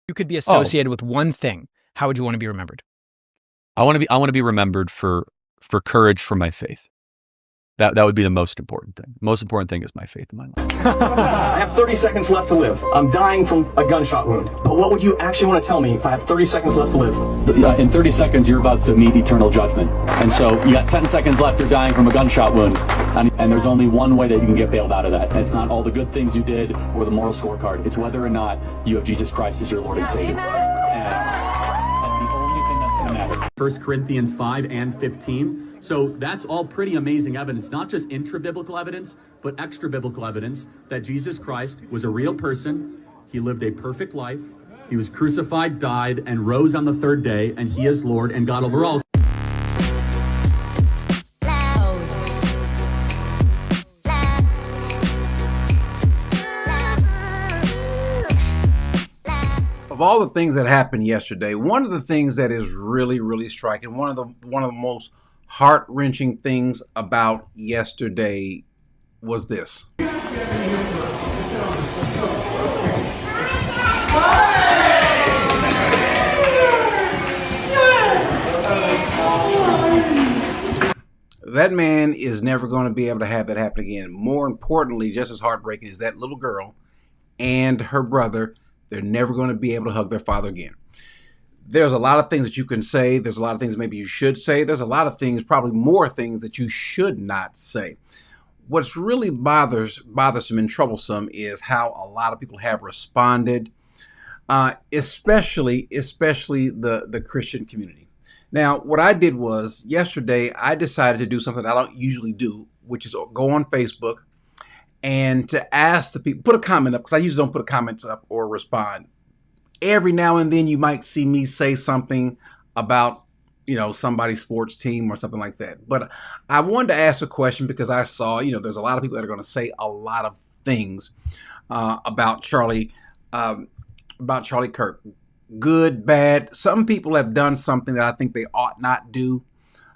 You could be associated with one thing. How would you want to be remembered? I want to be remembered for courage for my faith. That would be the most important thing. The most important thing is my faith in my life. I have 30 seconds left to live. I'm dying from a gunshot wound. But what would you actually want to tell me if I have 30 seconds left to live? In 30 seconds, you're about to meet eternal judgment. And so you got 10 seconds left, you're dying from a gunshot wound. And there's only one way that you can get bailed out of that. And it's not all the good things you did or the moral scorecard. It's whether or not you have Jesus Christ as your Lord and Savior. And that's the only thing that's going to matter. 1 Corinthians 5 and 15. So that's all pretty amazing evidence, not just intra-biblical evidence, but extra-biblical evidence that Jesus Christ was a real person. He lived a perfect life. He was crucified, died, and rose on the third day, and he is Lord and God over all. Of all the things that happened yesterday, one of the things that is really, really striking, one of the most heart-wrenching things about yesterday was this. That man is never going to be able to have that happen again. More importantly, just as heartbreaking is that little girl and her brother. They're never going to be able to hug their father again. There's a lot of things that you can say. There's a lot of things maybe you should say. There's a lot of things, probably more things that you should not say. What's really bothersome and troublesome is how a lot of people have responded, especially the Christian community. Now, what I did was yesterday, I decided to do something I don't usually do, which is go on Facebook and to ask the people, put a comment up, because I usually don't put comments up or respond. Every now and then you might see me say something about, somebody's sports team or something like that. But I wanted to ask a question because I saw, there's a lot of people that are going to say a lot of things about Charlie Kirk. Good, bad. Some people have done something that I think they ought not do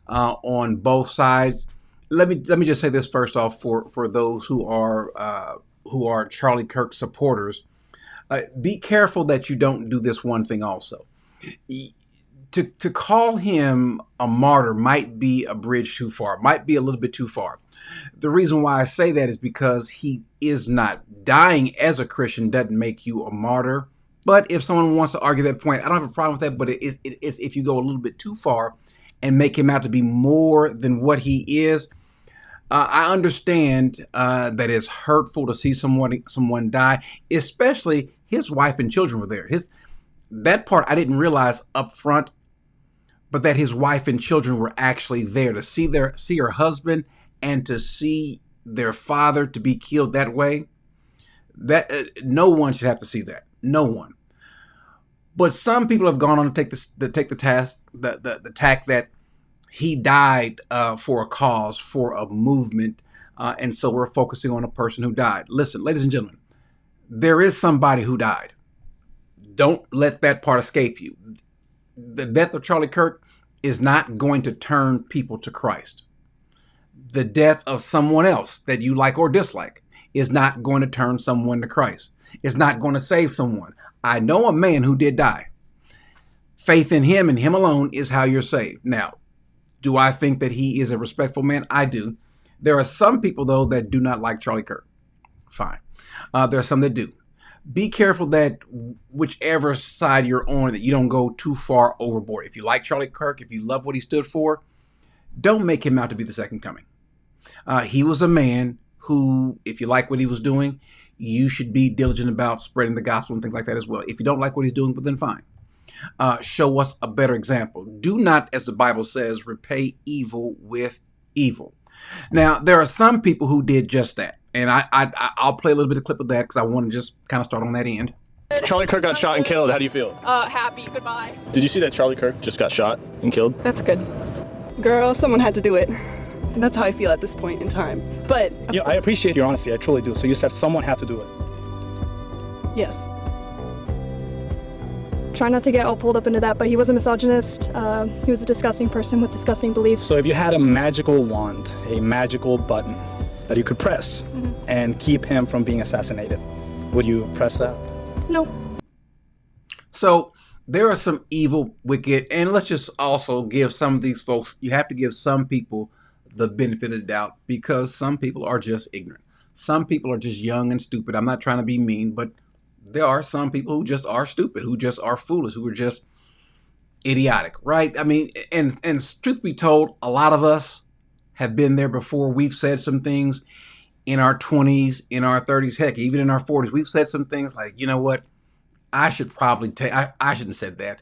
on both sides. Let me just say this first off for those who are Charlie Kirk supporters. Be careful that you don't do this one thing also. To call him a martyr might be a bridge too far, might be a little bit too far. The reason why I say that is because he is not. Dying as a Christian doesn't make you a martyr. But if someone wants to argue that point, I don't have a problem with that. But it's if you go a little bit too far and make him out to be more than what he is. I understand that it's hurtful to see someone die, especially his wife and children were there. That part I didn't realize up front, but that his wife and children were actually there to see her husband and to see their father to be killed that way. That no one should have to see that. No one. But some people have gone on to take the tack that he died for a cause, for a movement, and so we're focusing on a person who died. Listen, ladies and gentlemen, there is somebody who died. Don't let that part escape you. The death of Charlie Kirk is not going to turn people to Christ. The death of someone else that you like or dislike is not going to turn someone to Christ. It's not going to save someone. I know a man who did die. Faith in him and him alone is how you're saved. Now, do I think that he is a respectful man? I do. There are some people, though, that do not like Charlie Kirk. Fine. There are some that do. Be careful that whichever side you're on, that you don't go too far overboard. If you like Charlie Kirk, if you love what he stood for, don't make him out to be the second coming. He was a man who, if you like what he was doing, you should be diligent about spreading the gospel and things like that as well. If you don't like what he's doing, well, then fine. Show us a better example. Do not, as the Bible says, repay evil with evil. Now, there are some people who did just that. And I'll play a little bit of clip of that because I want to just kind of start on that end. Charlie Kirk got shot and killed. How do you feel? Happy. Goodbye. Did you see that Charlie Kirk just got shot and killed? That's good. Girl, someone had to do it. And that's how I feel at this point in time. But I appreciate your honesty. I truly do. So you said someone had to do it. Yes. Try not to get all pulled up into that, but he was a misogynist. He was a disgusting person with disgusting beliefs. So if you had a magical wand, a magical button that you could press and keep him from being assassinated, would you press that? No. So there are some evil, wicked, and let's just also give some of these folks, you have to give some people the benefit of the doubt, because some people are just ignorant. Some people are just young and stupid. I'm not trying to be mean, but there are some people who just are stupid, who just are foolish, who are just idiotic, right? I mean, and truth be told, a lot of us have been there before. We've said some things in our 20s, in our 30s, heck, even in our 40s. We've said some things like, you know what? I should probably I shouldn't have said that.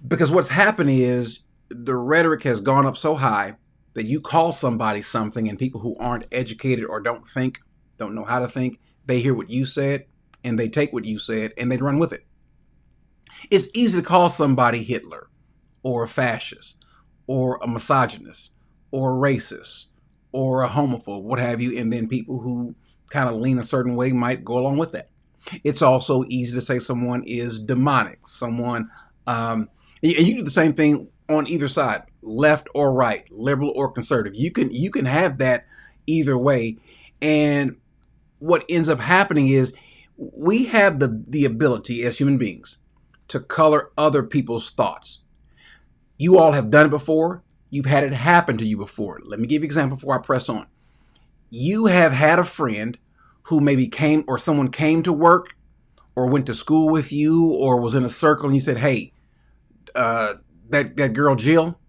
Because what's happened is the rhetoric has gone up so high that you call somebody something, and people who aren't educated or don't know how to think, they hear what you said and they take what you said and they run with it. It's easy to call somebody Hitler or a fascist or a misogynist or a racist or a homophobe, what have you, and then people who kind of lean a certain way might go along with that. It's also easy to say someone is demonic, someone, and you do the same thing on either side, left or right, liberal or conservative. You can have that either way. And what ends up happening is we have the ability as human beings to color other people's thoughts. You all have done it before. You've had it happen to you before. Let me give you an example before I press on. You have had a friend who maybe came, or someone came to work or went to school with you or was in a circle, and you said, hey, that girl Jill,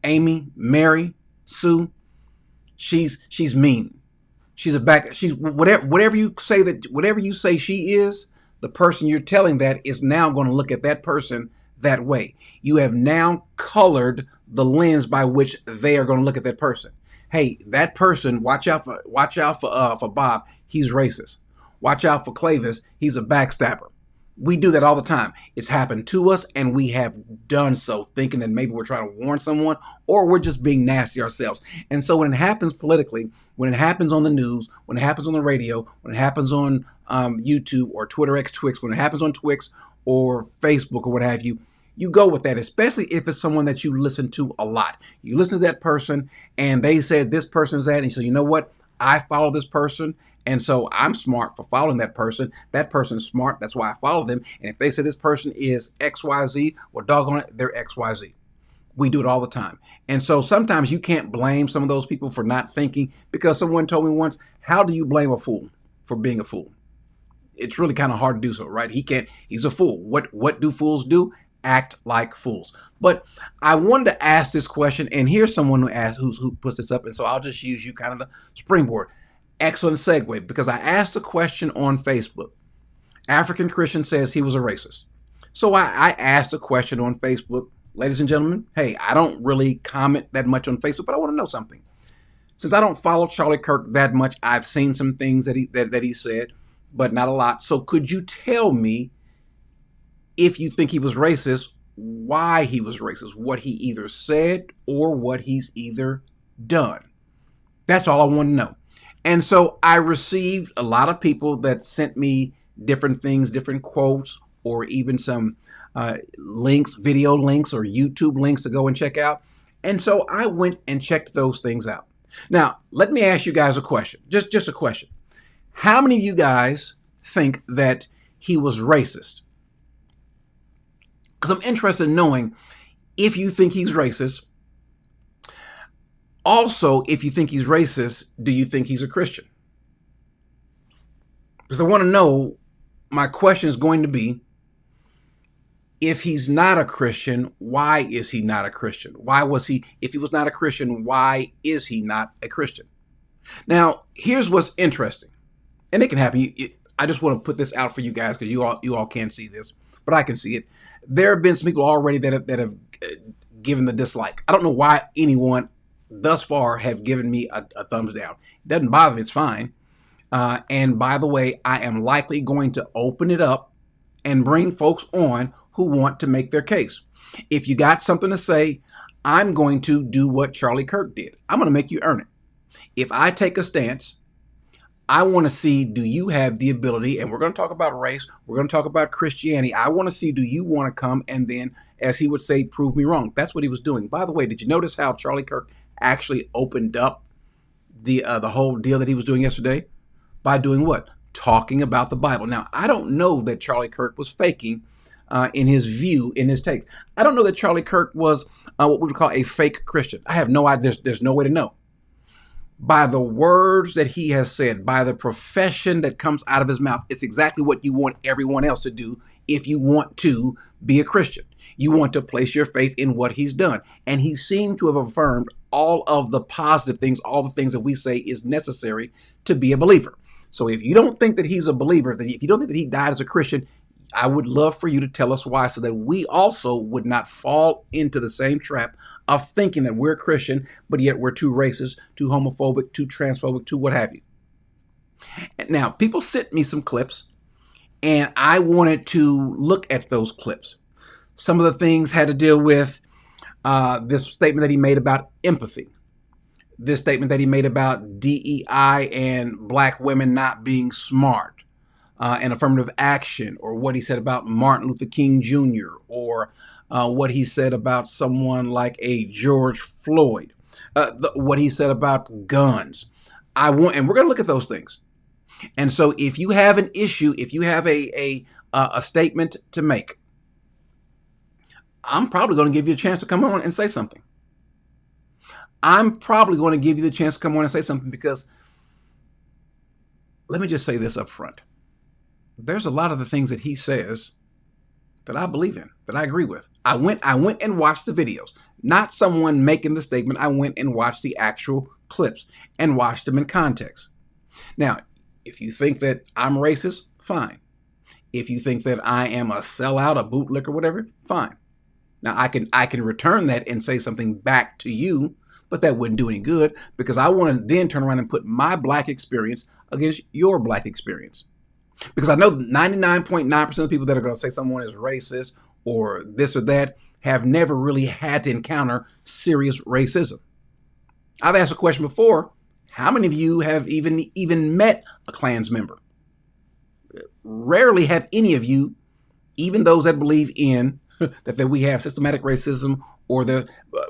Amy, Mary, Sue, she's mean. She's whatever you say she is, the person you're telling that is now going to look at that person that way. You have now colored the lens by which they are going to look at that person. Hey, that person, watch out for Bob, he's racist. Watch out for Clavis, he's a backstabber. We do that all the time. It's happened to us, and we have done so thinking that maybe we're trying to warn someone, or we're just being nasty ourselves. And so when it happens politically, when it happens on the news, when it happens on the radio, when it happens on YouTube or Twitter X Twix, when it happens on Twix or Facebook or what have you, you go with that, especially if it's someone that you listen to a lot. You listen to that person and they said this person's that, and so you know what? I follow this person, and so I'm smart for following that person. That person's smart, that's why I follow them. And if they say this person is XYZ, well, doggone it, they're XYZ. We do it all the time. And so sometimes you can't blame some of those people for not thinking, because someone told me once, how do you blame a fool for being a fool? It's really kind of hard to do so, right? He's a fool. What do fools do? Act like fools. But I wanted to ask this question, and here's someone who puts this up, and so I'll just use you kind of the springboard. Excellent segue, because I asked a question on Facebook. African Christian says he was a racist. So I asked a question on Facebook. Ladies and gentlemen, hey, I don't really comment that much on Facebook, but I want to know something. Since I don't follow Charlie Kirk that much, I've seen some things that he said, but not a lot. So could you tell me, if you think he was racist, why he was racist, what he either said or what he's either done? That's all I want to know. And so I received a lot of people that sent me different things, different quotes, or even some links, video links or YouTube links to go and check out. And so I went and checked those things out. Now, let me ask you guys a question, just a question. How many of you guys think that he was racist? Because I'm interested in knowing if you think he's racist. Also, if you think he's racist, do you think he's a Christian? Because I want to know, my question is going to be, if he's not a Christian, why is he not a Christian? If he was not a Christian, why is he not a Christian? Now, here's what's interesting, and it can happen. I just want to put this out for you guys, because you all can't see this, but I can see it. There have been some people already that have given the dislike. I don't know why anyone thus far have given me a thumbs down. It doesn't bother me. It's fine. And by the way, I am likely going to open it up and bring folks on who want to make their case. If you got something to say, I'm going to do what Charlie Kirk did. I'm going to make you earn it. If I take a stance, I want to see, do you have the ability, and we're going to talk about race, we're going to talk about Christianity. I want to see, do you want to come and then, as he would say, prove me wrong? That's what he was doing. By the way, did you notice how Charlie Kirk actually opened up the whole deal that he was doing yesterday? By doing what? Talking about the Bible. Now, I don't know that Charlie Kirk was faking in his view, in his take. I don't know that Charlie Kirk was what we would call a fake Christian. I have no idea. There's no way to know. By the words that he has said, by the profession that comes out of his mouth, it's exactly what you want everyone else to do if you want to be a Christian. You want to place your faith in what he's done. And he seemed to have affirmed all of the positive things, all the things that we say is necessary to be a believer. So if you don't think that he's a believer, that if you don't think that he died as a Christian, I would love for you to tell us why, so that we also would not fall into the same trap of thinking that we're Christian, but yet we're too racist, too homophobic, too transphobic, too what have you. Now, people sent me some clips, and I wanted to look at those clips. Some of the things had to deal with this statement that he made about empathy, this statement that he made about DEI and black women not being smart, and affirmative action, or what he said about Martin Luther King Jr., or what he said about someone like a George Floyd, what he said about guns. And we're going to look at those things. And so if you have an issue, if you have a statement to make, I'm probably going to give you a chance to come on and say something. I'm probably going to give you the chance to come on and say something, because let me just say this up front. There's a lot of the things that he says that I believe in, that I agree with. I went and watched the videos, not someone making the statement. I went and watched the actual clips and watched them in context. Now, if you think that I'm racist, fine. If you think that I am a sellout, a bootlicker, whatever, fine. Now, I can return that and say something back to you, but that wouldn't do any good, because I want to then turn around and put my black experience against your black experience. Because I know 99.9% of people that are going to say someone is racist or this or that have never really had to encounter serious racism. I've asked a question before: how many of you have even met a Klans member? Rarely have any of you, even those that believe in that we have systematic racism, or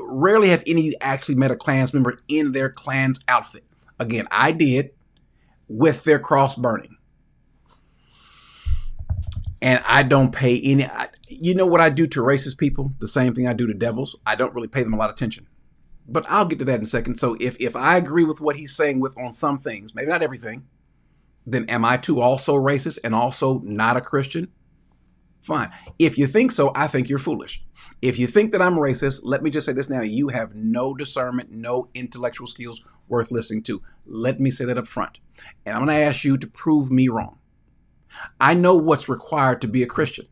rarely have any of you actually met a Klans member in their Klans outfit. Again, I did, with their cross burning. And I don't pay any, you know what I do to racist people? The same thing I do to devils. I don't really pay them a lot of attention. But I'll get to that in a second. So if I agree with what he's saying on some things, maybe not everything, then am I too also racist and also not a Christian? Fine. If you think so, I think you're foolish. If you think that I'm racist, let me just say this now: you have no discernment, no intellectual skills worth listening to. Let me say that up front. And I'm going to ask you to prove me wrong. I know what's required to be a Christian,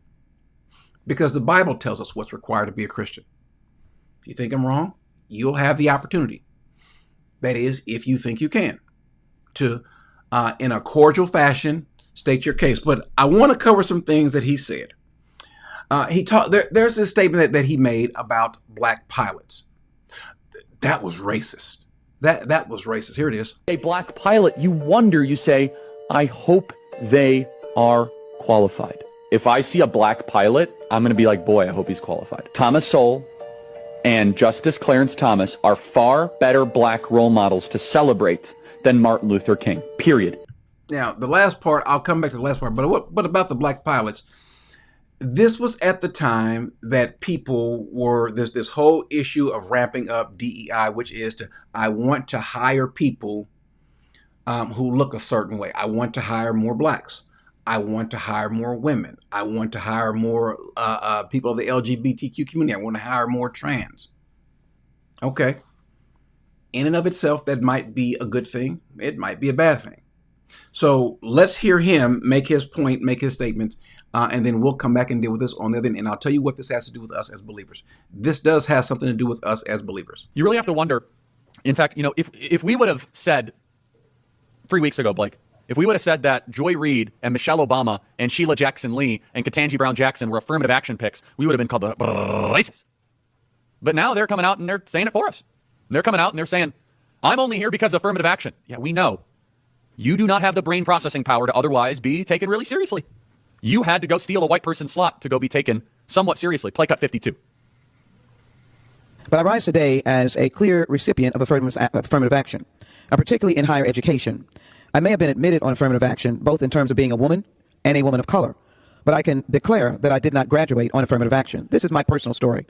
because the Bible tells us what's required to be a Christian. If you think I'm wrong, you'll have the opportunity. That is, if you think you can, to, in a cordial fashion, state your case. But I want to cover some things that he said. There's this statement that he made about black pilots. That was racist. That was racist. Here it is. A black pilot, you wonder, you say, I hope they are qualified. If I see a black pilot, I'm going to be like, boy, I hope he's qualified. Thomas Sowell and Justice Clarence Thomas are far better black role models to celebrate than Martin Luther King, period. Now, the last part, I'll come back to the last part, but about the black pilots, this was at the time that people were, this whole issue of ramping up DEI, which is I want to hire people who look a certain way. I want to hire more blacks. I want to hire more women. I want to hire more people of the LGBTQ community. I want to hire more trans. Okay. In and of itself, that might be a good thing. It might be a bad thing. So let's hear him make his point, make his statements, and then we'll come back and deal with this on the other end. And I'll tell you what this has to do with us as believers. This does have something to do with us as believers. You really have to wonder. In fact, if we would have said 3 weeks ago, Blake, if we would have said that Joy Reid and Michelle Obama and Sheila Jackson Lee and Ketanji Brown Jackson were affirmative action picks, we would have been called the racist. But now they're coming out and they're saying it for us. They're coming out and they're saying, I'm only here because of affirmative action. Yeah, we know. You do not have the brain processing power to otherwise be taken really seriously. You had to go steal a white person's slot to go be taken somewhat seriously. Play cut 52. But I rise today as a clear recipient of affirmative action, particularly in higher education. I may have been admitted on affirmative action, both in terms of being a woman and a woman of color. but I can declare that I did not graduate on affirmative action. This is my personal story.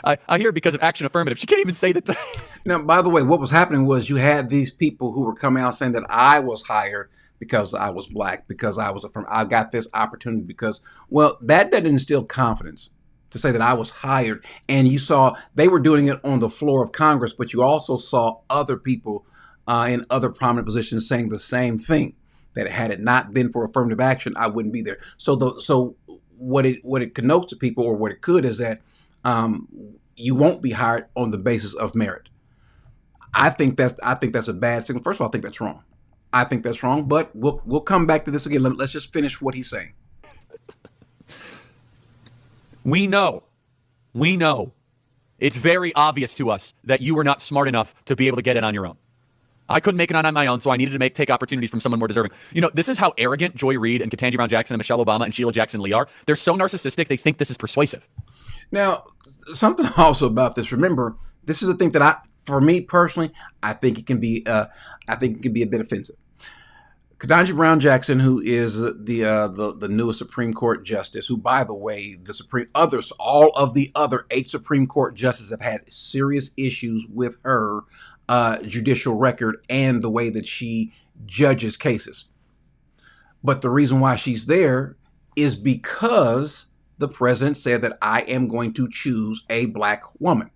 I hear because of action affirmative. She can't even say that. Now, by the way, what was happening was you had these people who were coming out saying that I was hired because I was black, because I got this opportunity because, well, that doesn't instill confidence to say that I was hired. And you saw they were doing it on the floor of Congress, but you also saw other people in other prominent positions saying the same thing, that had it not been for affirmative action, I wouldn't be there. So what it connotes to people, or what it could, is that you won't be hired on the basis of merit. I think that's a bad signal. First of all, I think that's wrong. But we'll come back to this again. Let's just finish what he's saying. We know. It's very obvious to us that you were not smart enough to be able to get it on your own. I couldn't make it on my own, so I needed to take opportunities from someone more deserving. You know, this is how arrogant Joy Reid and Ketanji Brown Jackson and Michelle Obama and Sheila Jackson Lee are. They're so narcissistic, they think this is persuasive. Now, something also about this. Remember, this is the thing that for me personally, I think it can be a bit offensive. Ketanji Brown Jackson, who is the newest Supreme Court justice, who, by the way, all of the other 8 Supreme Court justices have had serious issues with her judicial record and the way that she judges cases. But the reason why she's there is because the president said that I am going to choose a black woman.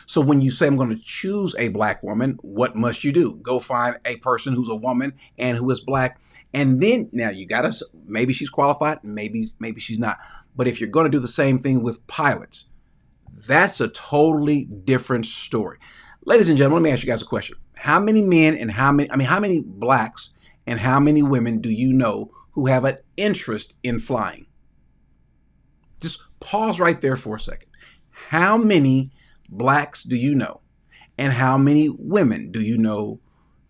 So when you say I'm going to choose a black woman, what must you do? Go find a person who's a woman and who is black. And then now you got to, maybe she's qualified, maybe she's not. But if you're going to do the same thing with pilots, that's a totally different story. Ladies and gentlemen, let me ask you guys a question. How many men and how many blacks and how many women do you know who have an interest in flying? Just pause right there for a second. How many blacks do you know? And how many women do you know,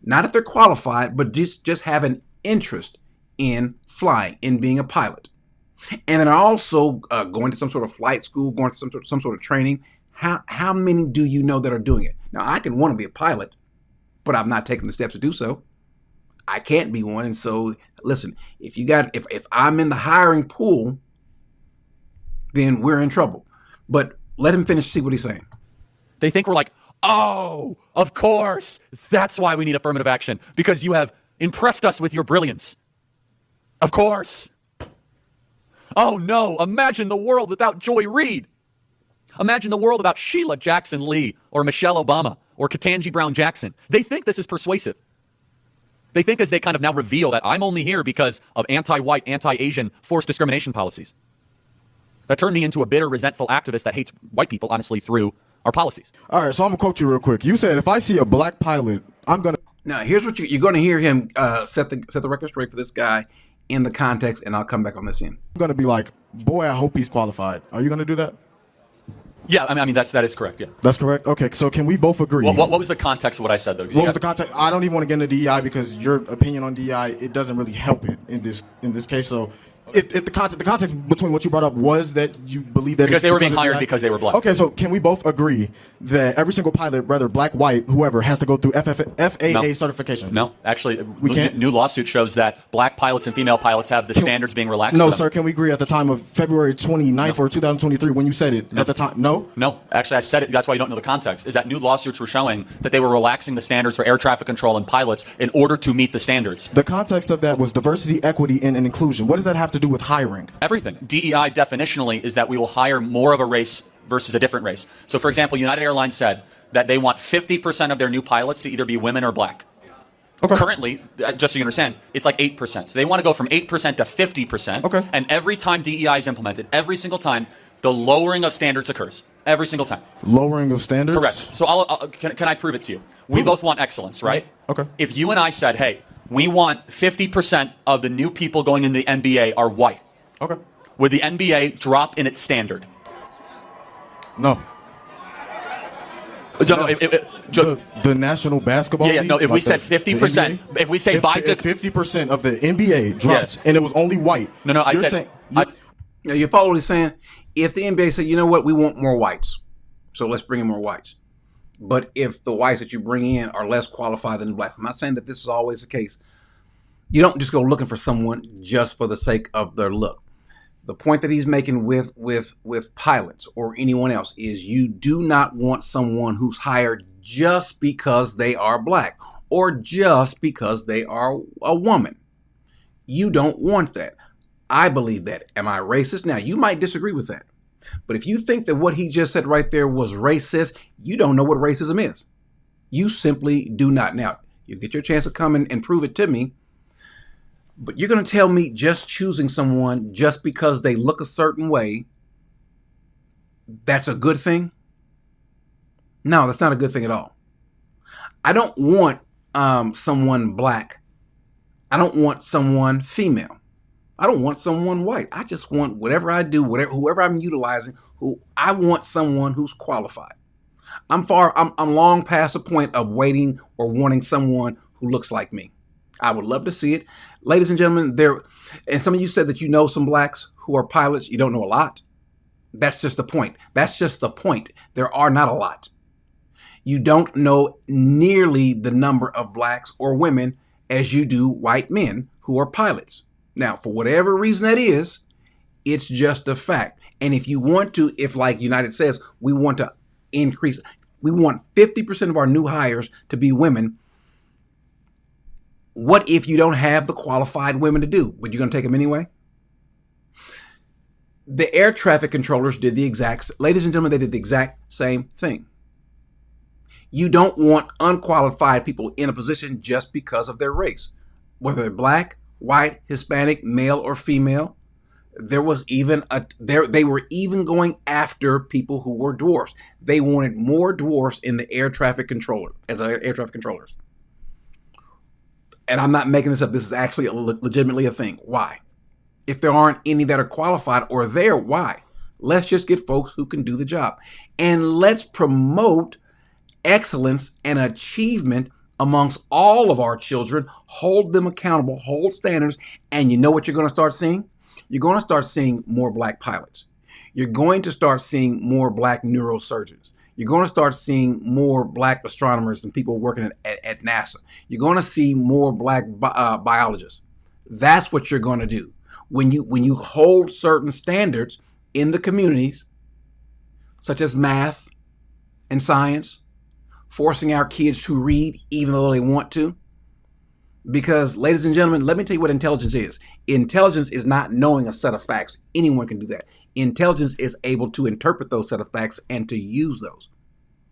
not if they're qualified, but just have an interest in flying, in being a pilot? And then also going to some sort of flight school, going to some sort of training. How many do you know that are doing it? Now, I can want to be a pilot, but I'm not taking the steps to do so. I can't be one. And so, listen, if I'm in the hiring pool, then we're in trouble. But let him finish, see what he's saying. They think we're like, oh, of course. That's why we need affirmative action, because you have impressed us with your brilliance. Of course. Oh, no. Imagine the world without Joy Reid. Imagine the world without Sheila Jackson Lee or Michelle Obama or Ketanji Brown Jackson. They think this is persuasive. They think, as they kind of now reveal, that I'm only here because of anti-white, anti-Asian forced discrimination policies. That turned me into a bitter, resentful activist that hates white people, honestly, through our policies. All right, so I'm going to quote you real quick. You said, if I see a black pilot, I'm going to... Now, here's what you're going to hear him set the record straight for this guy in the context, and I'll come back on this end. I'm going to be like, boy, I hope he's qualified. Are you going to do that? Yeah, I mean that is correct, yeah. That's correct? Okay, so can we both agree? What was the context of what I said, though? What was the context? I don't even want to get into DEI because your opinion on DEI, it doesn't really help it in this case, so... If the context between what you brought up was that you believe that because they were being hired because they were black. Okay, so can we both agree that every single pilot, whether black, white, whoever, has to go through FAA certification? No, actually, we can't. New lawsuit shows that black pilots and female pilots have the standards being relaxed. No, sir. Can we agree at the time of February 29th or 2023 when you said it at the time? No. No, actually, I said it. That's why you don't know the context. Is that new lawsuits were showing that they were relaxing the standards for air traffic control and pilots in order to meet the standards. The context of that was diversity, equity, and inclusion. What does that have to do with hiring? Everything. DEI definitionally is that we will hire more of a race versus a different race. So, for example, United Airlines said that they want 50% of their new pilots to either be women or black. Okay. Currently, just so you understand, it's like 8%. So they want to go from 8% to 50%. Okay. And every time DEI is implemented, every single time, the lowering of standards occurs. Every single time. Lowering of standards? Correct. So can I prove it to you? We both want excellence, right? Okay. If you and I said, hey, we want 50% of the new people going into the NBA are white. Okay. Would the NBA drop in its standard? No. The National Basketball League? No, if we said 50%, if we say if 50% of the NBA drops and it was only white. No, I said... You follow what he's saying? If the NBA said, you know what, we want more whites, so let's bring in more whites. But if the whites that you bring in are less qualified than the blacks, I'm not saying that this is always the case. You don't just go looking for someone just for the sake of their look. The point that he's making with pilots or anyone else is you do not want someone who's hired just because they are black or just because they are a woman. You don't want that. I believe that. Am I racist? Now, you might disagree with that. But if you think that what he just said right there was racist, you don't know what racism is. You simply do not. Now, you get your chance to come and prove it to me. But you're going to tell me just choosing someone just because they look a certain way, that's a good thing? No, that's not a good thing at all. I don't want someone black. I don't want someone female. I don't want someone white. I just want whatever I do, whoever I'm utilizing, I want someone who's qualified. I'm long past the point of waiting or wanting someone who looks like me. I would love to see it. Ladies and gentlemen, and some of you said that you know some blacks who are pilots. You don't know a lot. That's just the point. That's just the point. There are not a lot. You don't know nearly the number of blacks or women as you do white men who are pilots. Now, for whatever reason that is, it's just a fact. And if you want to, if like United says, we want to increase, we want 50% of our new hires to be women. What if you don't have the qualified women to do? But you're going to take them anyway? The air traffic controllers did the exact, ladies and gentlemen, they did the exact same thing. You don't want unqualified people in a position just because of their race, whether they're black, white, Hispanic, male, or female. There was even they were even going after people who were dwarfs. They wanted more dwarfs in the air traffic controllers. And I'm not making this up. This is actually legitimately a thing. Why? If there aren't any that are qualified or there, why? Let's just get folks who can do the job. And let's promote excellence and achievement amongst all of our children, hold them accountable, hold standards. And you know what you're going to start seeing? You're going to start seeing more black pilots. You're going to start seeing more black neurosurgeons. You're going to start seeing more black astronomers and people working at NASA. You're going to see more black biologists. That's what you're going to do. When you hold certain standards in the communities, such as math and science, forcing our kids to read even though they want to. Because, ladies and gentlemen, let me tell you what intelligence is. Intelligence is not knowing a set of facts. Anyone can do that. Intelligence is able to interpret those set of facts and to use those.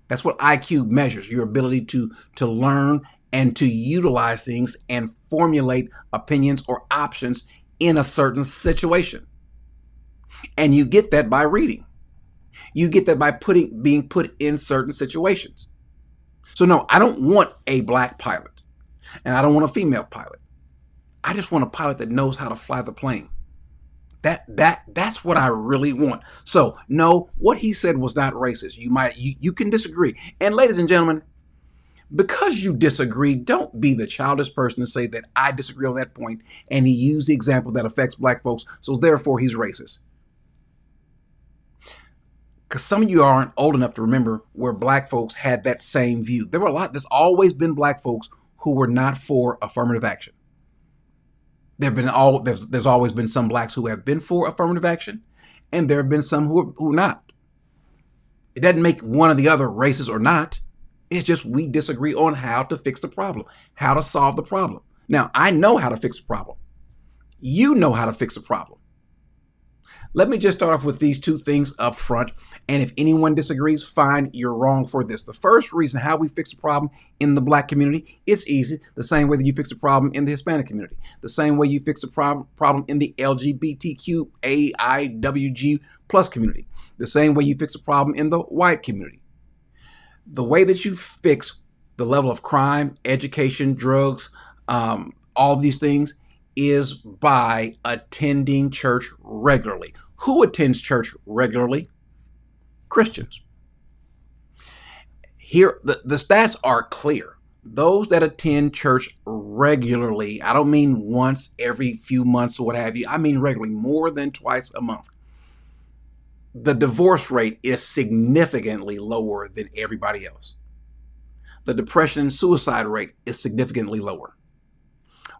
That's what IQ measures, your ability to learn and to utilize things and formulate opinions or options in a certain situation. And you get that by reading. You get that by being put in certain situations. So no, I don't want a black pilot. And I don't want a female pilot. I just want a pilot that knows how to fly the plane. That's what I really want. So no, what he said was not racist. You can disagree. And ladies and gentlemen, because you disagree, don't be the childish person to say that I disagree on that point and he used the example that affects black folks, so therefore he's racist. Because some of you aren't old enough to remember where black folks had that same view. There's always been black folks who were not for affirmative action. There's always been some blacks who have been for affirmative action, and there have been some who are not. It doesn't make one or the other racist or not. It's just we disagree on how to fix the problem, how to solve the problem. Now, I know how to fix the problem. You know how to fix the problem. Let me just start off with these two things up front. And if anyone disagrees, fine, you're wrong for this. The first reason how we fix the problem in the black community, it's easy. The same way that you fix the problem in the Hispanic community. The same way you fix the problem in the LGBTQAIWG plus community. The same way you fix the problem in the white community. The way that you fix the level of crime, education, drugs, all these things is by attending church regularly. Who attends church regularly? Christians. Here, the stats are clear. Those that attend church regularly, I don't mean once every few months or what have you, I mean regularly, more than twice a month. The divorce rate is significantly lower than everybody else. The depression and suicide rate is significantly lower.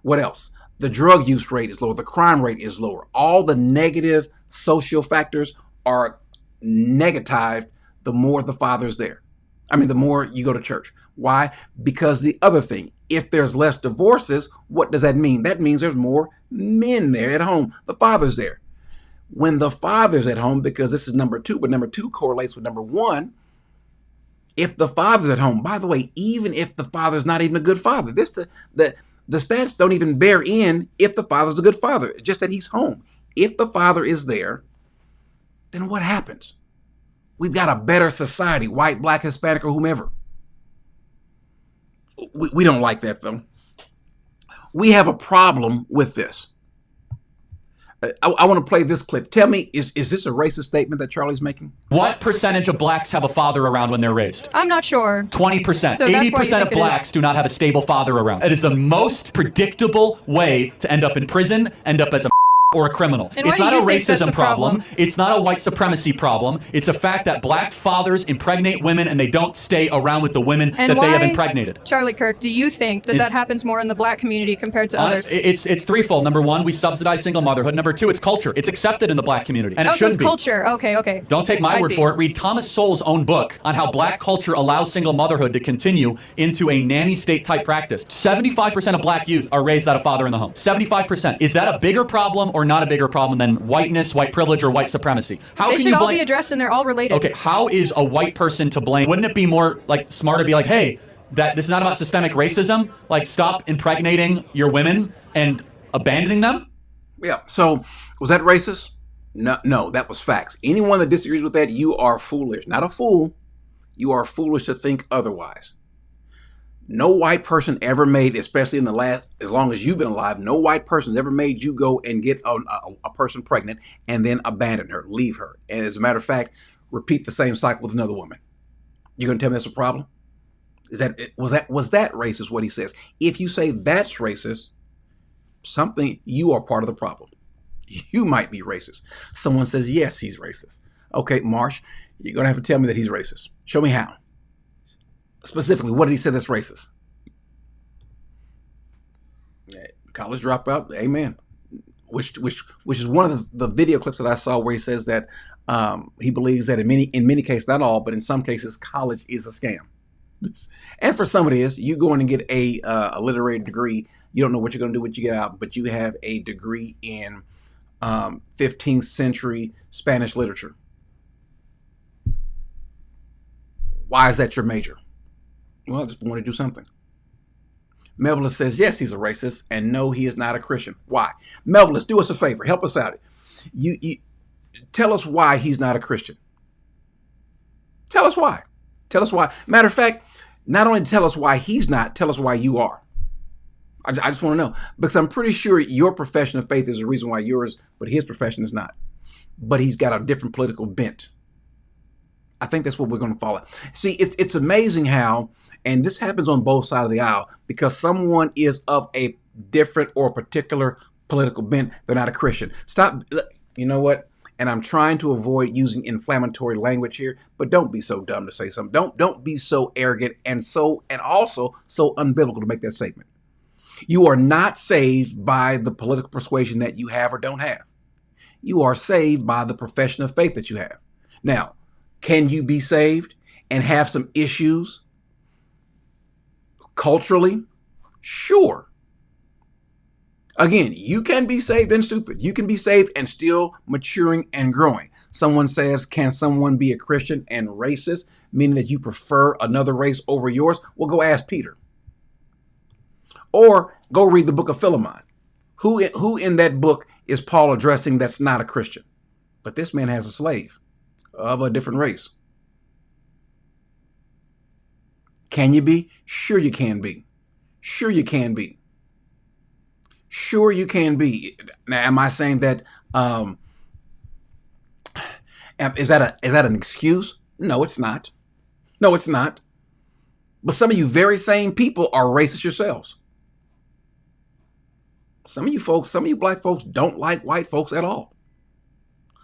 What else? the drug use rate is lower, the crime rate is lower. All the negative social factors are negatived the more the father's there. I mean, the more you go to church. Why? Because the other thing, if there's less divorces, what does that mean? That means there's more men there at home. The father's there. When the father's at home, because this is number 2, but number 2 correlates with number 1. If the father's at home, by the way, even if the father's not even a good father, the stats don't even bear in if the father's a good father, just that he's home. If the father is there, then what happens? We've got a better society, white, black, Hispanic, or whomever. We don't like that, though. We have a problem with this. I want to play this clip. Tell me, is this a racist statement that Charlie's making? What percentage of blacks have a father around when they're raised? I'm not sure. 20%. So 80% of blacks do not have a stable father around. It is the most predictable way to end up in prison, end up as a or a criminal. And it's why not do a you think that's racism a problem? It's not a white supremacy problem. It's a fact that black fathers impregnate women and they don't stay around with the women that they have impregnated. Charlie Kirk, do you think that that happens more in the black community compared to others? It's threefold. Number 1, we subsidize single motherhood. Number 2, it's culture. It's accepted in the black community. And it shouldn't be. Culture. Okay. Don't take my word for it. Read Thomas Sowell's own book on how black culture allows single motherhood to continue into a nanny state type practice. 75% of black youth are raised without a father in the home. 75%. Is that a bigger problem or not a bigger problem than whiteness, white privilege, or white supremacy? How they can should you all blame? be addressed and they're all related. Okay, how is a white person to blame? Wouldn't it be more like smart to be like, hey, that this is not about systemic racism. Like, stop impregnating your women and abandoning them? Yeah. So was that racist? No, that was facts. Anyone that disagrees with that, you are foolish. Not a fool. You are foolish to think otherwise. No white person ever made, especially in the last, as long as you've been alive, no white person ever made you go and get a person pregnant and then abandon her, leave her. And as a matter of fact, repeat the same cycle with another woman. You're going to tell me that's a problem? Was that racist, what he says? If you say that's racist, you are part of the problem. You might be racist. Someone says, yes, he's racist. Okay, Marsh, you're going to have to tell me that he's racist. Show me how. Specifically, what did he say that's racist? College dropout, amen. Which is one of the video clips that I saw where he says that he believes that in many cases, not all, but in some cases, college is a scam. And for some it is. You go in and get a literary degree. You don't know what you're going to do when you get out, but you have a degree in 15th century Spanish literature. Why is that your major? Well, I just want to do something. Melville says, yes, he's a racist, and no, he is not a Christian. Why? Melville, do us a favor. Help us out. You tell us why he's not a Christian. Tell us why. Tell us why. Matter of fact, not only tell us why he's not, tell us why you are. I just want to know, because I'm pretty sure your profession of faith is the reason why yours, but his profession is not. But he's got a different political bent. I think that's what we're going to follow. See, it's amazing how, and this happens on both sides of the aisle, because someone is of a different or particular political bent, they're not a Christian. Stop. You know what? And I'm trying to avoid using inflammatory language here, but don't be so dumb to say something. Don't be so arrogant and also so unbiblical to make that statement. You are not saved by the political persuasion that you have or don't have. You are saved by the profession of faith that you have. Now, can you be saved and have some issues culturally? Sure. Again, you can be saved and stupid. You can be saved and still maturing and growing. Someone says, can someone be a Christian and racist, meaning that you prefer another race over yours? Well, go ask Peter. Or go read the book of Philemon. Who in that book is Paul addressing that's not a Christian? But this man has a slave of a different race. Can you be? Sure you can be. Sure you can be. Sure you can be. Now, am I saying that, is that an excuse? No, it's not. No, it's not. But some of you very same people are racist yourselves. Some of you black folks don't like white folks at all.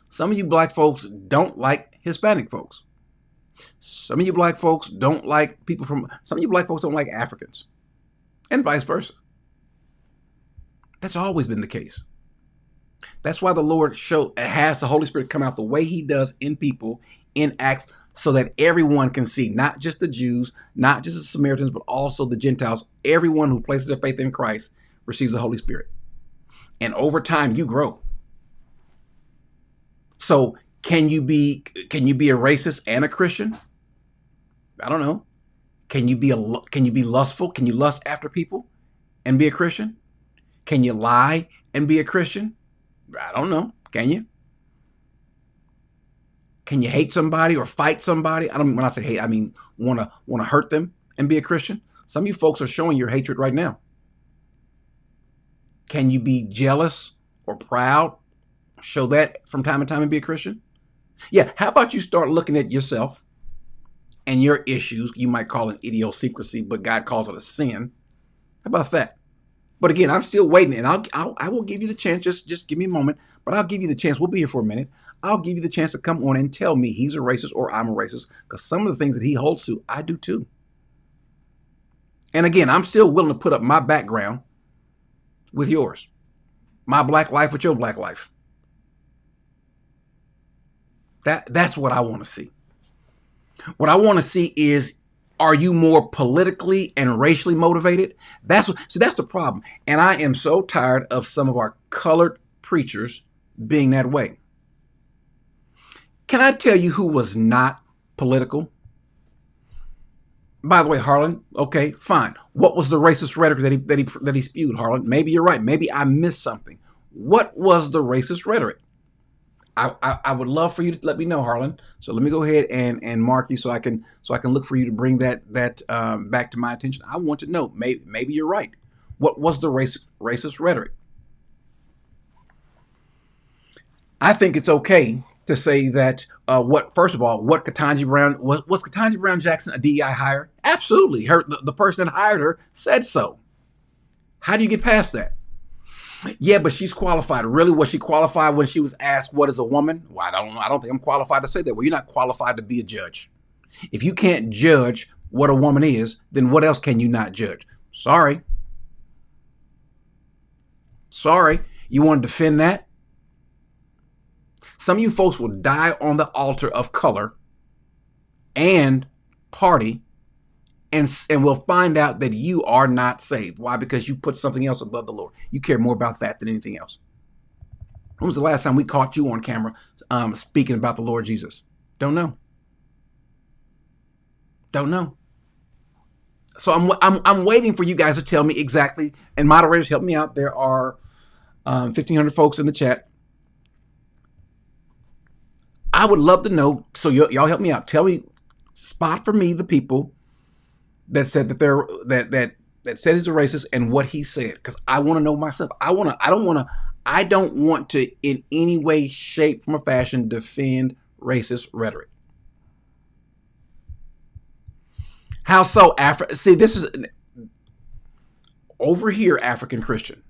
Some of you black folks don't like Hispanic folks. Some of you black folks don't like some of you black folks don't like Africans, and vice versa. That's always been the case. That's why the Lord has the Holy Spirit come out the way he does in people in Acts, so that everyone can see, not just the Jews, not just the Samaritans, but also the Gentiles. Everyone who places their faith in Christ receives the Holy Spirit. And over time, you grow. So can you be a racist and a Christian? I don't know. Can you be lustful? Can you lust after people and be a Christian? Can you lie and be a Christian? I don't know. Can you? Can you hate somebody or fight somebody? When I say hate, I mean want to hurt them and be a Christian. Some of you folks are showing your hatred right now. Can you be jealous or proud? Show that from time to time and be a Christian? Yeah, how about you start looking at yourself and your issues? You might call it idiosyncrasy, but God calls it a sin. How about that? But again, I'm still waiting, and I will give you the chance. Just give me a moment, but I'll give you the chance. We'll be here for a minute. I'll give you the chance to come on and tell me he's a racist or I'm a racist, because some of the things that he holds to, I do too. And again, I'm still willing to put up my background with yours, my black life with your black life. That's what I want to see. What I want to see is, are you more politically and racially motivated? That's the problem. And I am so tired of some of our colored preachers being that way. Can I tell you who was not political? By the way, Harlan, okay, fine. What was the racist rhetoric that he spewed, Harlan? Maybe you're right. Maybe I missed something. What was the racist rhetoric? I would love for you to let me know, Harlan. So let me go ahead and mark you so I can look for you to bring that back to my attention. I want to know. Maybe you're right. What was the racist rhetoric? I think it's okay to say that first of all, was Ketanji Brown Jackson a DEI hire? Absolutely. The person that hired her said so. How do you get past that? Yeah, but she's qualified. Really, was she qualified when she was asked what is a woman? Well, I don't think I'm qualified to say that. Well, you're not qualified to be a judge. If you can't judge what a woman is, then what else can you not judge? Sorry. You want to defend that? Some of you folks will die on the altar of color and party, and we'll find out that you are not saved. Why? Because you put something else above the Lord. You care more about that than anything else. When was the last time we caught you on camera speaking about the Lord Jesus? Don't know. So I'm waiting for you guys to tell me exactly. And moderators, help me out. There are 1,500 folks in the chat. I would love to know. So y'all help me out. Tell me, spot for me the people that said that that said he's a racist and what he said, because I want to know myself. I don't want to in any way, shape, form, or fashion defend racist rhetoric. How so? See, this is over here, African Christian.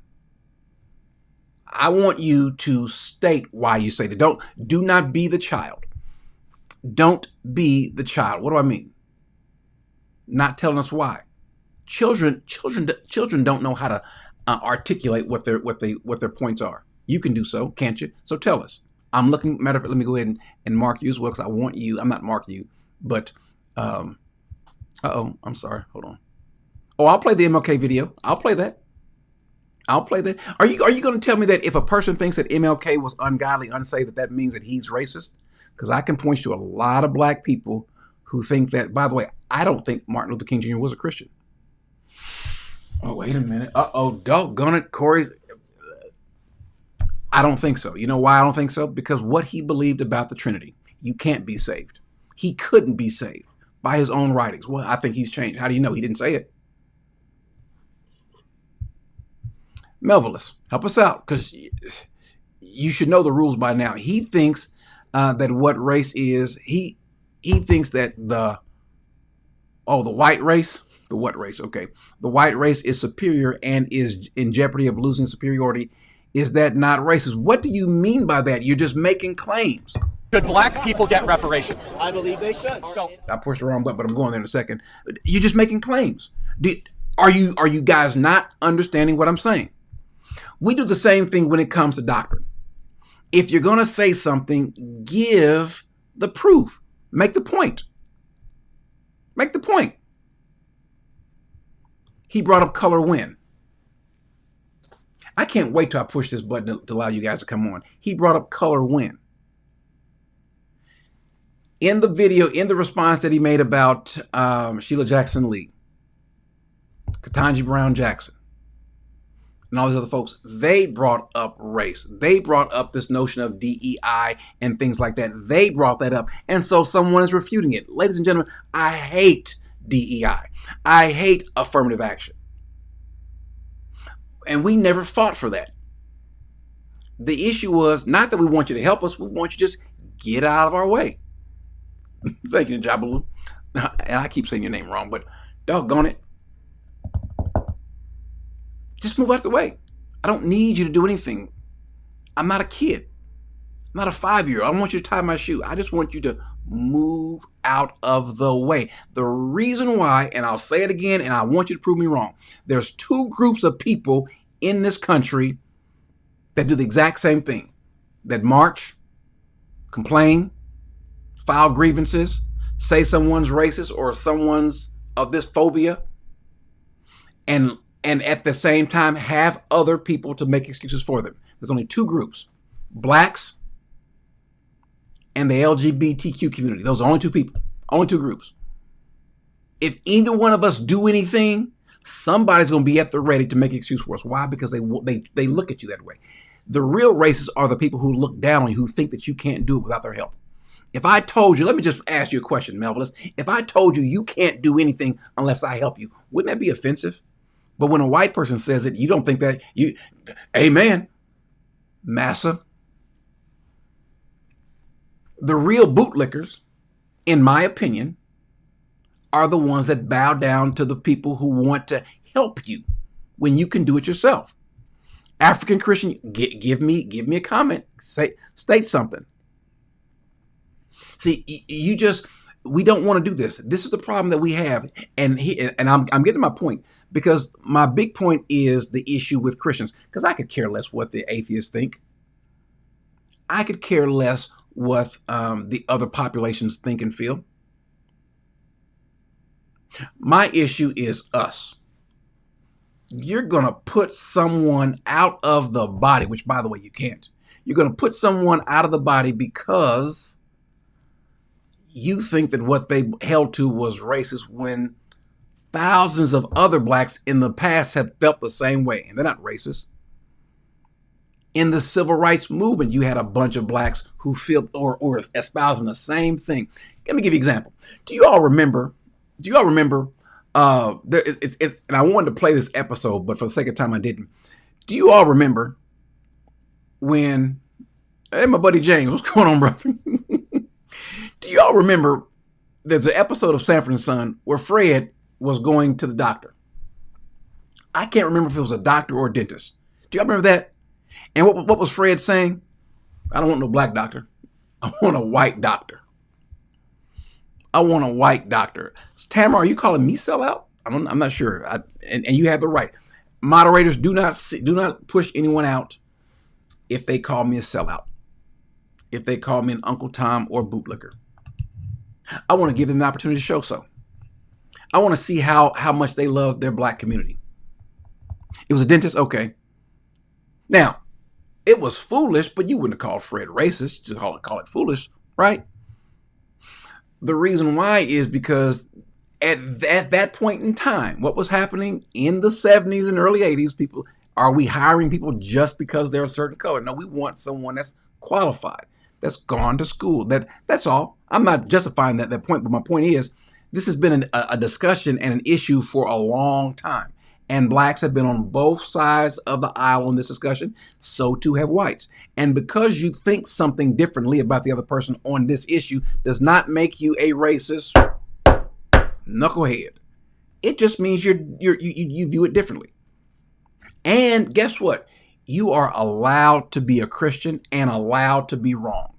I want you to state why you say that. Do not be the child. Don't be the child. What do I mean? Not telling us why. Children don't know how to articulate what their points are. You can do so, can't you? So tell us. I'm looking. Matter of fact, let me go ahead and mark you as well, because I want you. I'm not marking you, but I'm sorry. Hold on. Oh, I'll play the MLK video. I'll play that. Are you going to tell me that if a person thinks that MLK was ungodly, unsaved, that means that he's racist? Because I can point you to a lot of black people who think that. By the way, I don't think Martin Luther King Jr. was a Christian. Oh, wait a minute. Doggone it, Corey's. I don't think so. You know why I don't think so? Because what he believed about the Trinity. You can't be saved. He couldn't be saved by his own writings. Well, I think he's changed. How do you know? He didn't say it. Melvillus, help us out, because you should know the rules by now. He thinks that what race is, he thinks that the white race, the what race? Okay. The white race is superior and is in jeopardy of losing superiority. Is that not racist? What do you mean by that? You're just making claims. Should black people get reparations? I believe they should. So I pushed the wrong button, but I'm going there in a second. You're just making claims. Are you guys not understanding what I'm saying? We do the same thing when it comes to doctrine. If you're going to say something, give the proof. Make the point. Make the point. He brought up color when. I can't wait till I push this button to allow you guys to come on. He brought up color when. In the video, in the response that he made about Sheila Jackson Lee, Ketanji Brown Jackson, and all these other folks, they brought up race. They brought up this notion of DEI and things like that. They brought that up. And so someone is refuting it. Ladies and gentlemen, I hate DEI. I hate affirmative action. And we never fought for that. The issue was not that we want you to help us. We want you to just get out of our way. Thank you, Jabalu. And I keep saying your name wrong, but doggone it. Just move out the way. I don't need you to do anything. I'm not a kid. I'm not a 5-year-old. I don't want you to tie my shoe. I just want you to move out of the way. The reason why, and I'll say it again, and I want you to prove me wrong. There's 2 groups of people in this country that do the exact same thing. That march, complain, file grievances, say someone's racist or someone's of this phobia, and at the same time have other people to make excuses for them. There's only 2 groups, blacks and the LGBTQ community. Those are only 2 people, only 2 groups. If either one of us do anything, somebody's going to be at the ready to make an excuse for us. Why? Because they look at you that way. The real racists are the people who look down on you, who think that you can't do it without their help. If I told you, let me just ask you a question, Melville. If I told you you can't do anything unless I help you, wouldn't that be offensive? But when a white person says it, you don't think that amen, massa. The real bootlickers, in my opinion, are the ones that bow down to the people who want to help you when you can do it yourself. African Christian, give me a comment. State something. See, we don't want to do this. This is the problem that we have, and I'm getting my point, because my big point is the issue with Christians. Because I could care less what the atheists think. I could care less what the other populations think and feel. My issue is us. You're going to put someone out of the body, which, by the way, you can't. You're going to put someone out of the body because you think that what they held to was racist, when thousands of other blacks in the past have felt the same way, and they're not racist. In the civil rights movement, you had a bunch of blacks who feel or espousing the same thing. Let me give you an example. Do you all remember? And I wanted to play this episode, but for the sake of time, I didn't. Do you all remember when? Hey, my buddy James, what's going on, bro? Do you all remember? There's an episode of Sanford and Son where Fred was going to the doctor. I can't remember if it was a doctor or a dentist. Do y'all remember that? And what was Fred saying? I don't want no black doctor. I want a white doctor. I want a white doctor. Tamara, are you calling me sellout? I'm not sure. And you have the right. Moderators, do not push anyone out if they call me a sellout. If they call me an Uncle Tom or bootlicker. I want to give them the opportunity to show so. I want to see how much they love their black community. It was a dentist? Okay. Now, it was foolish, but you wouldn't have called Fred racist. Just call it foolish, right? The reason why is because at that point in time, what was happening in the 70s and early 80s, are we hiring people just because they're a certain color? No, we want someone that's qualified, that's gone to school. That's all. I'm not justifying that point, but my point is, this has been a discussion and an issue for a long time. And blacks have been on both sides of the aisle in this discussion. So too have whites. And because you think something differently about the other person on this issue does not make you a racist knucklehead. It just means you view it differently. And guess what? You are allowed to be a Christian and allowed to be wrong.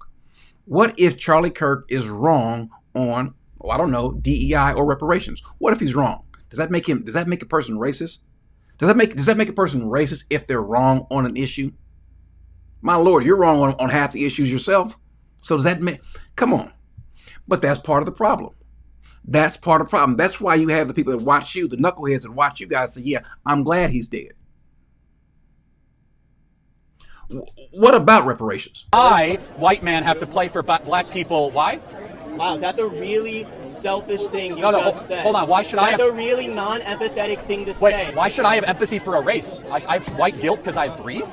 What if Charlie Kirk is wrong on, I don't know, DEI or reparations? What if he's wrong? Does that make a person racist? Does that make a person racist if they're wrong on an issue? My Lord, you're wrong on half the issues yourself. So does that make, come on. But that's part of the problem. That's part of the problem. That's why you have the people that watch you, the knuckleheads that watch you guys say, yeah, I'm glad he's dead. What about reparations? I, white man, have to play for black people. Why? Wow, that's a really selfish thing you No, just said. hold on. Why should I have... That's a really non-empathetic thing to Wait, say. why should I have empathy for a race? I have white guilt because I breathe?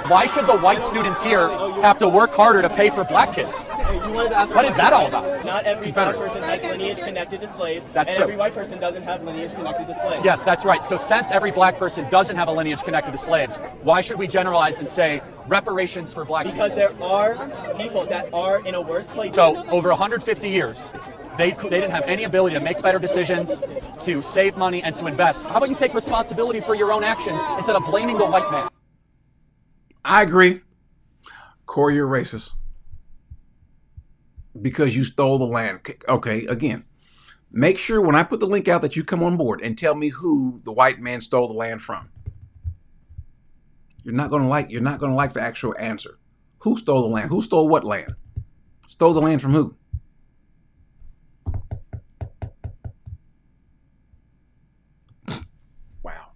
Why should the white students here have to work harder to pay for black kids? What is that all about? Not every black person has lineage connected to slaves, That's and true. every white person doesn't have lineage connected to slaves. Yes, that's right. So since every black person doesn't have a lineage connected to slaves, why should we generalize and say reparations for black people? Because there are people that are in a worse place. So over 150 years, they didn't have any ability to make better decisions, to save money, and to invest. How about you take responsibility for your own actions instead of blaming the white man? I agree. Corey, you're racist. Because you stole the land. Okay, again, make sure when I put the link out that you come on board and tell me who the white man stole the land from. You're not gonna like the actual answer. Who stole the land? Who stole what land? Stole the land from who? Wow.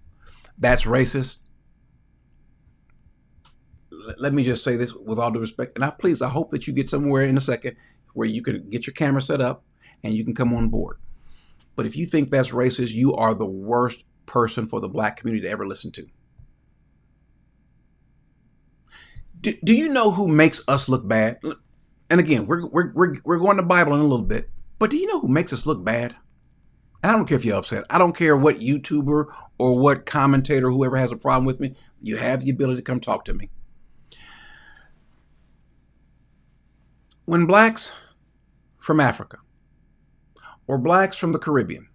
That's racist. Let me just say this with all due respect, and I hope that you get somewhere in a second where you can get your camera set up and you can come on board. But if you think that's racist, you are the worst person for the black community to ever listen to. Do you know who makes us look bad? And again, we're going to Bible in a little bit, but do you know who makes us look bad? And I don't care if you're upset. I don't care what YouTuber or what commentator, whoever has a problem with me, you have the ability to come talk to me. When blacks from Africa or blacks from the Caribbean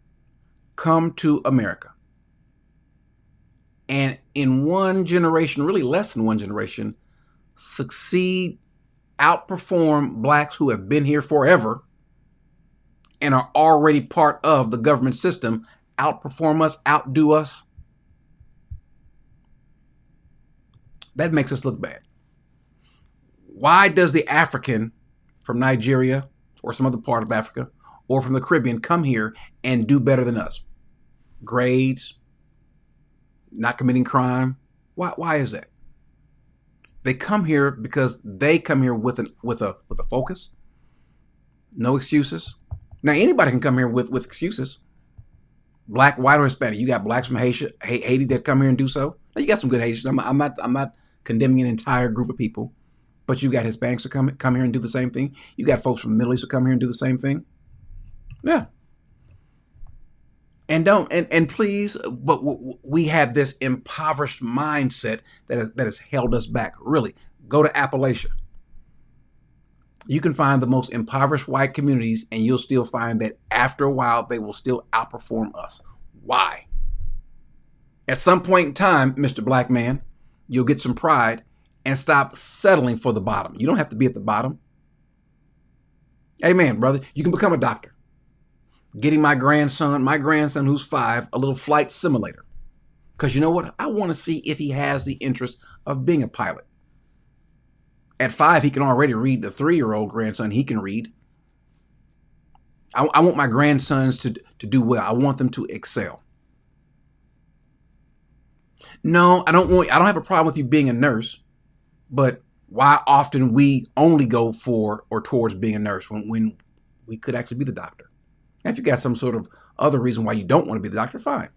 come to America, and in one generation, really less than one generation, succeed, outperform blacks who have been here forever and are already part of the government system, outperform us, outdo us, that makes us look bad. Why does the African from Nigeria or some other part of Africa or from the Caribbean come here and do better than us? Grades, not committing crime. Why is that? They come here because they come here with a focus. No excuses. Now anybody can come here with excuses. Black, white, or Hispanic. You got blacks from Haiti that come here and do so. Now, you got some good Haitians. I'm not condemning an entire group of people. But you got Hispanics that come here and do the same thing. You got folks from the Middle East that come here and do the same thing. Yeah. And please, but we have this impoverished mindset that has held us back. Really, go to Appalachia. You can find the most impoverished white communities, and you'll still find that after a while, they will still outperform us. Why? At some point in time, Mr. Black Man, you'll get some pride and stop settling for the bottom. You don't have to be at the bottom. Amen, brother. You can become a doctor. Getting my grandson who's 5, a little flight simulator. Because you know what? I want to see if he has the interest of being a pilot. At 5, he can already read. The 3-year-old grandson, he can read. I want my grandsons to do well. I want them to excel. No, I don't have a problem with you being a nurse. But why often we only go for or towards being a nurse when we could actually be the doctor? And if you got some sort of other reason why you don't want to be the doctor, fine.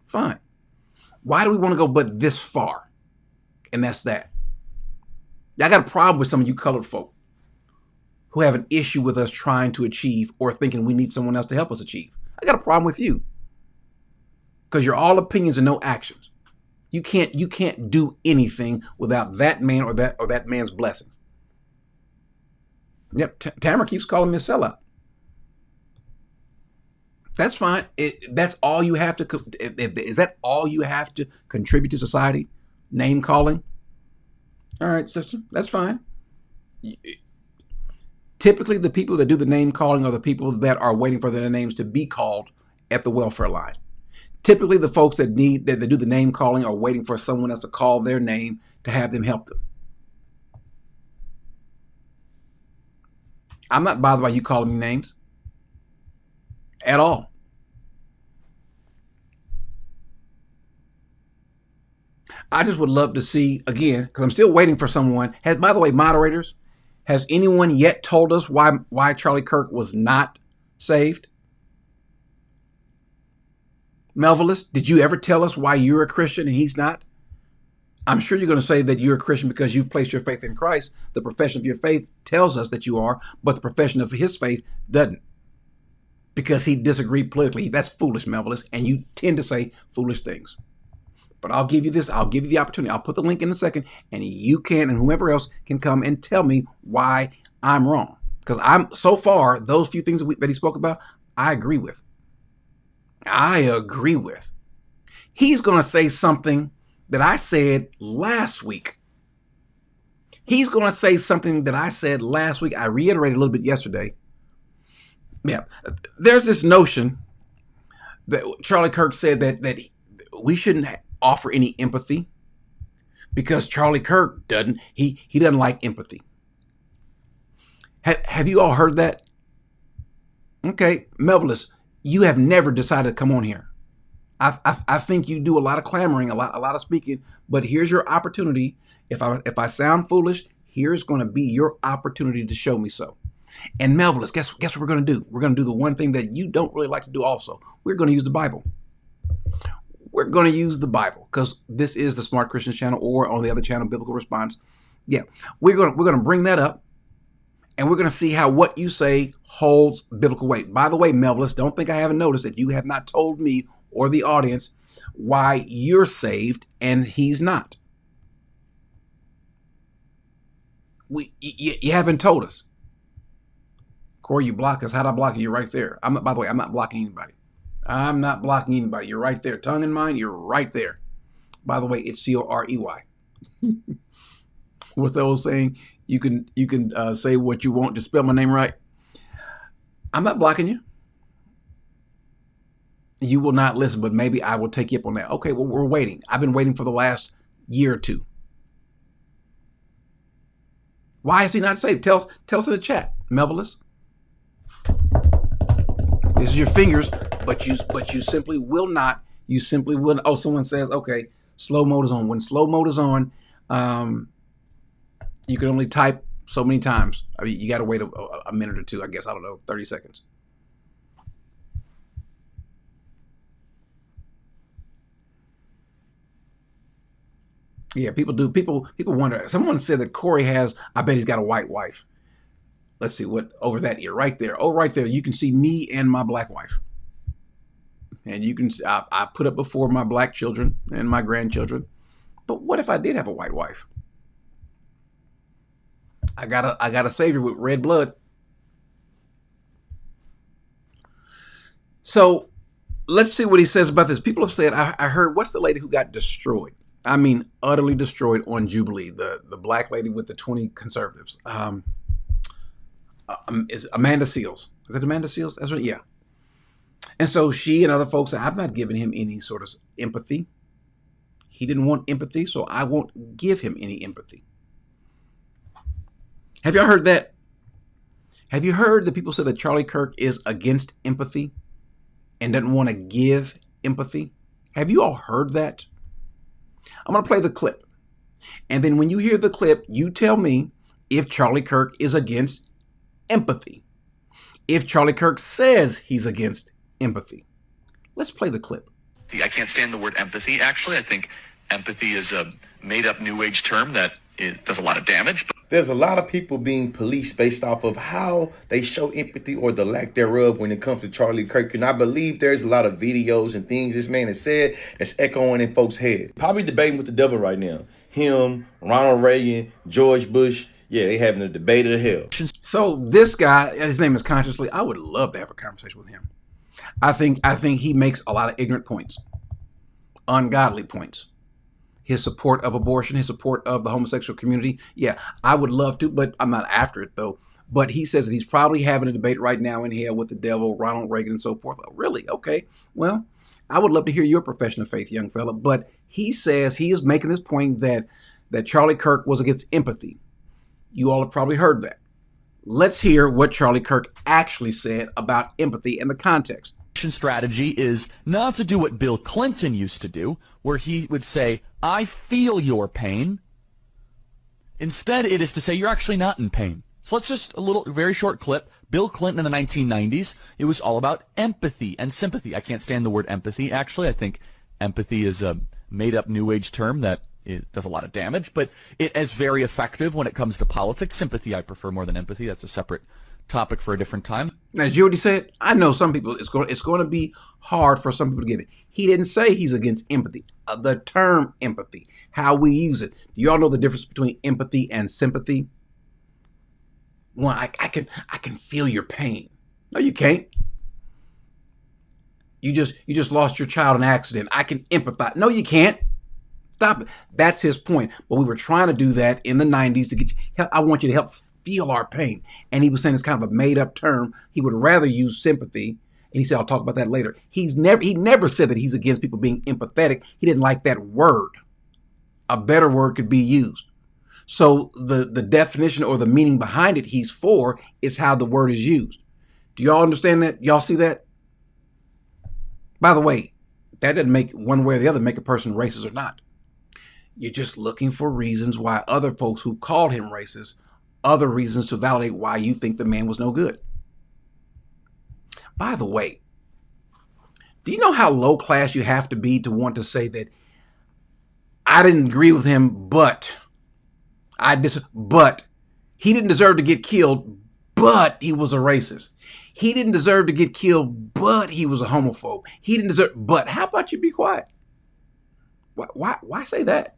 Fine. Why do we want to go but this far? And that's that. I got a problem with some of you colored folk who have an issue with us trying to achieve or thinking we need someone else to help us achieve. I got a problem with you. Because you're all opinions and no actions. You can't do anything without that man or that man's blessings. Yep, Tamara keeps calling me a sellout. That's fine. That's all you have to. Is that all you have to contribute to society? Name calling. All right, sister, that's fine. Typically, the people that do the name calling are the people that are waiting for their names to be called at the welfare line. Typically, the folks that do the name calling are waiting for someone else to call their name to have them help them. I'm not bothered by you calling me names at all. I just would love to see, again, because I'm still waiting for someone. By the way, moderators, has anyone yet told us why Charlie Kirk was not saved? Melvillus, did you ever tell us why you're a Christian and he's not? I'm sure you're going to say that you're a Christian because you've placed your faith in Christ. The profession of your faith tells us that you are, but the profession of his faith doesn't. Because he disagreed politically. That's foolish, Melvillus, and you tend to say foolish things. But I'll give you this. I'll give you the opportunity. I'll put the link in a second, and you can, and whomever else can come and tell me why I'm wrong. Because so far, those few things that he spoke about, I agree with. I agree with. He's going to say something that I said last week. He's going to say something that I said last week. I reiterated a little bit yesterday. Yeah, there's this notion that Charlie Kirk said that we shouldn't offer any empathy because Charlie Kirk doesn't. He doesn't like empathy. Have you all heard that? Okay, Melvillus, you have never decided to come on here. I think you do a lot of clamoring, a lot of speaking, but here's your opportunity. If I sound foolish, here's going to be your opportunity to show me so. And Melvillus, guess what we're going to do? We're going to do the one thing that you don't really like to do also. We're going to use the Bible. We're going to use the Bible because this is the Smart Christians channel, or on the other channel, Biblical Response. Yeah, we're going to bring that up, and we're going to see how what you say holds biblical weight. By the way, Melvillus, don't think I haven't noticed that you have not told me or the audience why you're saved and he's not. You haven't told us. Corey, you block us. How'd I block you? You're right there. By the way, I'm not blocking anybody. I'm not blocking anybody. You're right there. Tongue in mind, you're right there. By the way, it's Corey. With those saying, you can say what you want. Just spell my name right. I'm not blocking you. You will not listen, but maybe I will take you up on that. Okay, well, we're waiting. I've been waiting for the last year or two. Why is he not saved? Tell us in the chat, Melvillus. This is your fingers, but you simply will not. You simply will. Oh, someone says, okay, slow mode is on. When slow mode is on, you can only type so many times. I mean, you got to wait a minute or two. I guess, I don't know, 30 seconds. Yeah, people do. People wonder. Someone said that Corey has. I bet he's got a white wife. Let's see what over that ear right there. Oh, right there. You can see me and my black wife. And you can. I put up before my black children and my grandchildren. But what if I did have a white wife? I got a savior with red blood. So let's see what he says about this. People have said. I heard. What's the lady who got destroyed? I mean, utterly destroyed on Jubilee, the black lady with the 20 conservatives. Is Amanda Seals. Is that Amanda Seals? That's right, yeah. And so she and other folks said, I'm not giving him any sort of empathy. He didn't want empathy, so I won't give him any empathy. Have y'all heard that? Have you heard that people say that Charlie Kirk is against empathy and doesn't want to give empathy? Have you all heard that? I'm going to play the clip. And then when you hear the clip, you tell me if Charlie Kirk is against empathy. If Charlie Kirk says he's against empathy. Let's play the clip. I can't stand the word empathy, actually. I think empathy is a made-up New Age term that it does a lot of damage. There's a lot of people being policed based off of how they show empathy or the lack thereof when it comes to Charlie Kirk. And I believe there's a lot of videos and things this man has said that's echoing in folks' heads. Probably debating with the devil right now. Him, Ronald Reagan, George Bush. Yeah, they having a debate of hell. So this guy, his name is Consciously. I would love to have a conversation with him. I think he makes a lot of ignorant points, ungodly points. His support of abortion, his support of the homosexual community. Yeah, I would love to, but I'm not after it though. But he says that he's probably having a debate right now in hell with the devil, Ronald Reagan, and so forth. Oh, really? Okay. Well, I would love to hear your profession of faith, young fella. But he says he is making this point that Charlie Kirk was against empathy. You all have probably heard that. Let's hear what Charlie Kirk actually said about empathy in the context. Strategy is not to do what Bill Clinton used to do, where he would say, I feel your pain. Instead, it is to say you're actually not in pain. So let's just very short clip. Bill Clinton in the 1990s, it was all about empathy and sympathy. I can't stand the word empathy, actually. I think empathy is a made-up New Age term that it does a lot of damage, but it is very effective when it comes to politics. Sympathy I prefer more than empathy. That's a separate topic for a different time. Now, as you already said, I know some people, it's going to be hard for some people to get it. He didn't say he's against empathy. The term empathy, how we use it. Do you all know the difference between empathy and sympathy? One, I can feel your pain. No, you can't. You just lost your child in an accident. I can empathize. No, you can't. Stop it. That's his point. But we were trying to do that in the 90s to get you, I want you to help feel our pain. And he was saying it's kind of a made up term. He would rather use sympathy. And he said, I'll talk about that later. He never said that he's against people being empathetic. He didn't like that word. A better word could be used. So the definition or the meaning behind it he's for is how the word is used. Do y'all understand that? Y'all see that? By the way, that doesn't make one way or the other make a person racist or not. You're just looking for reasons why other folks who called him racist, other reasons to validate why you think the man was no good. By the way, do you know how low class you have to be to want to say that I didn't agree with him, but he didn't deserve to get killed, but he was a racist. He didn't deserve to get killed, but he was a homophobe. He didn't deserve, but how about you be quiet? Why say that?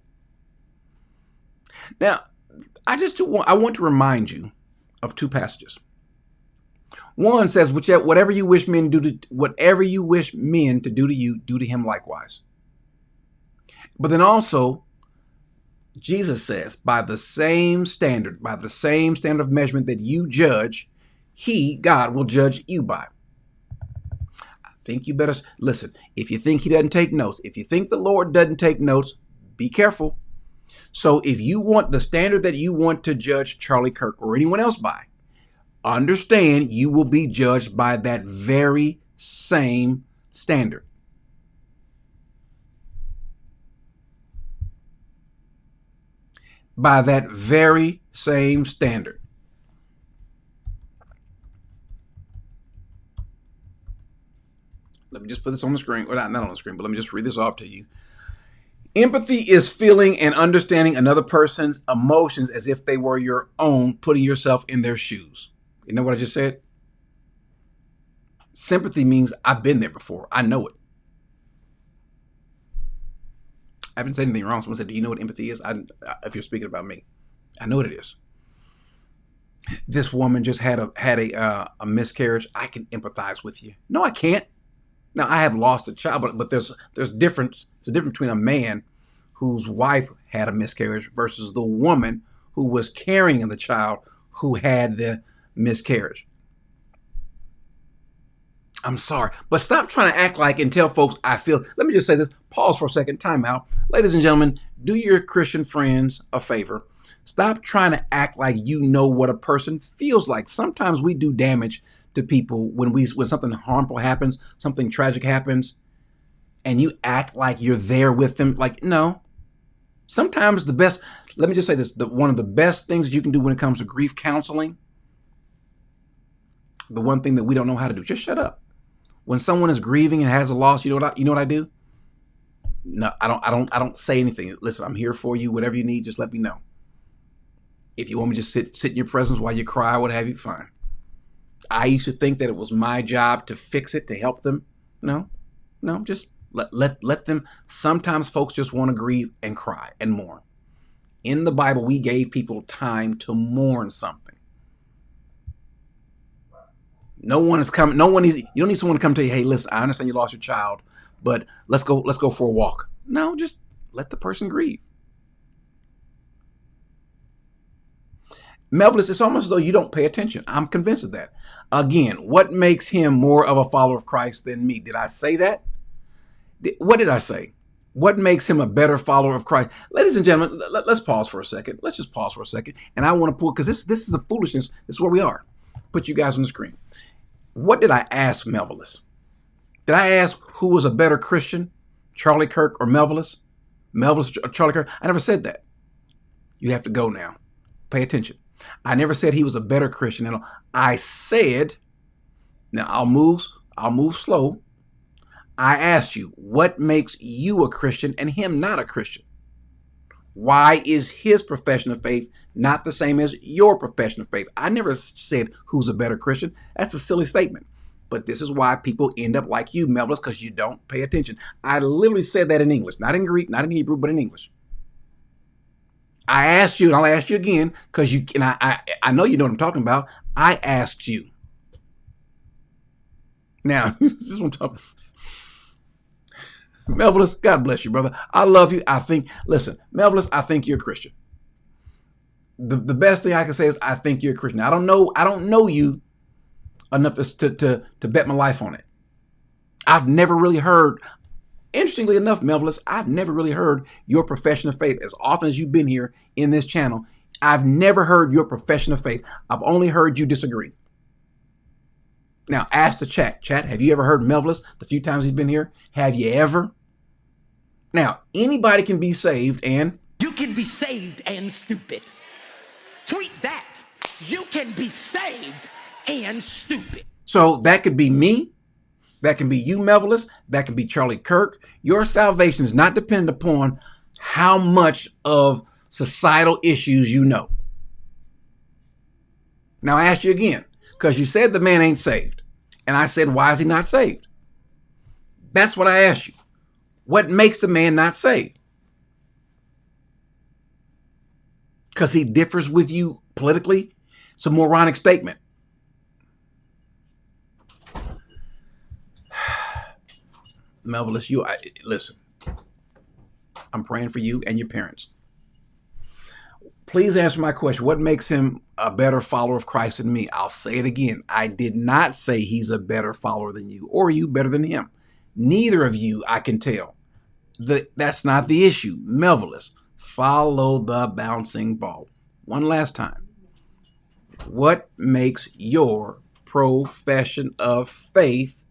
Now, I want to remind you of two passages. One says, whatever you wish men to do to you, do to him likewise. But then also, Jesus says, by the same standard of measurement that you judge, God, will judge you by. I think you better listen. If you think he doesn't take notes, if you think the Lord doesn't take notes, be careful. So if you want the standard that you want to judge Charlie Kirk or anyone else by, understand you will be judged by that very same standard. By that very same standard. Let me just put this on the screen. Well, not on the screen, but let me just read this off to you. Empathy is feeling and understanding another person's emotions as if they were your own, putting yourself in their shoes. You know what I just said? Sympathy means I've been there before. I know it. I haven't said anything wrong. Someone said, do you know what empathy is? If you're speaking about me, I know what it is. This woman just had a miscarriage. I can empathize with you. No, I can't. Now, I have lost a child, but there's difference. It's a difference between a man whose wife had a miscarriage versus the woman who was carrying the child who had the miscarriage. I'm sorry, but stop trying to act like and tell folks I feel. Let me just say this. Pause for a second. Time out. Ladies and gentlemen, do your Christian friends a favor. Stop trying to act like you know what a person feels like. Sometimes we do damage to people when something harmful happens, something tragic happens, and you act like you're there with them. Like, no. Sometimes let me just say this, one of the best things that you can do when it comes to grief counseling, the one thing that we don't know how to do, just shut up. When someone is grieving and has a loss, you know what I do? No, I don't say anything. Listen, I'm here for you. Whatever you need, just let me know. If you want me to just sit in your presence while you cry, what have you, fine. I used to think that it was my job to fix it, to help them. No, just let them. Sometimes folks just want to grieve and cry and mourn. In the Bible, we gave people time to mourn something. No one is coming. You don't need someone to come tell you, hey, listen, I understand you lost your child, but let's go for a walk. No, just let the person grieve. Melvin, it's almost as though you don't pay attention. I'm convinced of that. Again, what makes him more of a follower of Christ than me? Did I say that? What did I say? What makes him a better follower of Christ? Ladies and gentlemen, let's pause for a second. Let's just pause for a second. And I want to pull, because this is a foolishness. This is where we are. Put you guys on the screen. What did I ask Melvillus? Did I ask who was a better Christian, Charlie Kirk or Melvillus? Melvillus or Charlie Kirk? I never said that. You have to go now. Pay attention. I never said he was a better Christian at all. I said, now I'll move slow. I asked you, what makes you a Christian and him not a Christian? Why is his profession of faith not the same as your profession of faith? I never said who's a better Christian. That's a silly statement. But this is why people end up like you, Melvillus, because you don't pay attention. I literally said that in English, not in Greek, not in Hebrew, but in English. I asked you, and I'll ask you again, because I know you know what I'm talking about. I asked you. Now, this is what I'm talking about. Melvillus, God bless you, brother. I love you. Listen, Melvillus, I think you're a Christian. The best thing I can say is I think you're a Christian. I don't know you enough to bet my life on it. I've never really heard, interestingly enough, Melvillus, I've never really heard your profession of faith. As often as you've been here in this channel, I've never heard your profession of faith. I've only heard you disagree. Now, ask the chat. Chat, have you ever heard Melvillus the few times he's been here? Have you ever? Now, anybody can be saved and... You can be saved and stupid. Tweet that. You can be saved and stupid. So that could be me. That can be you, Melvillus. That can be Charlie Kirk. Your salvation is not dependent upon how much of societal issues you know. Now, I ask you again. Because you said the man ain't saved. And I said, why is he not saved? That's what I asked you. What makes the man not saved? Because he differs with you politically? It's a moronic statement. Melvillus, listen. I'm praying for you and your parents. Please answer my question. What makes him a better follower of Christ than me? I'll say it again. I did not say he's a better follower than you or you better than him. Neither of you, I can tell. That's not the issue. Melvillus, follow the bouncing ball. One last time. What makes your profession of faith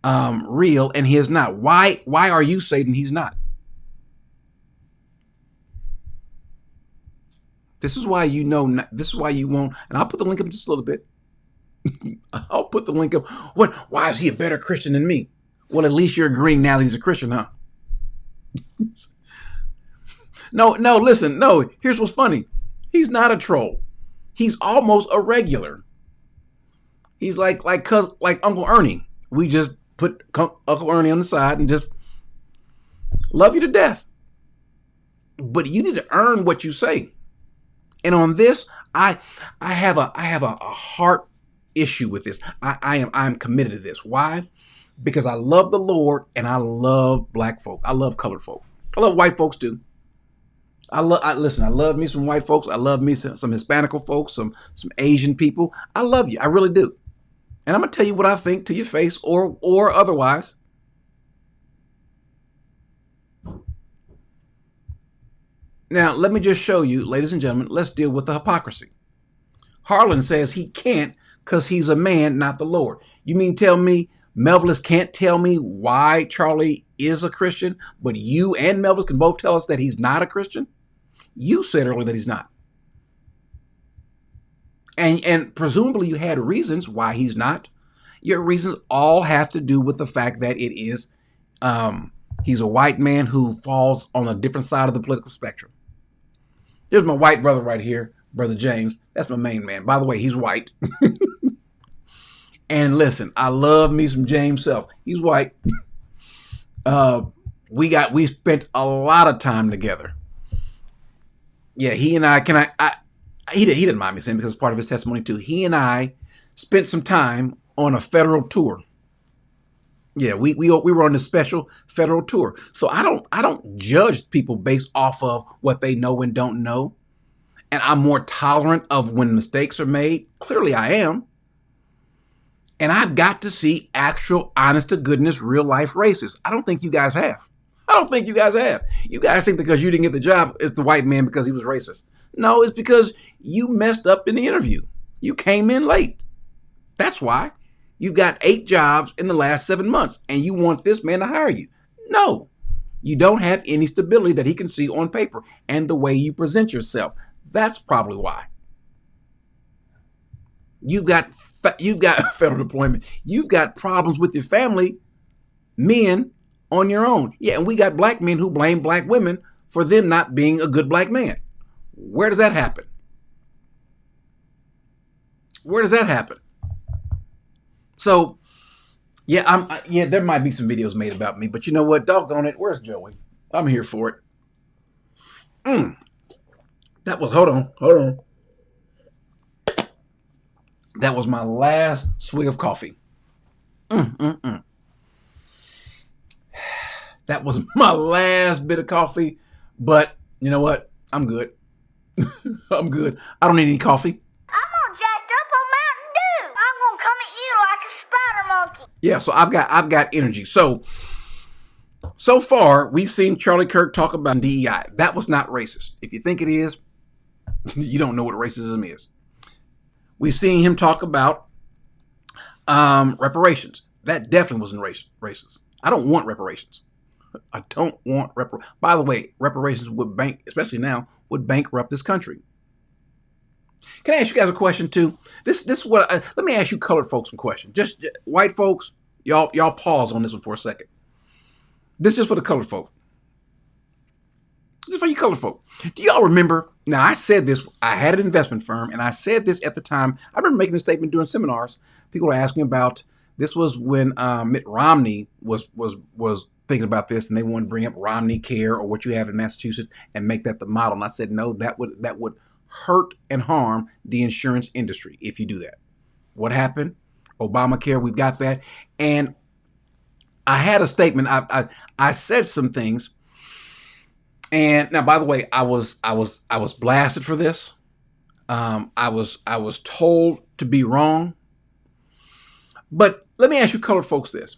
real and his not? Why are you saved and he's not? This is why you know. This is why you won't. And I'll put the link up just a little bit. I'll put the link up. What? Why is he a better Christian than me? Well, at least you're agreeing now that he's a Christian, huh? No. Listen. No. Here's what's funny. He's not a troll. He's almost a regular. He's like Uncle Ernie. We just put Uncle Ernie on the side and just love you to death. But you need to earn what you say. And on this, I have a heart issue with this. I'm committed to this. Why? Because I love the Lord and I love black folk. I love colored folk. I love white folks too. Listen, I love me some white folks. I love me some Hispanic folks, some Asian people. I love you. I really do. And I'm gonna tell you what I think to your face or otherwise. Now, let me just show you, ladies and gentlemen, let's deal with the hypocrisy. Harlan says he can't because he's a man, not the Lord. You mean tell me Melvillus can't tell me why Charlie is a Christian, but you and Melvillus can both tell us that he's not a Christian? You said earlier that he's not. And presumably you had reasons why he's not. Your reasons all have to do with the fact that it is, he's a white man who falls on a different side of the political spectrum. There's my white brother right here, Brother James. That's my main man. By the way, he's white. And listen, I love me some James Self. He's white. We spent a lot of time together. Yeah, he and I he didn't mind me saying because it's part of his testimony too. He and I spent some time on a federal tour. Yeah, we were on a special federal tour. So I don't judge people based off of what they know and don't know. And I'm more tolerant of when mistakes are made. Clearly I am. And I've got to see actual, honest to goodness, real life racists. I don't think you guys have. I don't think you guys have. You guys think because you didn't get the job, it's the white man because he was racist. No, it's because you messed up in the interview. You came in late. That's why. You've got 8 jobs in the last 7 months, and you want this man to hire you. No, you don't have any stability that he can see on paper and the way you present yourself. That's probably why. You've got federal deployment. You've got problems with your family, men on your own. Yeah, and we got black men who blame black women for them not being a good black man. Where does that happen? Where does that happen? So, yeah, there might be some videos made about me, but you know what? Doggone it. Where's Joey? I'm here for it. That was, hold on. That was my last swig of coffee. That was my last bit of coffee, but you know what? I'm good. I'm good. I don't need any coffee. Yeah, so I've got energy. So far, we've seen Charlie Kirk talk about DEI. That was not racist. If you think it is, you don't know what racism is. We've seen him talk about reparations. That definitely wasn't racist. I don't want reparations. I don't want reparations. By the way, reparations would especially now, would bankrupt this country. Can I ask you guys a question too? This is what. Let me ask you colored folks some questions. Just white folks, y'all pause on this one for a second. This is for the colored folk. This is for you colored folk. Do y'all remember? Now I said this. I had an investment firm, and I said this at the time. I remember making this statement during seminars. People were asking about. This was when Mitt Romney was thinking about this, and they wanted to bring up Romney Care or what you have in Massachusetts and make that the model. And I said no, that would hurt and harm the insurance industry if you do that. What happened? Obamacare, we've got that. And I had a statement. I said some things. And now, by the way, I was blasted for this. I was told to be wrong. But let me ask you colored folks this.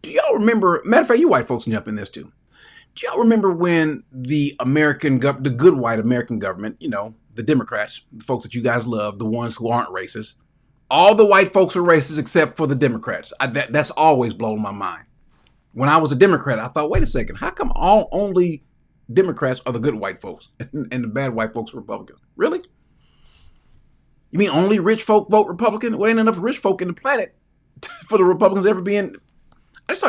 Do y'all remember, matter of fact, you white folks can jump in this too. Do y'all remember when the good white American government, the Democrats, the folks that you guys love, the ones who aren't racist, all the white folks are racist except for the Democrats. That's always blown my mind. When I was a Democrat, I thought, wait a second, how come only Democrats are the good white folks and the bad white folks are Republicans? Really? You mean only rich folk vote Republican? Well, ain't enough rich folk in the planet for the Republicans ever being. I just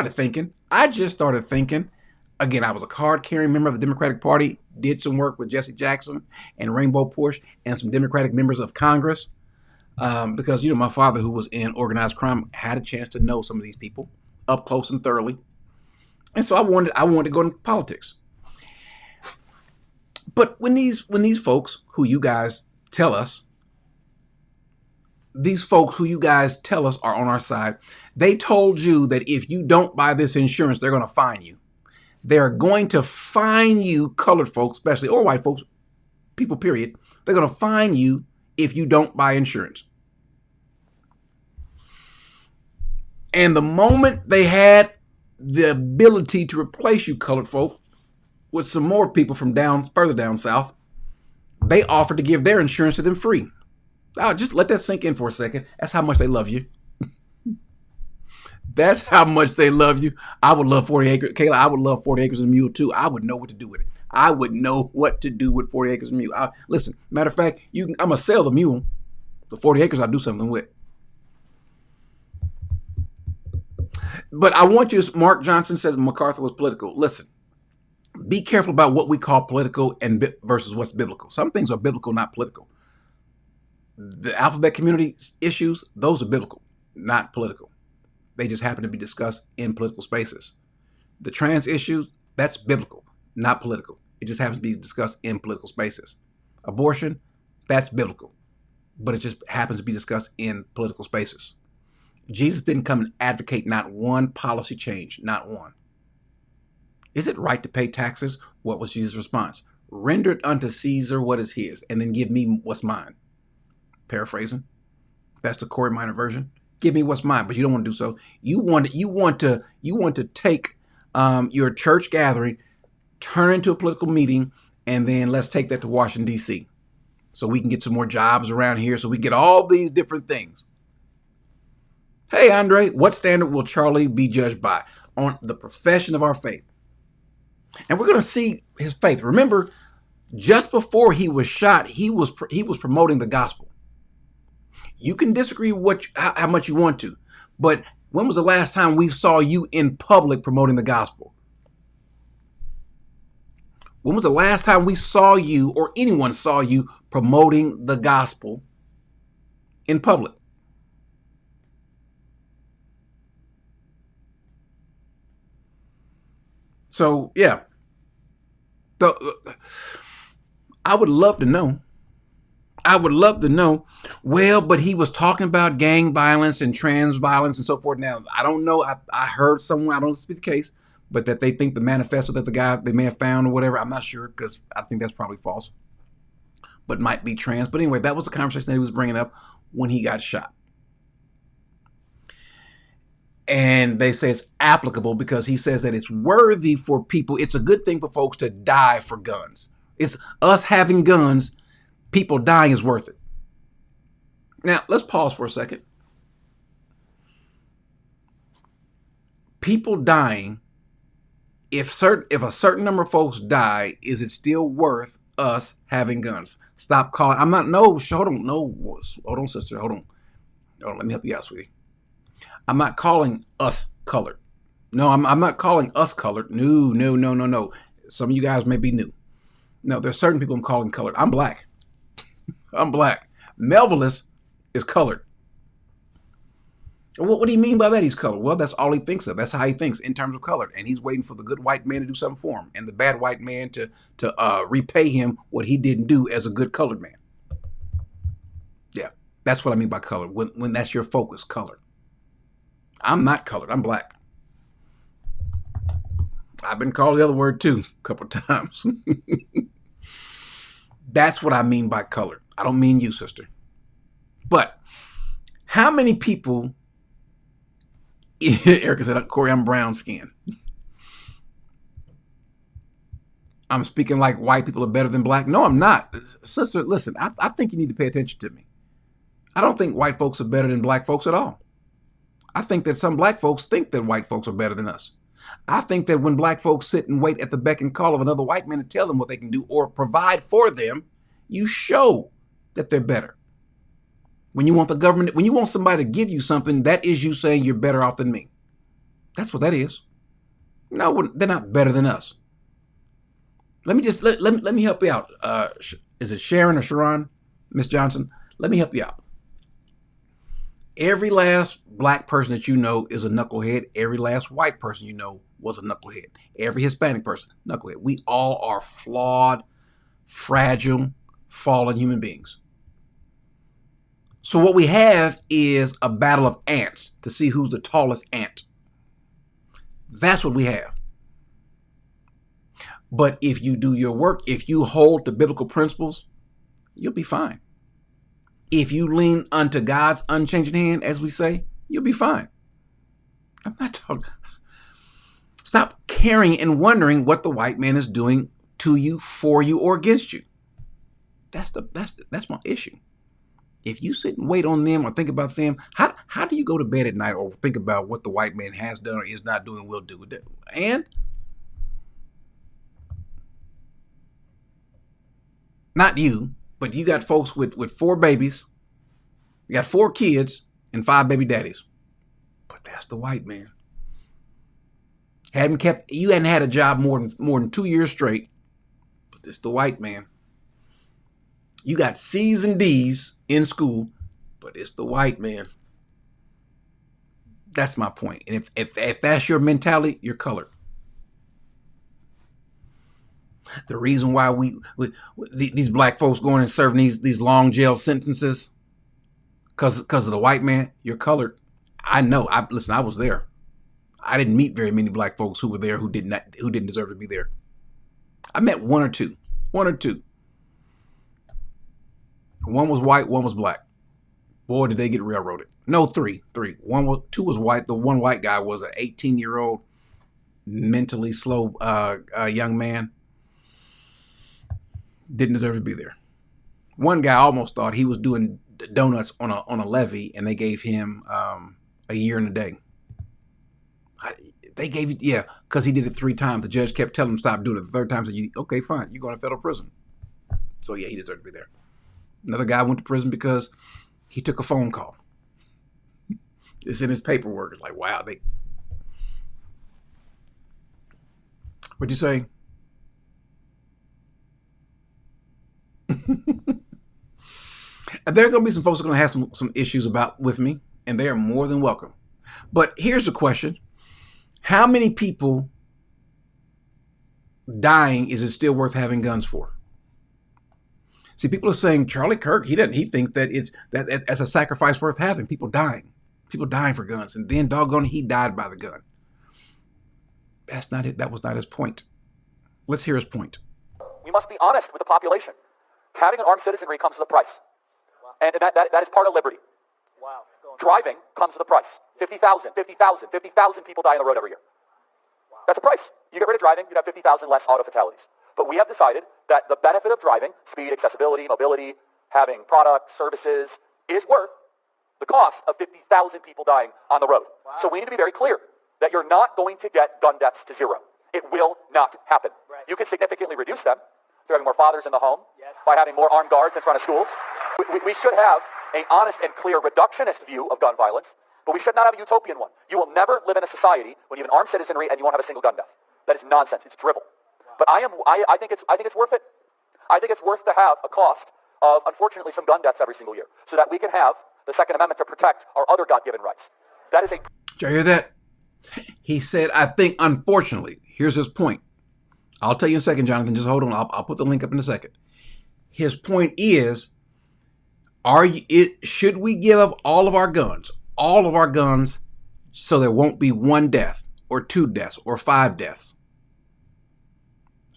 started thinking. Again, I was a card-carrying member of the Democratic Party, did some work with Jesse Jackson and Rainbow Push and some Democratic members of Congress because, my father, who was in organized crime, had a chance to know some of these people up close and thoroughly. And so I wanted to go into politics. But when these folks who you guys tell us, are on our side, they told you that if you don't buy this insurance, they're going to fine you. They're going to fine you, colored folks, especially, or white folks, people, period. They're going to fine you if you don't buy insurance. And the moment they had the ability to replace you, colored folk, with some more people from further down south, they offered to give their insurance to them free. I'll just let that sink in for a second. That's how much they love you. That's how much they love you. I would love 40 acres. Kayla, I would love 40 acres and a mule too. I would know what to do with it. I would know what to do with 40 acres and a mule. Listen, matter of fact, I'm going to sell the mule. The 40 acres I'll do something with. But I want you, Mark Johnson says MacArthur was political. Listen, be careful about what we call political versus what's biblical. Some things are biblical, not political. The alphabet community issues, those are biblical, not political. They just happen to be discussed in political spaces. The trans issues, that's biblical, not political. It just happens to be discussed in political spaces. Abortion, that's biblical, but it just happens to be discussed in political spaces. Jesus didn't come and advocate not one policy change, not one. Is it right to pay taxes? What was Jesus' response? Render it unto Caesar what is his, and then give me what's mine. Paraphrasing. That's the Corey Minor version. Give me what's mine, but you don't want to do so. You want to take your church gathering, turn it into a political meeting, and then let's take that to Washington, D.C. so we can get some more jobs around here, so we get all these different things. Hey, Andre, what standard will Charlie be judged by? On the profession of our faith. And we're going to see his faith. Remember, just before he was shot, he was promoting the gospel. You can disagree how much you want to, but when was the last time we saw you in public promoting the gospel? When was the last time we saw you or anyone saw you promoting the gospel in public? So, yeah. I would love to know. Well, but he was talking about gang violence and trans violence and so forth. Now, I don't know. I heard somewhere, I don't know if it's the case, but that they think the manifesto that the guy they may have found or whatever, I'm not sure, because I think that's probably false, but might be trans. But anyway, that was a conversation that he was bringing up when he got shot. And they say it's applicable because he says that it's worthy for people. It's a good thing for folks to die for guns. It's us having guns. People dying is worth it. Now, let's pause for a second. People dying, if a certain number of folks die, is it still worth us having guns? Stop calling. Hold on, sister. Hold on, let me help you out, sweetie. I'm not calling us colored. No, I'm not calling us colored. No. Some of you guys may be new. No, there's certain people I'm calling colored. I'm black. I'm black. Melvillus is colored. What do you mean by that? He's colored. Well, that's all he thinks of. That's how he thinks in terms of colored. And he's waiting for the good white man to do something for him, and the bad white man to repay him what he didn't do as a good colored man. Yeah, that's what I mean by colored. When that's your focus, colored. I'm not colored. I'm black. I've been called the other word too a couple of times. That's what I mean by colored. I don't mean you, sister. But how many people, Erica said, Corey, I'm brown skinned. I'm speaking like white people are better than black. No, I'm not. Sister, listen, I think you need to pay attention to me. I don't think white folks are better than black folks at all. I think that some black folks think that white folks are better than us. I think that when black folks sit and wait at the beck and call of another white man to tell them what they can do or provide for them, you show that they're better. When you want the government, when you want somebody to give you something, that is you saying you're better off than me. That's what that is. No, they're not better than us. Let me help you out. Is it Sharon or Sharon, Miss Johnson? Let me help you out. Every last black person that you know is a knucklehead. Every last white person you know was a knucklehead. Every Hispanic person, knucklehead. We all are flawed, fragile, fallen human beings. So what we have is a battle of ants to see who's the tallest ant. That's what we have. But if you do your work, if you hold to biblical principles, you'll be fine. If you lean unto God's unchanging hand, as we say, you'll be fine. I'm not talking. Stop caring and wondering what the white man is doing to you, for you, or against you. That's my issue. If you sit and wait on them or think about them, how do you go to bed at night or think about what the white man has done or is not doing, will do? And not you, but you got folks with 4 babies, you got 4 kids and 5 baby daddies. But that's the white man. You hadn't had a job more than 2 years straight, but this the white man. You got C's and D's in school, but it's the white man. That's my point. And if that's your mentality, you're colored. The reason why these black folks going and serving these long jail sentences because of the white man, you're colored. I know. Listen, I was there. I didn't meet very many black folks who were there who didn't deserve to be there. I met one or two. One was white, one was black. Boy, did they get railroaded. No, three. Two was white. The one white guy was an 18-year-old mentally slow young man. Didn't deserve to be there. One guy almost thought he was doing donuts on a levee, and they gave him a year and a day. They gave it, yeah, because he did it 3 times. The judge kept telling him stop doing it. The third time, said, okay, fine, you're going to federal prison. So yeah, he deserved to be there. Another guy went to prison because he took a phone call. It's in his paperwork. It's like, wow, what'd you say? There are going to be some folks who are going to have some issues with me, and they are more than welcome. But here's the question. How many people dying is it still worth having guns for? See, people are saying Charlie Kirk, he thinks that it's that's a sacrifice worth having. People dying for guns, and then doggone, he died by the gun. That's not it. That was not his point. Let's hear his point. We must be honest with the population. Having an armed citizenry comes with a price, and that is part of liberty. Wow. Driving comes with a price. 50,000 people die on the road every year. Wow. That's a price. You get rid of driving, you'd have 50,000 less auto fatalities. But we have decided that the benefit of driving, speed, accessibility, mobility, having products, services, is worth the cost of 50,000 people dying on the road. Wow. So we need to be very clear that you're not going to get gun deaths to zero. It will not happen. Right. You can significantly reduce them through having more fathers in the home, by having more armed guards in front of schools. We should have an honest and clear reductionist view of gun violence, but we should not have a utopian one. You will never live in a society when you have an armed citizenry and you won't have a single gun death. That is nonsense. It's drivel. But I think it's worth it. I think it's worth to have a cost of, unfortunately, some gun deaths every single year, so that we can have the Second Amendment to protect our other God-given rights. That is a... Did you hear that? He said, I think, unfortunately, here's his point. I'll tell you in a second, Jonathan. Just hold on. I'll put the link up in a second. His point is, should we give up all of our guns, so there won't be 1 death or 2 deaths or 5 deaths?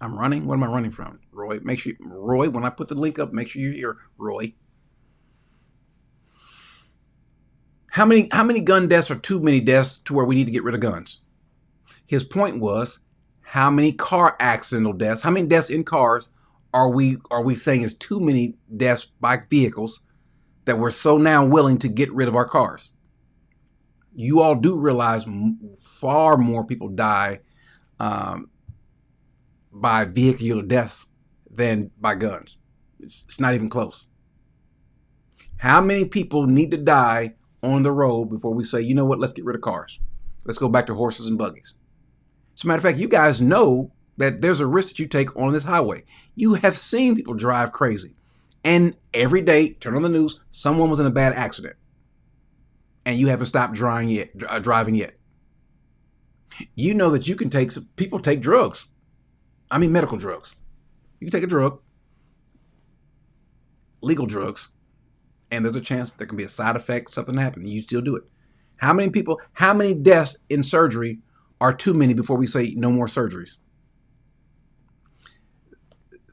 I'm running. What am I running from? Roy, when I put the link up, make sure you hear Roy. How many gun deaths are too many deaths to where we need to get rid of guns? His point was, how many car accidental deaths, how many deaths in cars are we saying is too many deaths by vehicles that we're so now willing to get rid of our cars? You all do realize far more people die by vehicular deaths than by guns. It's not even close. How many people need to die on the road before we say, you know what, let's get rid of cars. Let's go back to horses and buggies. As a matter of fact, you guys know that there's a risk that you take on this highway. You have seen people drive crazy. And every day, turn on the news, someone was in a bad accident. And you haven't stopped driving yet. You know that you can people take drugs. I mean medical drugs. You can take a drug, legal drugs, and there's a chance there can be a side effect, something happen, and you still do it. How many deaths in surgery are too many before we say no more surgeries?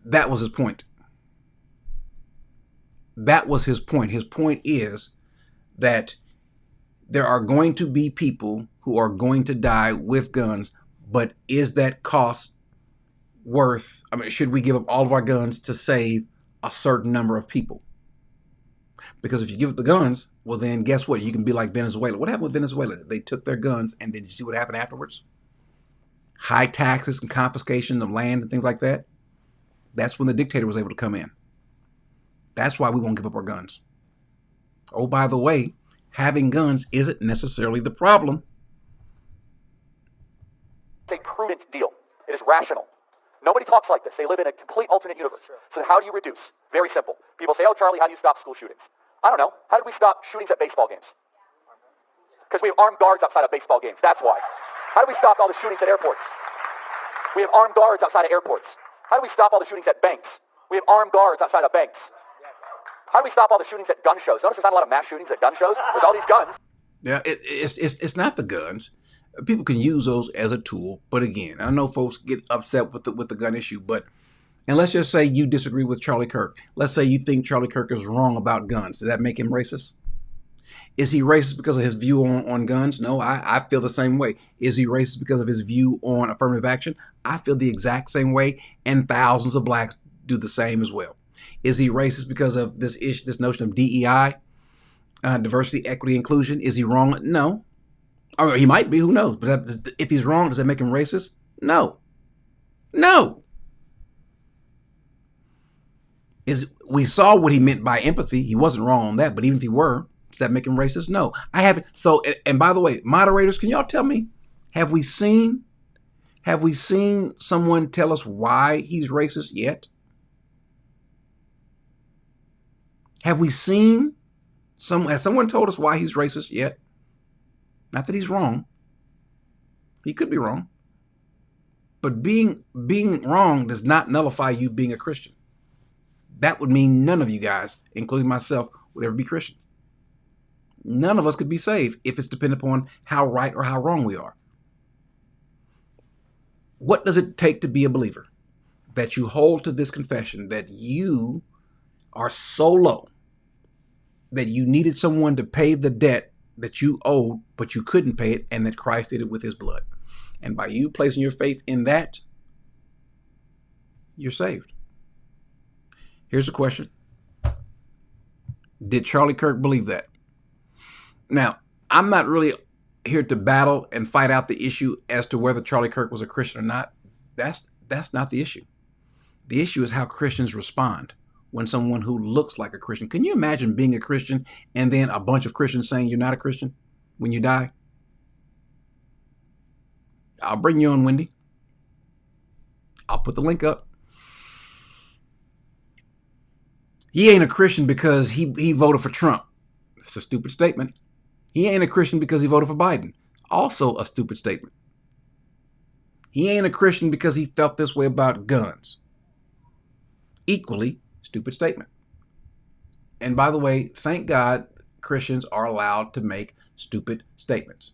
That was his point. That was his point. His point is that there are going to be people who are going to die with guns, but is that cost worth, should we give up all of our guns to save a certain number of people? Because if you give up the guns, well then guess what? You can be like Venezuela. What happened with Venezuela? They took their guns, and then you see what happened afterwards? High taxes and confiscation of land and things like that. That's when the dictator was able to come in. That's why we won't give up our guns. Oh, by the way, having guns isn't necessarily the problem. It's a prudent deal. It is rational. Nobody talks like this. They live in a complete alternate universe. So how do you reduce? Very simple. People say, oh, Charlie, how do you stop school shootings? I don't know. How did we stop shootings at baseball games? Because we have armed guards outside of baseball games. That's why. How do we stop all the shootings at airports? We have armed guards outside of airports. How do we stop all the shootings at banks? We have armed guards outside of banks. How do we stop all the shootings at gun shows? Notice there's not a lot of mass shootings at gun shows. There's all these guns. Yeah, it's not the guns. People can use those as a tool, but again, I know folks get upset with the gun issue, and let's just say you disagree with Charlie Kirk. Let's say you think Charlie Kirk is wrong about guns. Does that make him racist? Is he racist because of his view on guns? No, I feel the same way. Is he racist because of his view on affirmative action? I feel the exact same way, and thousands of blacks do the same as well. Is he racist because of this notion of DEI, diversity, equity, inclusion? Is he wrong? No. Or he might be, who knows? But if he's wrong, does that make him racist? No. No. We saw what he meant by empathy. He wasn't wrong on that, but even if he were, does that make him racist? No. I haven't. So, and by the way, moderators, can y'all tell me, have we seen someone tell us why he's racist yet? Have we seen has someone told us why he's racist yet? Not that he's wrong. He could be wrong. But being wrong does not nullify you being a Christian. That would mean none of you guys, including myself, would ever be Christian. None of us could be saved if it's dependent upon how right or how wrong we are. What does it take to be a believer? That you hold to this confession that you are so low that you needed someone to pay the debt that you owed, but you couldn't pay it, and that Christ did it with his blood. And by you placing your faith in that, you're saved. Here's the question. Did Charlie Kirk believe that? Now, I'm not really here to battle and fight out the issue as to whether Charlie Kirk was a Christian or not. That's not the issue. The issue is how Christians respond when someone who looks like a Christian. Can you imagine being a Christian and then a bunch of Christians saying you're not a Christian when you die? I'll bring you on, Wendy. I'll put the link up. He ain't a Christian because he voted for Trump. It's a stupid statement. He ain't a Christian because he voted for Biden. Also a stupid statement. He ain't a Christian because he felt this way about guns. Equally stupid statement. And by the way, thank God Christians are allowed to make stupid statements.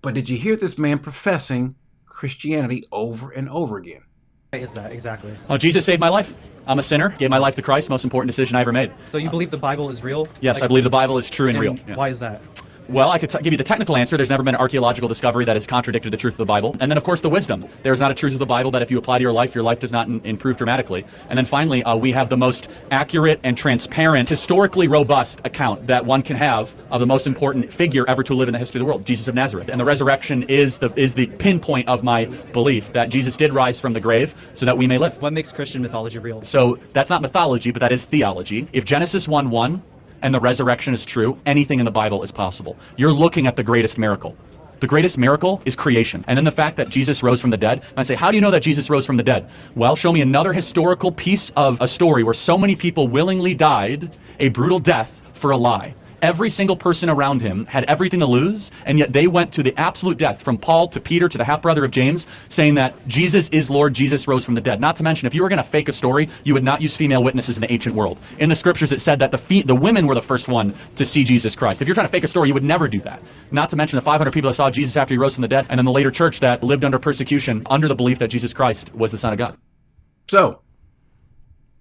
But did you hear this man professing Christianity over and over again? Why is that exactly? Oh, Jesus saved my life. I'm a sinner, gave my life to Christ, most important decision I ever made. So you believe the Bible is real? Yes, I believe the Bible is true and real. Yeah. Why is that? Well, I could give you the technical answer. There's never been an archaeological discovery that has contradicted the truth of the Bible. And then, of course, the wisdom. There's not a truth of the Bible that if you apply to your life does not improve dramatically. And then finally, we have the most accurate and transparent, historically robust account that one can have of the most important figure ever to live in the history of the world, Jesus of Nazareth. And the resurrection is the pinpoint of my belief that Jesus did rise from the grave so that we may live. What makes Christian mythology real? So that's not mythology, but that is theology. If Genesis 1:1 and the resurrection is true, anything in the Bible is possible. You're looking at the greatest miracle. The greatest miracle is creation. And then the fact that Jesus rose from the dead. And I say, how do you know that Jesus rose from the dead? Well, show me another historical piece of a story where so many people willingly died a brutal death for a lie. Every single person around him had everything to lose, and yet they went to the absolute death, from Paul to Peter to the half-brother of James, saying that Jesus is Lord, Jesus rose from the dead. Not to mention, if you were going to fake a story, you would not use female witnesses in the ancient world. In the scriptures, it said that the women were the first one to see Jesus Christ. If you're trying to fake a story, you would never do that. Not to mention the 500 people that saw Jesus after he rose from the dead, and then the later church that lived under persecution, under the belief that Jesus Christ was the Son of God. So,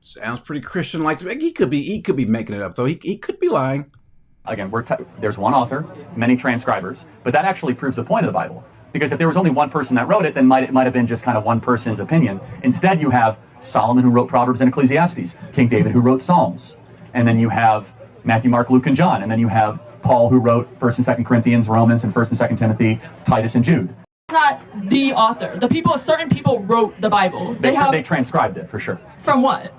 sounds pretty Christian-like. He could be making it up, though. He could be lying. Again, there's one author, many transcribers, but that actually proves the point of the Bible. Because if there was only one person that wrote it, then it might have been just kind of one person's opinion. Instead, you have Solomon, who wrote Proverbs and Ecclesiastes, King David, who wrote Psalms, and then you have Matthew, Mark, Luke, and John, and then you have Paul, who wrote 1st and 2nd Corinthians, Romans, and 1st and 2nd Timothy, Titus, and Jude. It's not the author. Certain people wrote the Bible. They transcribed it, for sure. From what?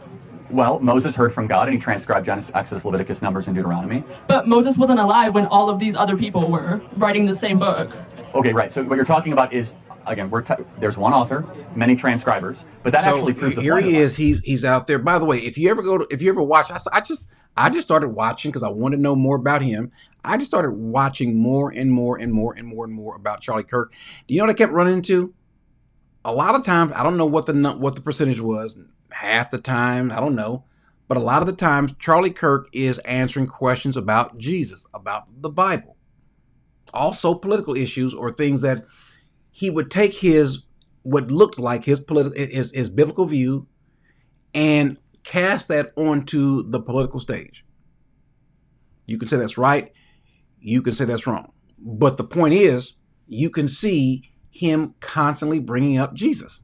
Well, Moses heard from God, and he transcribed Genesis, Exodus, Leviticus, Numbers, and Deuteronomy. But Moses wasn't alive when all of these other people were writing the same book. Okay, right. So what you're talking about is, again, there's one author, many transcribers, but that actually proves the point. Here he is. He's out there. By the way, if you ever watch, I just started watching because I wanted to know more about him. I just started watching more and more about Charlie Kirk. Do you know what I kept running into? A lot of times, I don't know what the percentage was. Half the time, I don't know. But a lot of the times, Charlie Kirk is answering questions about Jesus, about the Bible. Also political issues or things that he would take what looked like his biblical view and cast that onto the political stage. You can say that's right. You can say that's wrong. But the point is, you can see him constantly bringing up Jesus.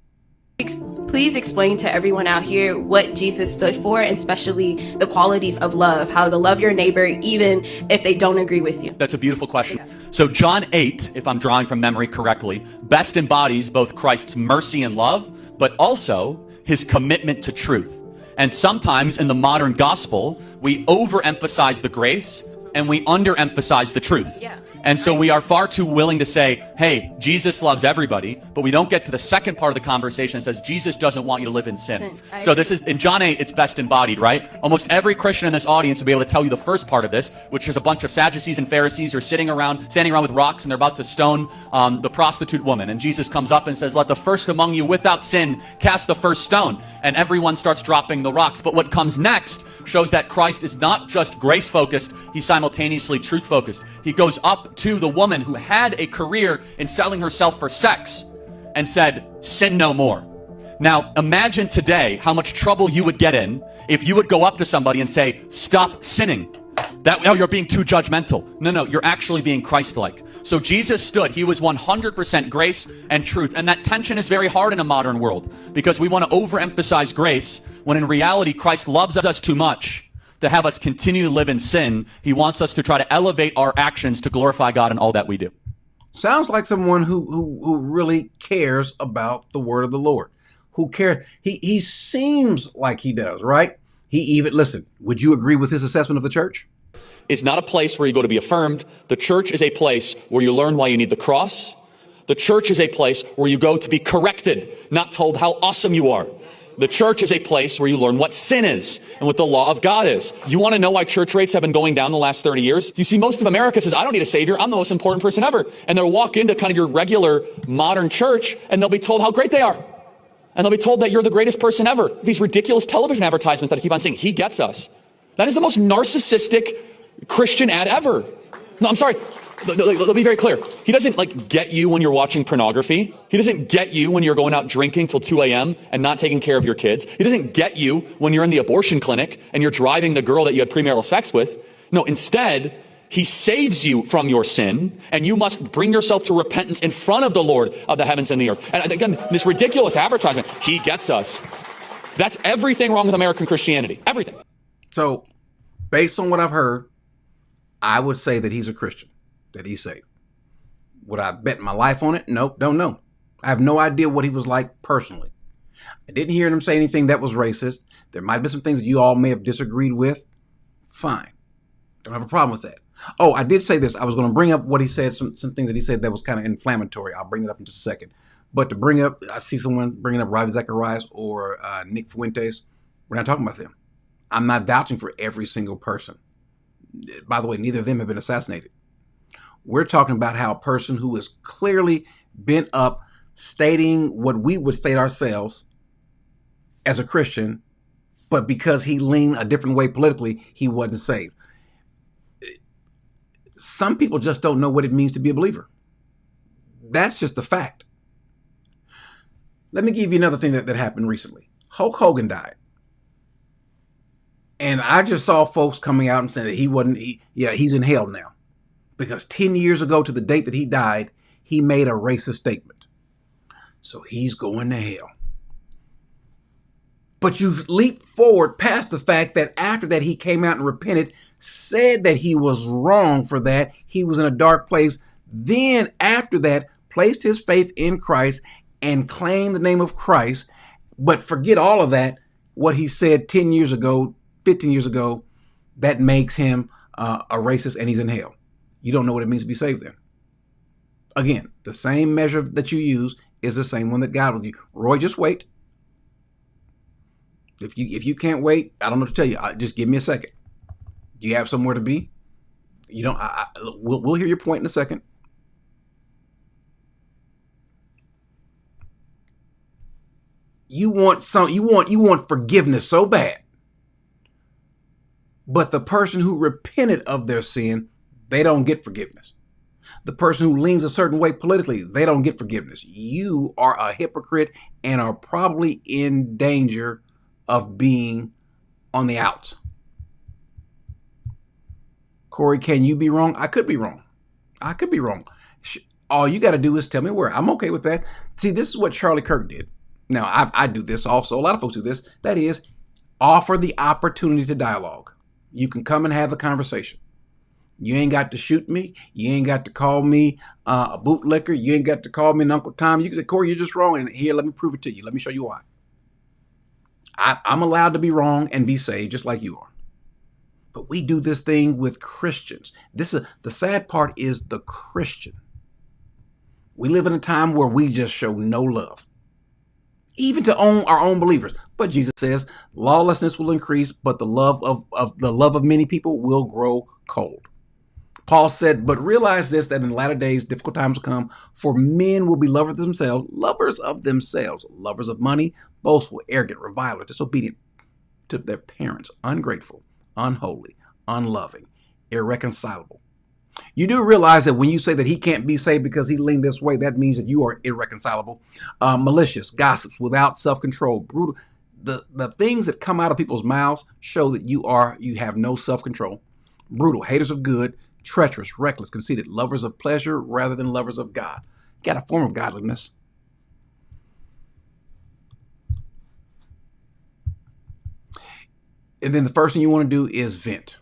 Please explain to everyone out here what Jesus stood for, and especially the qualities of love, how to love your neighbor even if they don't agree with you. That's a beautiful question. So John 8, if I'm drawing from memory correctly, best embodies both Christ's mercy and love, but also his commitment to truth. And sometimes in the modern gospel, we overemphasize the grace and we underemphasize the truth. Yeah. And so we are far too willing to say, hey, Jesus loves everybody, but we don't get to the second part of the conversation that says Jesus doesn't want you to live in sin. So this is, in John 8, it's best embodied, right? Almost every Christian in this audience will be able to tell you the first part of this, which is a bunch of Sadducees and Pharisees are standing around with rocks, and they're about to stone the prostitute woman. And Jesus comes up and says, let the first among you without sin cast the first stone. And everyone starts dropping the rocks. But what comes next shows that Christ is not just grace-focused, he's simultaneously truth-focused. He goes up to the woman who had a career in selling herself for sex and said, sin no more. Now, imagine today how much trouble you would get in if you would go up to somebody and say, stop sinning. Oh, you're being too judgmental. No, you're actually being Christ-like. So Jesus stood. He was 100% grace and truth. And that tension is very hard in a modern world because we want to overemphasize grace when in reality Christ loves us too much to have us continue to live in sin. He wants us to try to elevate our actions to glorify God in all that we do. Sounds like someone who really cares about the word of the Lord. Who cares? He seems like he does, right? Listen, would you agree with his assessment of the church? It's not a place where you go to be affirmed. The church is a place where you learn why you need the cross. The church is a place where you go to be corrected, not told how awesome you are. The church is a place where you learn what sin is and what the law of God is. You want to know why church rates have been going down the last 30 years? You see, most of America says, I don't need a savior. I'm the most important person ever. And they'll walk into kind of your regular modern church and they'll be told how great they are. And they'll be told that you're the greatest person ever. These ridiculous television advertisements that keep on saying, he gets us. That is the most narcissistic Christian ad ever. No, I'm sorry. Let me be very clear. He doesn't get you when you're watching pornography. He doesn't get you when you're going out drinking till 2 a.m. and not taking care of your kids. He doesn't get you when you're in the abortion clinic and you're driving the girl that you had premarital sex with. No, instead, he saves you from your sin, and you must bring yourself to repentance in front of the Lord of the heavens and the earth. And again, this ridiculous advertisement, he gets us. That's everything wrong with American Christianity. Everything. So, based on what I've heard, I would say that he's a Christian, that he's saved. Would I bet my life on it? Nope, don't know. I have no idea what he was like personally. I didn't hear him say anything that was racist. There might have been some things that you all may have disagreed with. Fine. Don't have a problem with that. Oh, I did say this. I was going to bring up what he said, some things that he said that was kind of inflammatory. I'll bring it up in just a second. But to bring up, I see someone bringing up Ravi Zacharias or Nick Fuentes. We're not talking about them. I'm not vouching for every single person. By the way, neither of them have been assassinated. We're talking about how a person who is clearly bent up stating what we would state ourselves as a Christian, but because he leaned a different way politically, he wasn't saved. Some people just don't know what it means to be a believer. That's just a fact. Let me give you another thing that happened recently. Hulk Hogan died. And I just saw folks coming out and saying that he's in hell now. Because 10 years ago to the date that he died, he made a racist statement. So he's going to hell. But you leap forward past the fact that after that he came out and repented, said that he was wrong for that. He was in a dark place. Then after that, placed his faith in Christ and claimed the name of Christ. But forget all of that, what he said 10 years ago, 15 years ago, that makes him a racist and he's in hell. You don't know what it means to be saved then. Again, the same measure that you use is the same one that God will use. Roy, just wait. If you can't wait, I don't know what to tell you. Just give me a second. Do you have somewhere to be? You don't. We'll hear your point in a second. You want forgiveness so bad. But the person who repented of their sin, they don't get forgiveness. The person who leans a certain way politically, they don't get forgiveness. You are a hypocrite and are probably in danger of being on the outs. Corey, can you be wrong? I could be wrong. I could be wrong. All you got to do is tell me where. I'm okay with that. See, this is what Charlie Kirk did. Now, I do this also. A lot of folks do this. That is, offer the opportunity to dialogue. You can come and have a conversation. You ain't got to shoot me. You ain't got to call me a bootlicker. You ain't got to call me an Uncle Tom. You can say, Corey, you're just wrong. And here, let me prove it to you. Let me show you why. I'm allowed to be wrong and be saved just like you are. But we do this thing with Christians. The sad part is the Christian. We live in a time where we just show no love, even to our own believers. But Jesus says lawlessness will increase, but the love of many people will grow cold. Paul said, but realize this, that in the latter days, difficult times will come, for men will be lovers of themselves, lovers of money, boastful, arrogant, revilers, disobedient to their parents, ungrateful, unholy, unloving, irreconcilable. You do realize that when you say that he can't be saved because he leaned this way, that means that you are irreconcilable, malicious, gossips, without self-control, brutal. The things that come out of people's mouths show that you have no self-control, brutal, haters of good, treacherous, reckless, conceited, lovers of pleasure rather than lovers of God. You got a form of godliness. And then the first thing you want to do is vent.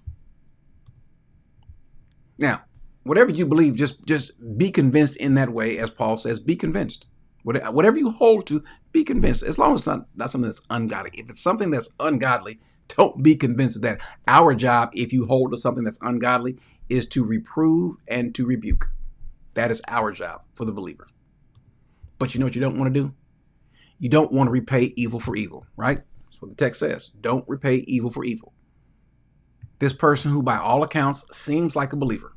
Now, whatever you believe, just be convinced in that way, as Paul says, be convinced. Whatever you hold to, be convinced, as long as it's not something that's ungodly. If it's something that's ungodly, don't be convinced of that. Our job, if you hold to something that's ungodly, is to reprove and to rebuke. That is our job for the believer. But you know what you don't want to do? You don't want to repay evil for evil, right? That's what the text says. Don't repay evil for evil. This person who by all accounts seems like a believer.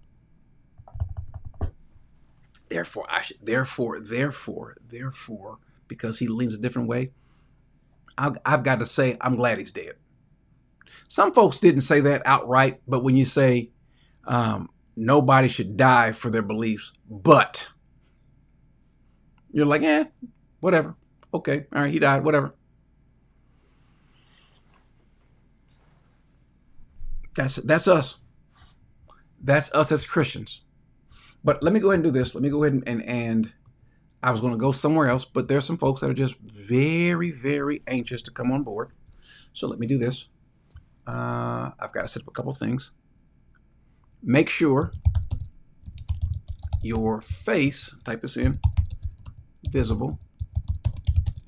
Therefore, because he leans a different way, I've got to say, I'm glad he's dead. Some folks didn't say that outright, but when you say nobody should die for their beliefs, but you're like, whatever. Okay, all right, he died, whatever. That's us. That's us as Christians. But let me go ahead and do this. Let me go ahead and I was going to go somewhere else, but there's some folks that are just very, very anxious to come on board. So let me do this. I've got to set up a couple things. Make sure your face, type this in, visible,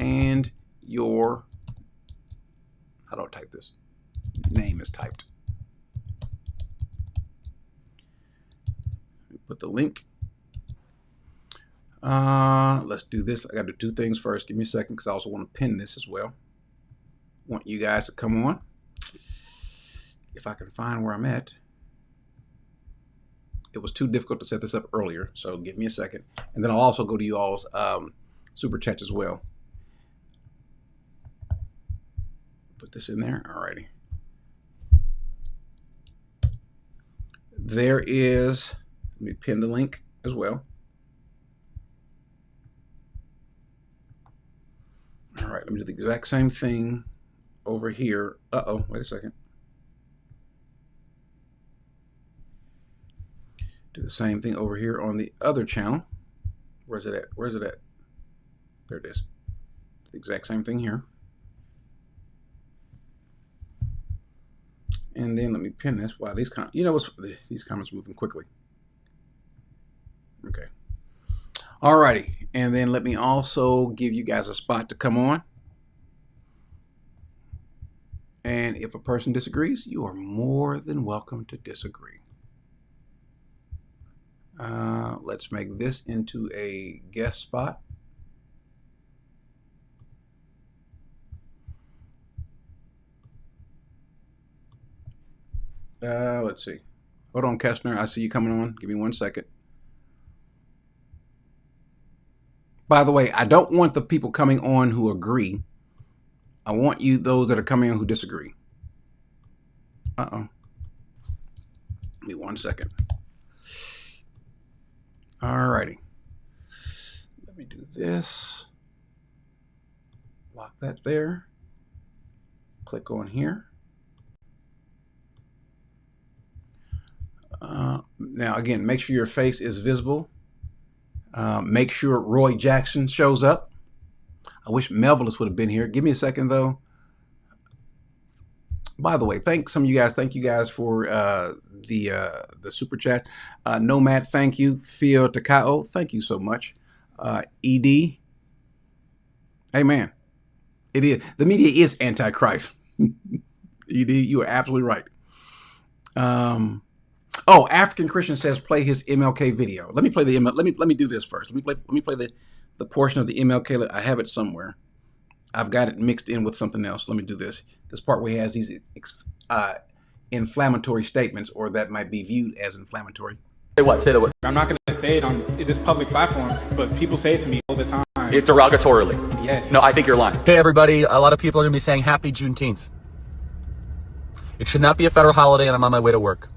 and your, how do I type this? Name is typed. Put the link. Let's do this. I got to do two things first. Give me a second because I also want to pin this as well. Want you guys to come on. If I can find where I'm at. It was too difficult to set this up earlier, so give me a second. And then I'll also go to you all's super chats as well. Put this in there. Alrighty. There is, let me pin the link as well. All right, let me do the exact same thing over here. Uh-oh, wait a second. Do the same thing over here on the other channel. Where's it at? Where's it at? There it is. The exact same thing here. And then let me pin this. Wow, these comments, you know what's, these comments are moving quickly. Okay. Alrighty, and then let me also give you guys a spot to come on. And if a person disagrees, you are more than welcome to disagree. Let's make this into a guest spot. Let's see. Hold on, Kestner. I see you coming on. Give me 1 second. By the way, I don't want the people coming on who agree. I want you, those that are coming on who disagree. Uh-oh. Give me 1 second. All righty. Let me do this. Lock that there. Click on here. Now, again, make sure your face is visible. Make sure Roy Jackson shows up. I wish Melvillus would have been here. Give me a second, though. By the way, thank you guys for the super chat. Nomad, thank you. Fio Takao, thank you so much. ED, amen. It is. The media is antichrist. ED, you are absolutely right. Oh, African Christian says play his MLK video. Let me play the let me do this first. Let me play the portion of the MLK. I have it somewhere. I've got it mixed in with something else. Let me do this. This part where he has these inflammatory statements, or that might be viewed as inflammatory. Say what? Say that what? I'm not going to say it on this public platform, but people say it to me all the time. It derogatorily. Yes. No, I think you're lying. Hey everybody, a lot of people are going to be saying happy Juneteenth. It should not be a federal holiday, and I'm on my way to work.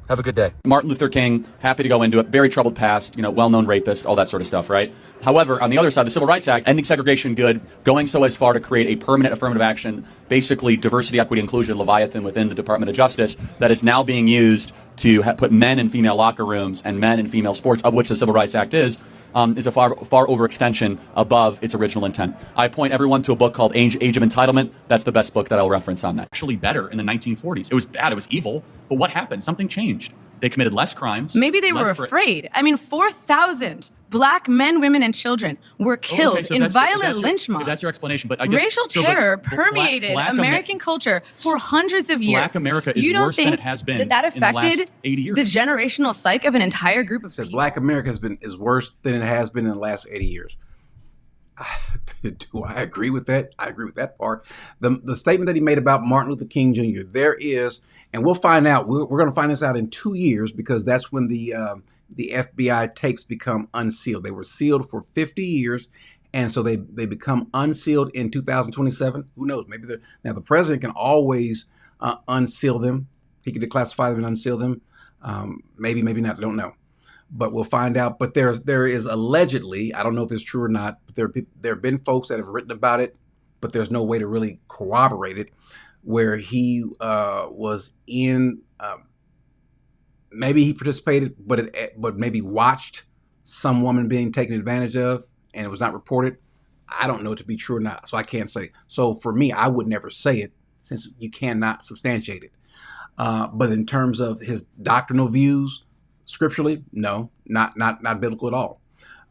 Have a good day. Martin Luther King, happy to go into it, very troubled past, well-known rapist, all that sort of stuff, right? However, on the other side, the Civil Rights Act, ending segregation good, going so as far to create a permanent affirmative action, basically diversity, equity, inclusion, Leviathan within the Department of Justice, that is now being used to put men in female locker rooms and men in female sports, of which the Civil Rights Act is a far overextension above its original intent. I point everyone to a book called Age of Entitlement. That's the best book that I'll reference on that. Actually better in the 1940s. It was bad, it was evil, but what happened? Something changed. They committed less crimes. Maybe they were afraid. I mean, 4,000 black men, women, and children were killed in violent lynch mobs. That's your explanation. But I guess, racial terror permeated American culture for hundreds of years. Black America is worse than it has been that in the last affected 80 years. the generational psyche of an entire group of people. Black America is worse than it has been in the last 80 years. Do I agree with that? I agree with that part. The statement that he made about Martin Luther King Jr., there is, and we'll find out, we're going to find this out in 2 years, because that's when the FBI tapes become unsealed. They were sealed for 50 years, and so they become unsealed in 2027. Who knows? Maybe now the president can always unseal them. He can declassify them and unseal them. Maybe not. I don't know. But we'll find out. But there is allegedly, I don't know if it's true or not, but there have been folks that have written about it, but there's no way to really corroborate it, where he was in, maybe he participated, but maybe watched some woman being taken advantage of, and it was not reported. I don't know it to be true or not, so I can't say. So for me, I would never say it, since you cannot substantiate it. But in terms of his doctrinal views, scripturally, no, not biblical at all.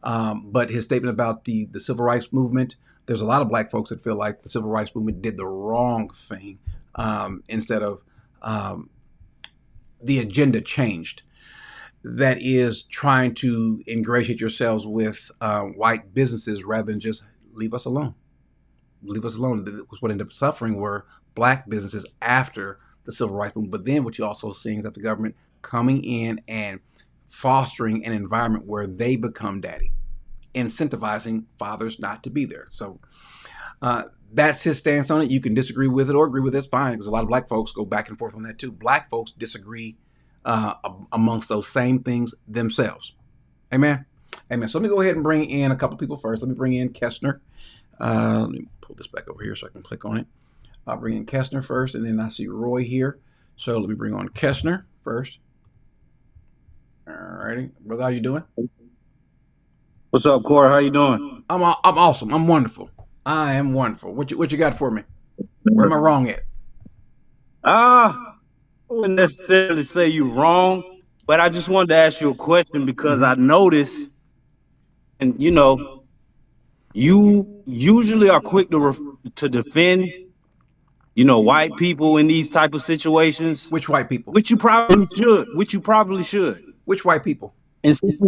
But his statement about the civil rights movement, there's a lot of black folks that feel like the civil rights movement did the wrong thing, instead of the agenda changed. That is trying to ingratiate yourselves with white businesses rather than just leave us alone. Leave us alone. What ended up suffering were black businesses after the civil rights movement. But then what you're also seeing is that the government coming in and fostering an environment where they become daddy, incentivizing fathers not to be there. So that's his stance on it. You can disagree with it or agree with it. It's fine, because a lot of black folks go back and forth on that too. Black folks disagree amongst those same things themselves. Amen. Amen. So let me go ahead and bring in a couple people first. Let me bring in Kestner. Let me pull this back over here so I can click on it. I'll bring in Kestner first, and then I see Roy here. So let me bring on Kestner first. All righty. Brother, how you doing? What's up, Corey? How you doing? I'm awesome. I'm wonderful. I am wonderful. What you got for me? Where am I wrong at? I wouldn't necessarily say you wrong, but I just wanted to ask you a question, because I noticed, and you usually are quick to defend, white people in these type of situations. Which white people? Which you probably should. Which white people? And since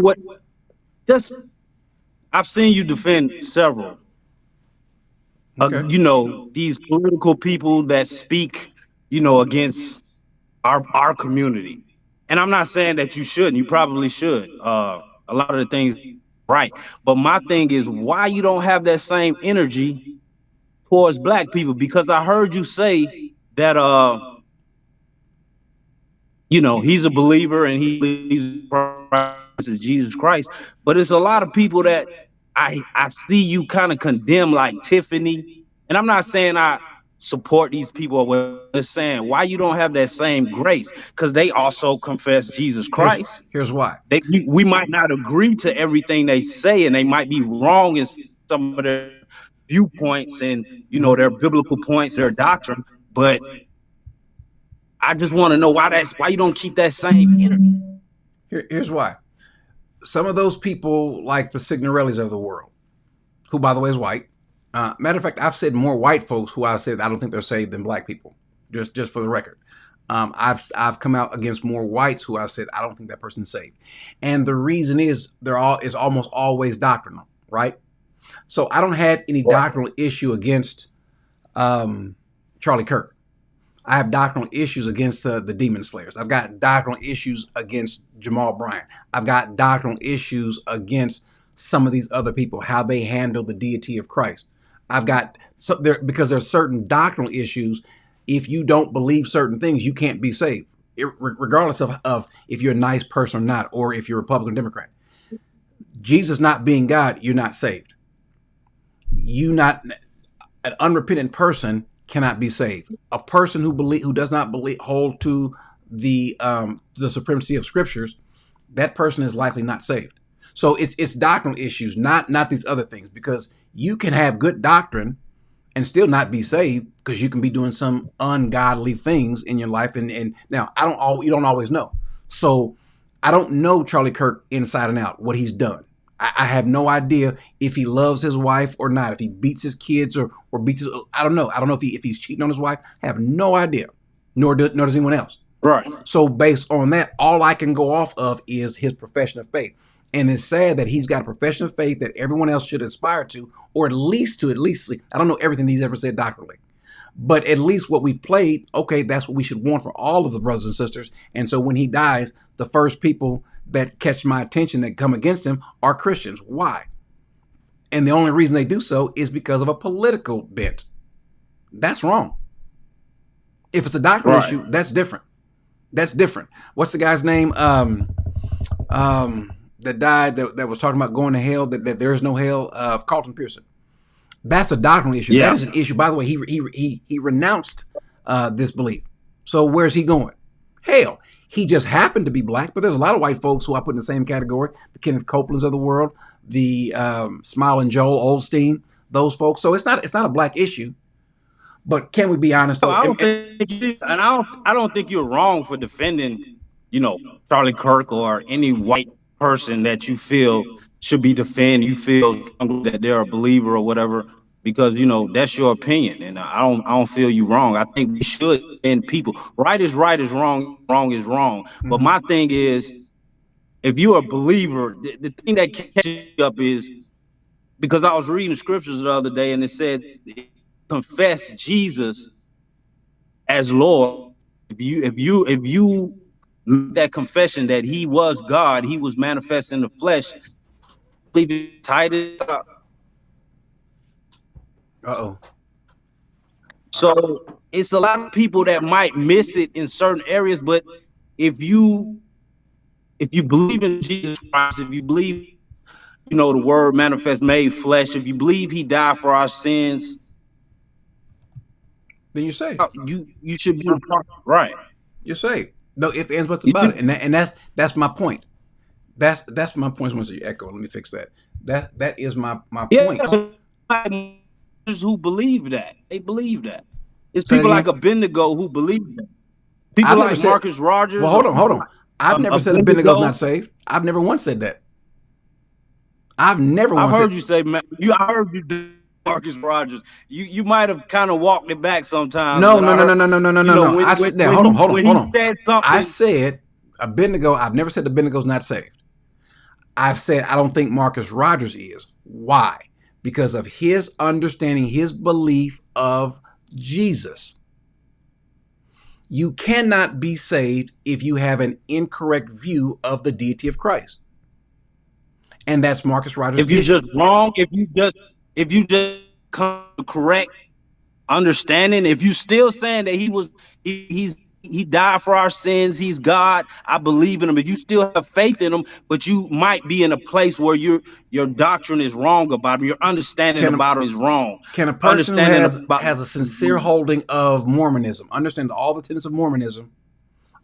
I've seen you defend several. Okay. These political people that speak, against our community. And I'm not saying that you shouldn't. You probably should. A lot of the things, right. But my thing is, why you don't have that same energy towards black people? Because I heard you say that, he's a believer and he believes in Jesus Christ. But it's a lot of people that I see you kind of condemn, like Tiffany. And I'm not saying I support these people with just saying why you don't have that same grace, because they also confess Jesus Christ. Here's why. We might not agree to everything they say, and they might be wrong in some of their viewpoints and their biblical points, their doctrine, but I just want to know why you don't keep that same energy. Here's why. Some of those people, like the Signorellis of the world, who by the way is white. Matter of fact, I've said more white folks who I said I don't think they're saved than black people. Just for the record, I've come out against more whites who I've said I don't think that person's saved, and the reason is is almost always doctrinal, right? So I don't have any doctrinal issue against Charlie Kirk. I have doctrinal issues against the Demon Slayers. I've got doctrinal issues against Jamal Bryant. I've got doctrinal issues against some of these other people, how they handle the deity of Christ. I've got because there's certain doctrinal issues. If you don't believe certain things, you can't be saved, regardless of if you're a nice person or not, or if you're a Republican or Democrat. Jesus not being God, you're not saved. An unrepentant person cannot be saved. A person who does not hold to the supremacy of scriptures, that person is likely not saved. So it's doctrinal issues, not these other things, because you can have good doctrine and still not be saved, because you can be doing some ungodly things in your life. And now you don't always know. So I don't know Charlie Kirk inside and out, what he's done. I have no idea if he loves his wife or not, if he beats his kids or beats his, I don't know. I don't know if he's cheating on his wife. I have no idea, nor does anyone else. Right. So based on that, all I can go off of is his profession of faith. And it's sad that he's got a profession of faith that everyone else should aspire to, or at least see. I don't know everything he's ever said doctrinally, but at least what we've played, okay, that's what we should want for all of the brothers and sisters. And so when he dies, the first people that catch my attention that come against him are Christians. Why? And the only reason they do so is because of a political bent. That's wrong. If it's a doctrinal issue, that's different. That's different. What's the guy's name? That died, that was talking about going to hell, that there is no hell, Carlton Pearson. That's a doctrinal issue. Yeah. That is an issue. By the way, he renounced this belief. So where's he going? Hell. He just happened to be black, but there's a lot of white folks who I put in the same category, the Kenneth Copelands of the world, the Smiling Joel Osteen, those folks. So it's not a black issue. But can we be honest? Though? I don't think you're wrong for defending, Charlie Kirk or any white person that you feel should be defended. You feel that they're a believer or whatever, because that's your opinion, and I don't feel you wrong. I think we should defend people. Right is wrong, wrong is wrong. But my thing is, if you're a believer, the thing that catches you up is, because I was reading scriptures the other day and it said, confess Jesus as Lord. If you make that confession that he was God, he was manifest in the flesh, believe it, Titus. Uh-oh. So it's a lot of people that might miss it in certain areas, but if you believe in Jesus Christ, if you believe, the word manifest made flesh, if you believe he died for our sins, then you're saved. You should be right. You're saved. No ifs, ands, buts about it. And that's my point. That's my point. Once you echo, let me fix that. That is my point. Who believe that. They believe that. It's people like Abednego who believe that. People like Marcus Rogers. Well, hold on. I've never said Abednego's not saved. I've never once said that. I've heard you say, I heard you do Marcus Rogers. You might have kind of walked it back sometimes. No. Hold on. Said something. I said Abednego. I've never said Abednego's not saved. I've said I don't think Marcus Rogers is. Why? Because of his understanding, his belief of Jesus. You cannot be saved if you have an incorrect view of the deity of Christ. And that's Marcus Rogers. If you just wrong, if you just come to correct understanding, if you still saying that he's he died for our sins. He's God. I believe in him. If you still have faith in him, but you might be in a place where your doctrine is wrong about him, your understanding about him is wrong. Can a person who Understanding has a sincere holding of Mormonism, understand all the tenets of Mormonism,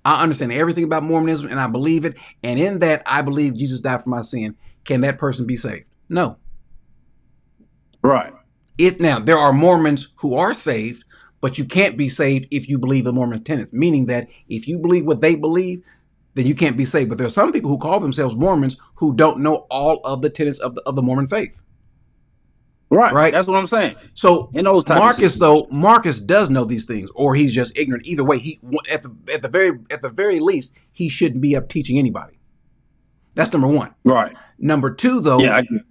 I understand everything about Mormonism and I believe it, and in that I believe Jesus died for my sin, can that person be saved? No. Right. Now, there are Mormons who are saved, but you can't be saved if you believe the Mormon tenets, meaning that if you believe what they believe, then you can't be saved. But there are some people who call themselves Mormons who don't know all of the tenets of the Mormon faith. Right. That's what I'm saying. So in those Marcus does know these things, or he's just ignorant. Either way, he at the very least, he shouldn't be up teaching anybody. That's number one. Right. Number two, though,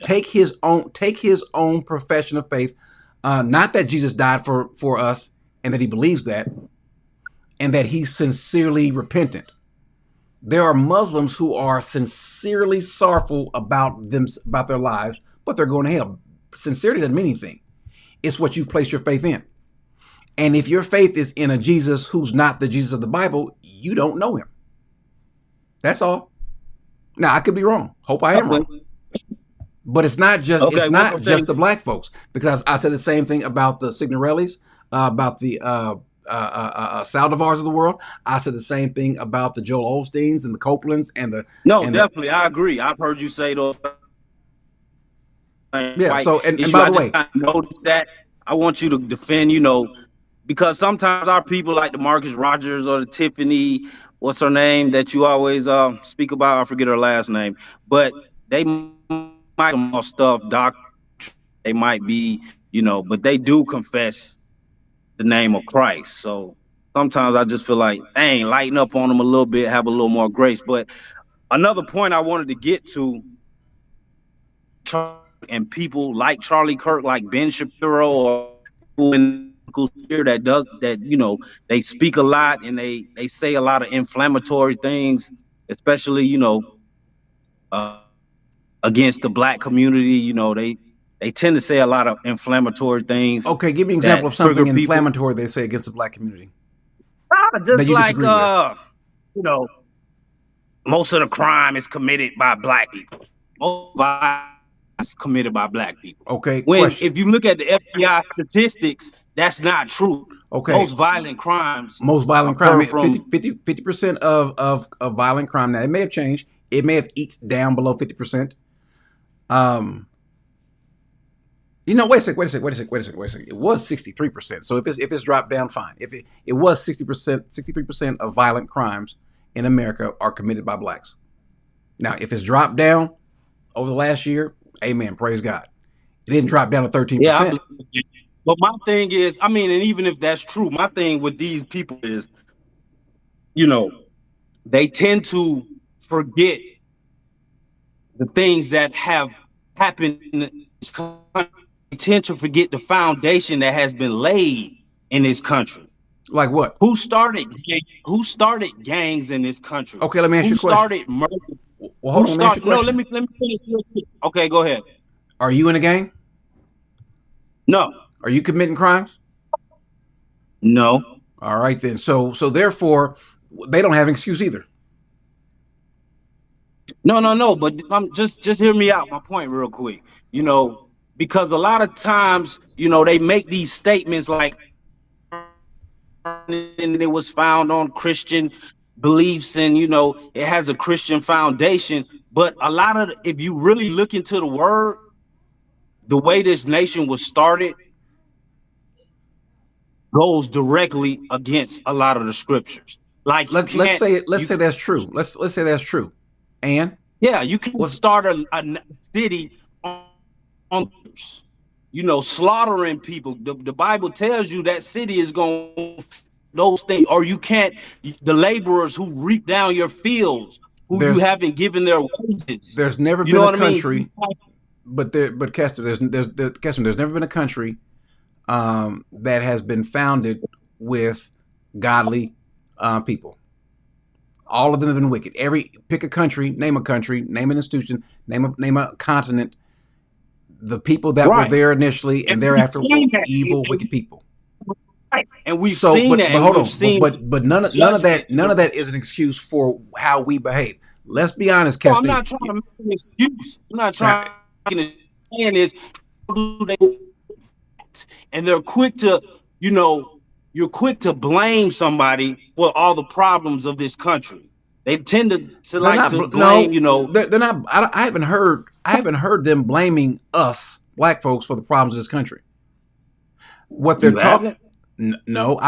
take his own profession of faith. Not that Jesus died for us and that he believes that, and that he's sincerely repentant. There are Muslims who are sincerely sorrowful about their lives, but they're going to hell. Sincerity doesn't mean anything. It's what you've placed your faith in. And if your faith is in a Jesus who's not the Jesus of the Bible, you don't know him. That's all. Now, I could be wrong. Hope I am wrong. But it's not just the black folks, because I said the same thing about the Signorellis, about the Saldivars of the world. I said the same thing about the Joel Osteens and the Copelands and the definitely I agree. I've heard you say those. Yeah. So and by the way, I noticed that I want you to defend, because sometimes our people like the Marcus Rogers or the Tiffany, what's her name that you always speak about? I forget her last name, but they might know stuff, doctor. They might be, but they do confess the name of Christ. So sometimes I just feel like, dang, lighten up on them a little bit, have a little more grace. But another point I wanted to get to, and people like Charlie Kirk, like Ben Shapiro, or people in that they speak a lot and they say a lot of inflammatory things, especially against the black community. They tend to say a lot of inflammatory things. Okay, give me an example of something inflammatory they say against the black community. Just like most of the crime is committed by black people. Most violence is committed by black people. Okay. If you look at the FBI statistics, that's not true. Okay. Most violent crimes. 50% of violent crime. Now it may have changed. It may have eked down below 50%. Wait a second. It was 63%. So if it's dropped down, fine. If it was 63% of violent crimes in America are committed by blacks. Now, if it's dropped down over the last year, amen, praise God. It didn't drop down to 13%. Yeah, but my thing is, and even if that's true, my thing with these people is, they tend to forget the things that have happened in this country. They tend to forget the foundation that has been laid in this country. Like what? Who started gangs in this country? Okay, let me ask you a question. Who started murder? Well, hold on, no, let me finish. Okay, go ahead. Are you in a gang? No. Are you committing crimes? No. All right then. So therefore, they don't have an excuse either. No. But just hear me out. My point, real quick. Because a lot of times, they make these statements like, and it was found on Christian beliefs, and it has a Christian foundation. But a lot of, if you really look into the word, the way this nation was started goes directly against a lot of the scriptures. Like, let's say that's true. Let's say that's true. And yeah, you can start a city on slaughtering people. The Bible tells you that city is going those things, or you can't. The laborers who reap down your fields, you haven't given their wages. There's never been a country, but Kester, there's never been a country that has been founded with godly people. All of them have been wicked. Pick a country, name an institution, name a continent. The people that were there initially and thereafter were evil, wicked people. right. And we've So, seen but, that. but And hold we've on, seen but none of that is an excuse for how we behave. Let's be honest, No, I'm Kester. not trying to make an excuse. I'm not trying to make an excuse. And they're quick to, you're quick to blame somebody for all the problems of this country. They tend to like to blame, they're not. I haven't heard them blaming us black folks for the problems of this country. What they're talking, no,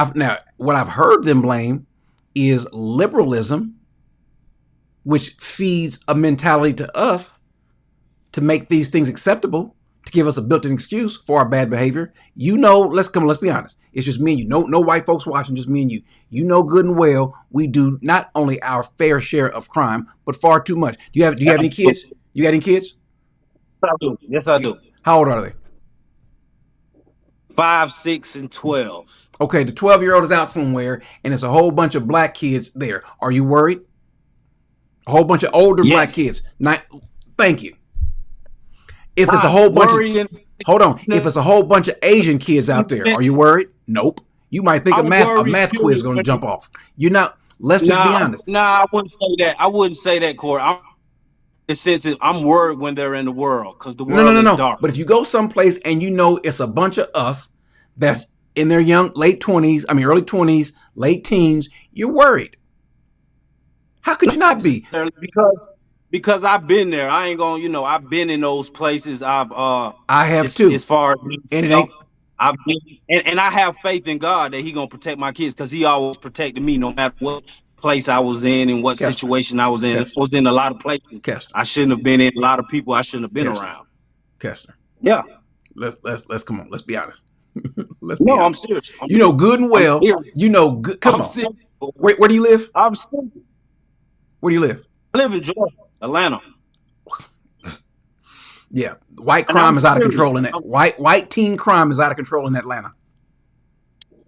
what I've heard them blame is liberalism, which feeds a mentality to us to make these things acceptable, to give us a built-in excuse for our bad behavior. Let's be honest. It's just me and you. No white folks watching, just me and you. You know good and well we do not only our fair share of crime, but far too much. Do you have any kids? You got any kids? I do. Yes, I do. How old are they? 5, 6, and 12. Okay, the 12-year-old is out somewhere, and it's a whole bunch of black kids there. Are you worried? A whole bunch of older black kids. Thank you. If it's a whole bunch if it's a whole bunch of Asian kids out there, are you worried? Nope. You might think a math quiz is going to jump off. You're not. Let's just be honest. I wouldn't say that. I wouldn't say that, Corey. I'm worried when they're in the world because the world is dark. But if you go someplace and it's a bunch of us that's in their early 20s, late teens, you're worried. How could you not be? Because I've been there. I ain't gonna, I've been in those places. I have too. As far as myself, I've been, and I have faith in God that He gonna protect my kids because He always protected me no matter what place I was in and what situation I was in. I was in a lot of places. I shouldn't have been in. A lot of people I shouldn't have been around. Kester. Yeah. Let's come on. Let's be honest. I'm serious. Good and well. Good. Come on. Serious. Where do you live? I'm serious. Where do you live? I live in Georgia, Atlanta. Yeah, white crime is out of control in that. White teen crime is out of control in Atlanta.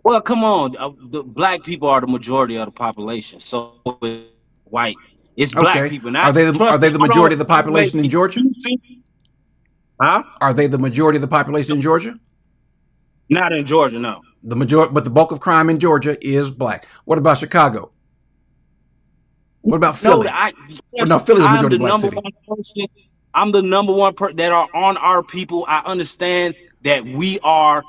Well, come on, the black people are the majority of the population. So white, it's black people. Now, are they the majority of the population in Georgia? Huh? Are they the majority of the population in Georgia? Not in Georgia, no. But the bulk of crime in Georgia is black. What about Chicago? What about Philly? Philly's the majority black city. I'm the number one person that are on our people. I understand that we are,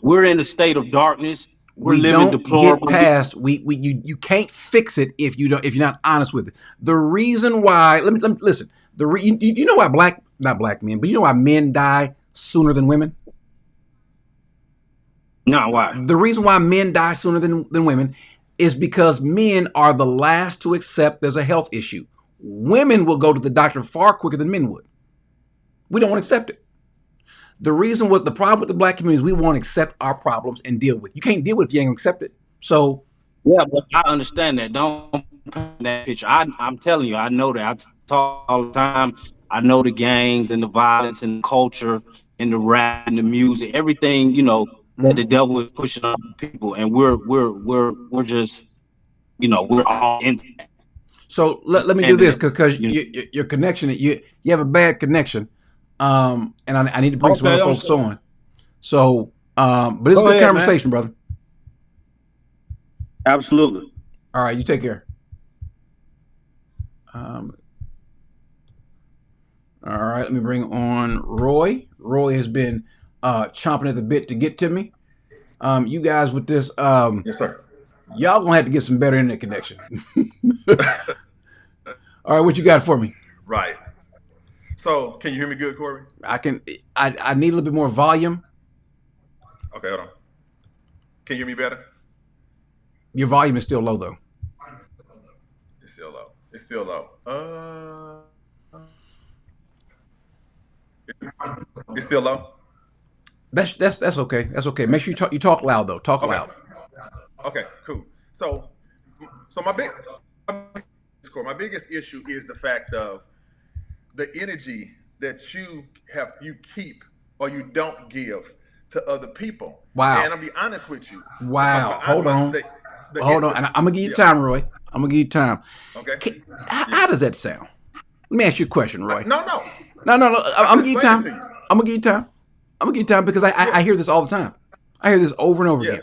we're in a state of darkness. We're living deplorable. Get past. You can't fix it if you're not honest with it. The reason why, let me listen. You know why not black men, but you know why men die sooner than women? No, why? The reason why men die sooner than women is because men are the last to accept there's a health issue. Women will go to the doctor far quicker than men would. We don't want to accept it. The problem with the black community is we won't accept our problems and deal with it. You can't deal with it if you ain't gonna accept it. So yeah, but I understand that. Don't paint that picture. I'm telling you, I know that. I talk all the time. I know the gangs and the violence and the culture and the rap and the music, everything, that the devil is pushing on people, and we're just, we're all in that. So let me do this because your connection, you have a bad connection, and I need to bring some other folks on. So, but it's a good conversation, brother. Absolutely. All right, you take care. All right, let me bring on Roy. Roy has been chomping at the bit to get to me. You guys with this, yes, sir. Y'all gonna have to get some better internet connection. All right, what you got for me? Right. So, can you hear me good, Corey? I can. I need a little bit more volume. Okay, hold on. Can you hear me better? Your volume is still low, though. It's still low. It's still low. It's still low. That's okay. That's okay. Make sure you talk loud though. Talk loud. Okay, cool. So my biggest issue is the fact of the energy that you keep or you don't give to other people. Wow. And I'll be honest with you. Wow. Hold on. Hold on. And I'm gonna give you time, Roy. I'm gonna give you time. Okay. How does that sound? Let me ask you a question, Roy. No. I'm gonna give you time. I'm gonna give you time because I hear this all the time. I hear this over and over again.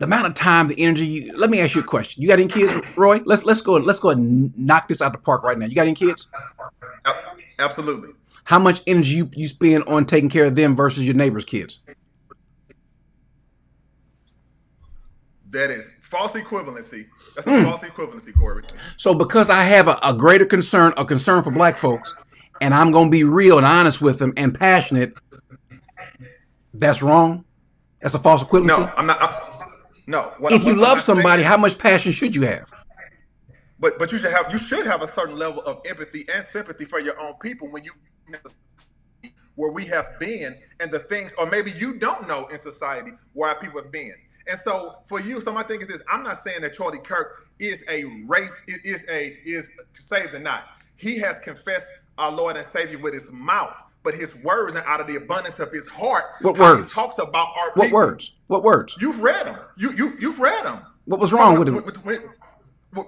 The amount of time, the energy. Let me ask you a question. You got any kids, Roy? Let's go and knock this out the park right now. You got any kids? Absolutely. How much energy you spend on taking care of them versus your neighbor's kids? That is false equivalency. That's a false equivalency, Corey. So because I have a greater concern, for black folks, and I'm going to be real and honest with them and passionate, that's wrong? That's a false equivalency? No, I'm not. No. If you love somebody, how much passion should you have? But you should have a certain level of empathy and sympathy for your own people when you where we have been and the things, or maybe you don't know in society where our people have been. And so for you, so my thing is this: I'm not saying that Charlie Kirk is a race, is saved or not. He has confessed our Lord and Savior with his mouth, but his words and out of the abundance of his heart. What words? He talks about our What people. words? What words? You've read them. You've read them. What was wrong with him?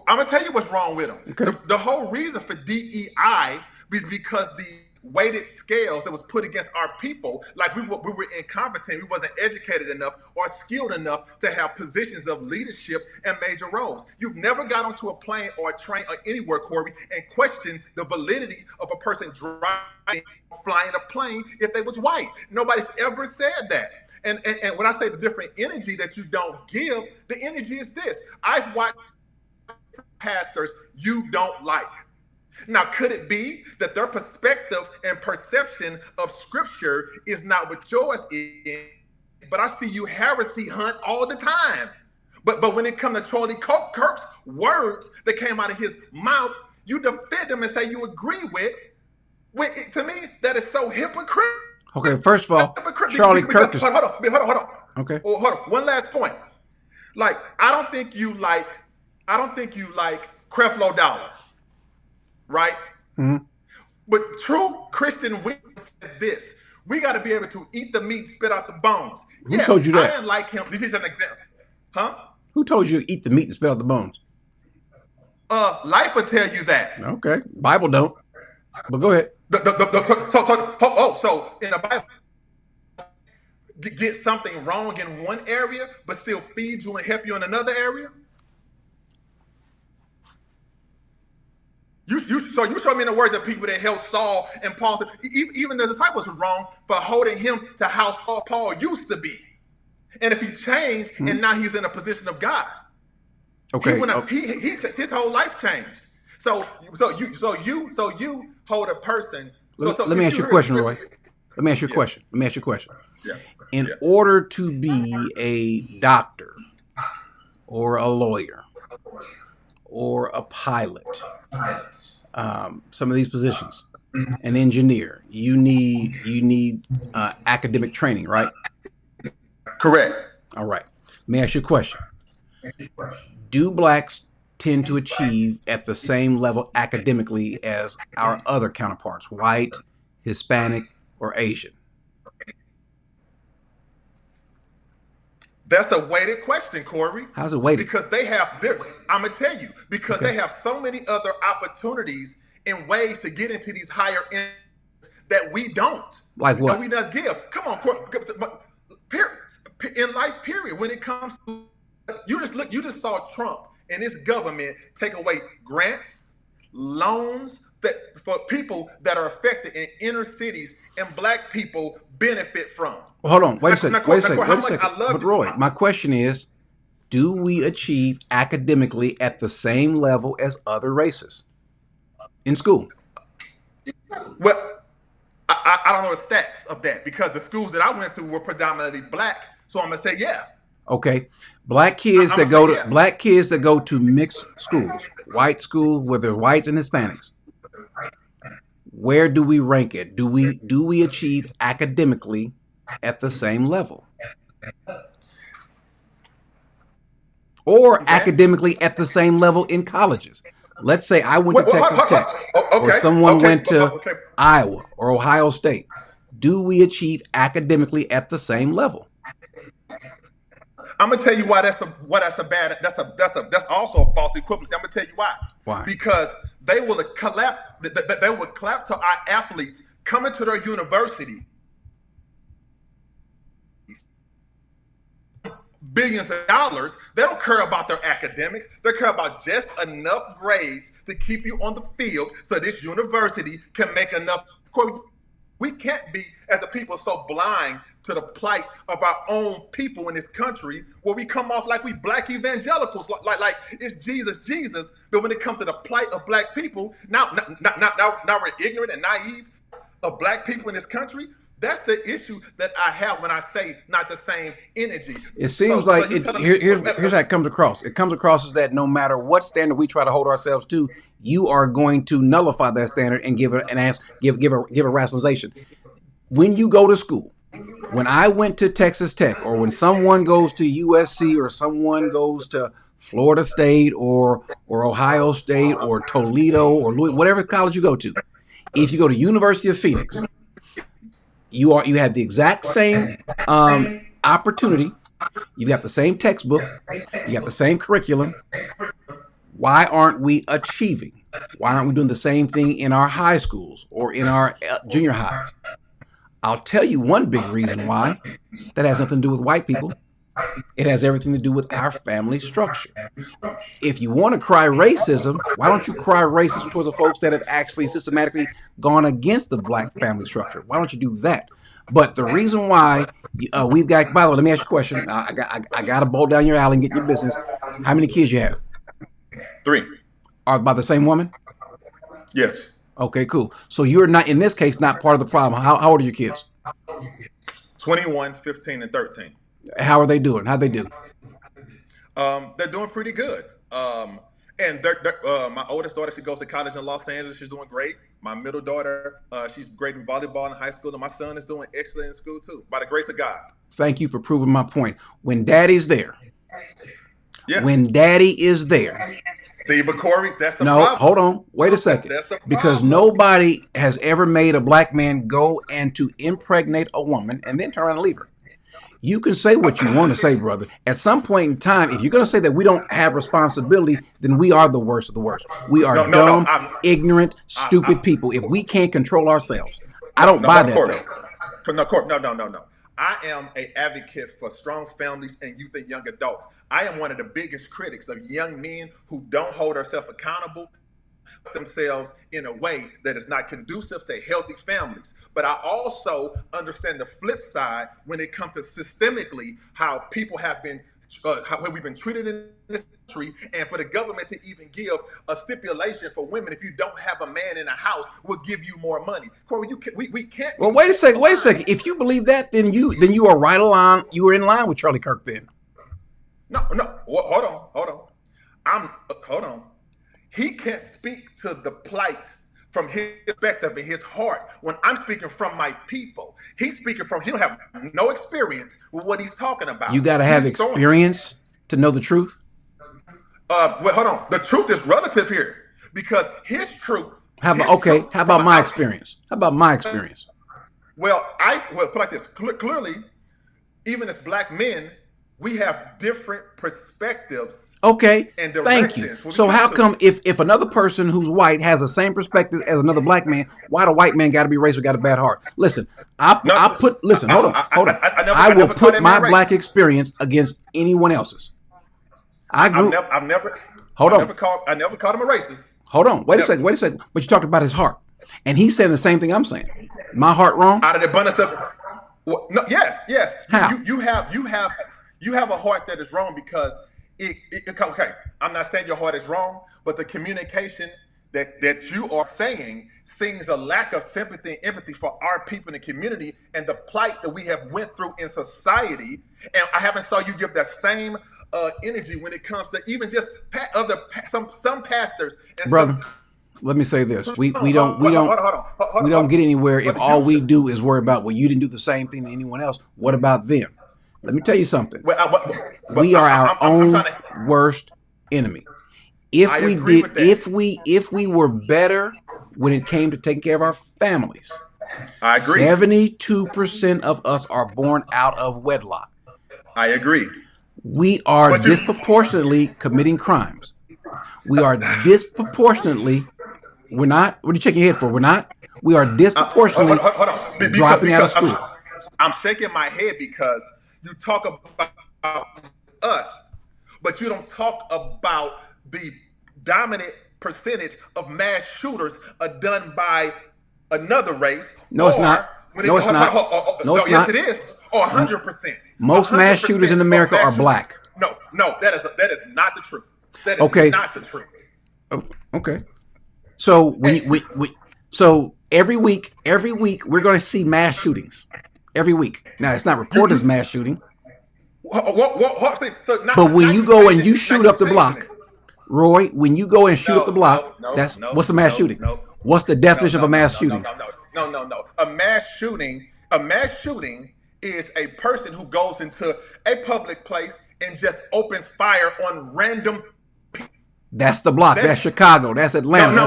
I'm gonna tell you what's wrong with him. Okay. The whole reason for DEI is because the weighted scales that was put against our people, like we were incompetent, we wasn't educated enough or skilled enough to have positions of leadership and major roles. You've never got onto a plane or a train or anywhere, Corey, and questioned the validity of a person driving, flying a plane if they was white. Nobody's ever said that. And when I say the different energy that you don't give, the energy is this: I've watched pastors you don't like. Now, could it be that their perspective and perception of scripture is not what yours is? But I see you heresy hunt all the time. But when it comes to Charlie Kirk's words that came out of his mouth, you defend them and say you agree with. To me, that is so hypocritical. Okay, first of all, Charlie Kirk is... Hold on. Okay. Oh, hold on. One last point. Like, I don't think you like Creflo Dollar. Right? Mm-hmm. But true Christian wisdom says this: we got to be able to eat the meat, spit out the bones. Who told you that? I didn't like him. This is an example. Huh? Who told you to eat the meat and spit out the bones? Life will tell you that. Okay. Bible don't. But go ahead. So in the Bible, get something wrong in one area, but still feed you and help you in another area? So you show me in the words of people that held Saul and Paul. Even the disciples were wrong for holding him to how Paul used to be. And if he changed, and now he's in a position of God. Okay. His whole life changed. So you hold a person. Let me ask you a question, Roy. Let me ask you a question. Yeah. In order to be a doctor or a lawyer or a pilot, some of these positions, an engineer, you need academic training, right? Correct. All right. Let me ask you a question. Do blacks tend to achieve at the same level academically as our other counterparts, white, Hispanic, or Asian? That's a weighted question, Corey. How's it weighted? Because I'm going to tell you, because they have so many other opportunities and ways to get into these higher ends that we don't. Like what? That we not give. Come on, Corey. In life, period. When it comes to, you just saw Trump and his government take away grants, loans that for people that are affected in inner cities and black people benefit from. Well, hold on. Wait a second. I But Roy, my question is, do we achieve academically at the same level as other races in school? Well, I don't know the stats of that because the schools that I went to were predominantly black. So I'm gonna say yeah. Okay. Black kids that go to mixed schools, white schools where there's whites and Hispanics. Where do we rank it? Do we achieve academically at the same level? Or academically at the same level in colleges? Let's say I went to Texas Tech, or someone went to Iowa or Ohio State. Do we achieve academically at the same level? I'm gonna tell you why that's also a false equivalency. I'm gonna tell you why. Why? Because they will clap to our athletes coming to their university billions of dollars. They don't care about their academics. They care about just enough grades to keep you on the field so this university can make enough. We can't be, as a people, so blind to the plight of our own people in this country where we come off like we black evangelicals, like it's Jesus. But when it comes to the plight of black people, now we're ignorant and naive of black people in this country. That's the issue that I have when I say not the same energy. It seems here's how it comes across. It comes across as that no matter what standard we try to hold ourselves to, you are going to nullify that standard and give a rationalization. When you go to school, when I went to Texas Tech, or when someone goes to USC, or someone goes to Florida State, or Ohio State, or Toledo, or Louis, whatever college you go to, if you go to University of Phoenix, you have the exact same opportunity. You got the same textbook. You got the same curriculum. Why aren't we achieving? Why aren't we doing the same thing in our high schools or in our junior highs? I'll tell you one big reason why. That has nothing to do with white people. It has everything to do with our family structure. If you want to cry racism, why don't you cry racism towards the folks that have actually systematically gone against the black family structure? Why don't you do that? But the reason why we've got, by the way, let me ask you a question. I got to bowl down your alley and get your business. How many kids you have? 3. Are by the same woman? Yes. Okay, cool. So you're not, in this case, not part of the problem. How old are your kids? 21, 15, and 13. How are they doing? How'd they do? They're doing pretty good. And my oldest daughter, she goes to college in Los Angeles. She's doing great. My middle daughter, she's great in volleyball in high school. And my son is doing excellent in school, too, by the grace of God. Thank you for proving my point. When daddy's there. Yeah. When daddy is there. See, but Corey, that's the problem. No, hold on. Wait a second. That's the problem. Because nobody has ever made a black man go and to impregnate a woman and then turn around and leave her. You can say what you want to say, brother. At some point in time, if you're going to say that we don't have responsibility, then we are the worst of the worst. We are dumb, ignorant, stupid people if we can't control ourselves. I don't buy that, though. No. I am an advocate for strong families and youth and young adults. I am one of the biggest critics of young men who don't hold themselves accountable themselves in a way that is not conducive to healthy families. But I also understand the flip side when it comes to systemically how people have been, how we've been treated in this country, and for the government to even give a stipulation for women, if you don't have a man in a house, we'll give you more money. Corey, we can't. Well, wait a second. If you believe that, then you are right along. You were in line with Charlie Kirk then. No. Well, hold on. Hold on. He can't speak to the plight from his perspective and his heart when I'm speaking from my people. He's speaking from, he don't have no experience with what he's talking about. You got to have experience to know the truth? Well, hold on. The truth is relative here because his truth. How about my experience? How about my experience? Well, put it like this. Clearly, even as black men, we have different perspectives. Okay, and thank you. So how come if another person who's white has the same perspective as another black man, why the white man got to be racist, got a bad heart? Listen, hold on. I will put my black experience against anyone else's. I never called him a racist. Hold on, wait a second. But you talked about his heart, and he's saying the same thing I'm saying. My heart wrong? Out of the abundance of, well, no, yes. How? You have a heart that is wrong because okay, I'm not saying your heart is wrong, but the communication that you are saying sings a lack of sympathy and empathy for our people in the community and the plight that we have went through in society. And I haven't saw you give that same energy when it comes to even just some pastors. And brother, let me say this: we don't get anywhere if all we do is worry about, well, you didn't do the same thing to anyone else. What about them? Let me tell you something. We are our own worst enemy. If we were better when it came to taking care of our families, I agree. 72% of us are born out of wedlock. I agree. We are disproportionately committing crimes. We are disproportionately. We're not. What are you shaking your head for? We're not. We are disproportionately hold on. dropping out of school. I'm shaking my head because you talk about us, but you don't talk about the dominant percentage of mass shooters are done by another race. No, it's not. No, it's not. No, it's yes, not. it is. Or 100%. Most mass shooters in America are black. No, that is not the truth. That is Okay. not the truth. Okay. So so every week we're going to see mass shootings. Every week. Now it's not reported as mass shooting. But when you go and you shoot up the block, Roy, when you go and shoot up the block, that's what's a mass shooting? What's the definition of a mass shooting? No. A mass shooting is a person who goes into a public place and just opens fire on random people. That's the block. That's Chicago. That's Atlanta. No.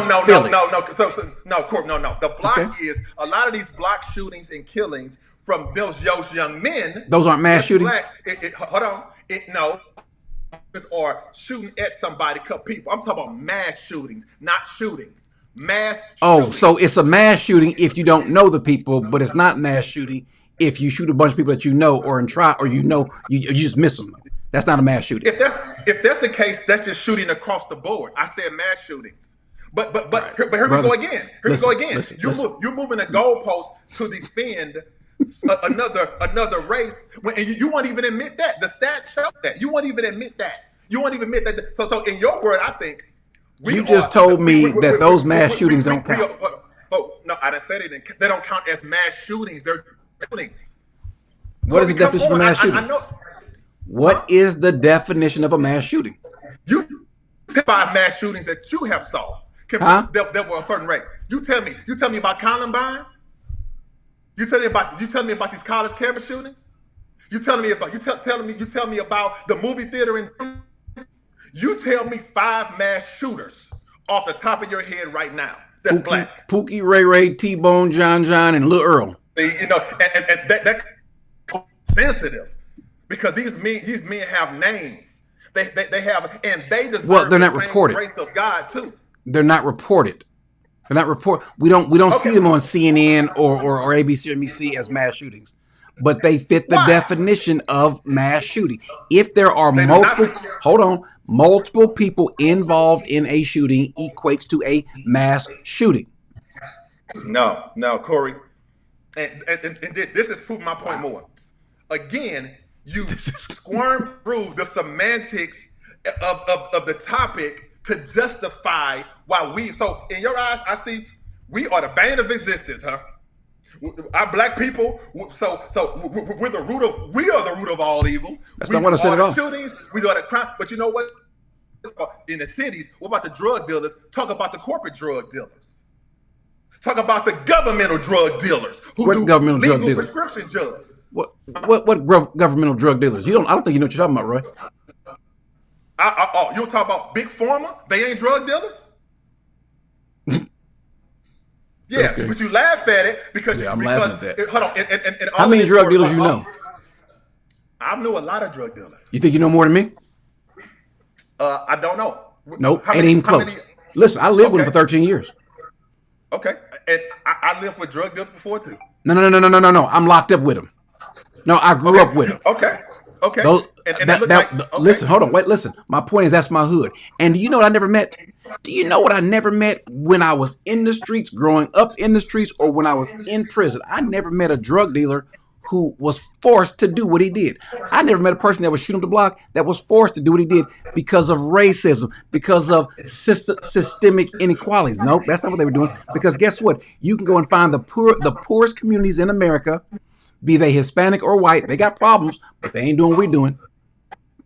Corp, no. The block is a lot of these block shootings and killings from those young men. Those aren't mass shootings. Hold on. Or shooting at somebody, cut people. I'm talking about mass shootings, not shootings. Mass. Shootings. So it's a mass shooting if you don't know the people, but it's not mass shooting if you shoot a bunch of people that you know or you just miss them. That's not a mass shooting. If that's the case, that's just shooting across the board. I said mass shootings. But here we go again. You're moving the goalpost to defend another race, and you won't even admit that. The stats show that. You won't even admit that. So in your word, I think you just told me that those mass shootings don't count. No, I didn't say they don't count as mass shootings. They're shootings. What is the definition of a mass shooting? What is the definition of a mass shooting? You 5 mass shootings that you have saw. That were a certain race. You tell me about Columbine. You tell me about these college campus shootings. You tell me about the movie theater in. You tell me 5 mass shooters off the top of your head right now. That's black. Pookie, Ray, T-Bone, John, and Lil Earl. And that's sensitive because these men have names. They have, and they deserve they're not the same reported. grace of God too. They're not reported. They're not report. We don't see them on CNN or ABC or NBC as mass shootings, but they fit the definition of mass shooting. If there are multiple people involved in a shooting, equates to a mass shooting. No, Corey, and this has proved my point more. Again, you squirm through the semantics of the topic to justify why so in your eyes, I see we are the bane of existence, huh? Our black people, so we are the root of all evil. That's not what I said at all. Shootings, we are the crime. But you know what? In the cities, what about the drug dealers? Talk about the corporate drug dealers. Talk about the governmental drug dealers who do governmental legal drug dealers? prescription drugs. What governmental drug dealers? I don't think you know what you're talking about, Roy. You'll talk about big pharma? They ain't drug dealers? Yeah, okay. But you laugh at it because I'm laughing at that. Hold on. How many drug dealers you know? I know a lot of drug dealers. You think you know more than me? I don't know. Nope, ain't even close. Listen, I lived with them for 13 years. Okay, and I lived with drug dealers before too. No. I'm locked up with them. No, I grew up with them. Okay. Listen, hold on, wait, listen. My point is that's my hood. And do you know what I never met? Do you know what I never met when I was in the streets, growing up in the streets, or when I was in prison? I never met a drug dealer who was forced to do what he did. I never met a person that was shooting up the block that was forced to do what he did because of racism, because of systemic inequalities. Nope, that's not what they were doing. Because guess what? You can go and find the poorest communities in America, be they Hispanic or white. They got problems, but they ain't doing what we're doing.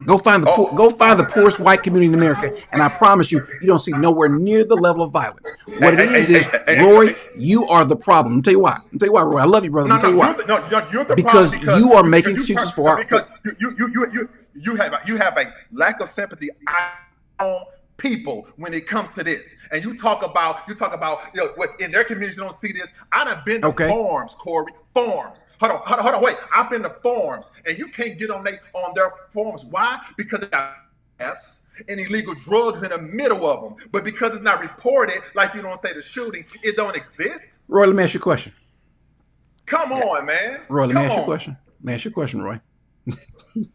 Go find the poorest white community in America, and I promise you, you don't see nowhere near the level of violence. What it is, Roy, you are the problem. I'll tell you why. Roy. I love you, brother. I'll tell you why. You're the because problem you are making excuses for our. Because you have a lack of sympathy on people when it comes to this, and you talk about what in their communities don't see this. I done been to farms, Corey. Farms. Hold on, wait. I've been to farms, and you can't get on their farms. Why? Because they got apps and illegal drugs in the middle of them. But because it's not reported, like you don't say the shooting, it don't exist. Roy, let me ask you a question. Come on, man. Roy, let me ask you a question. Roy.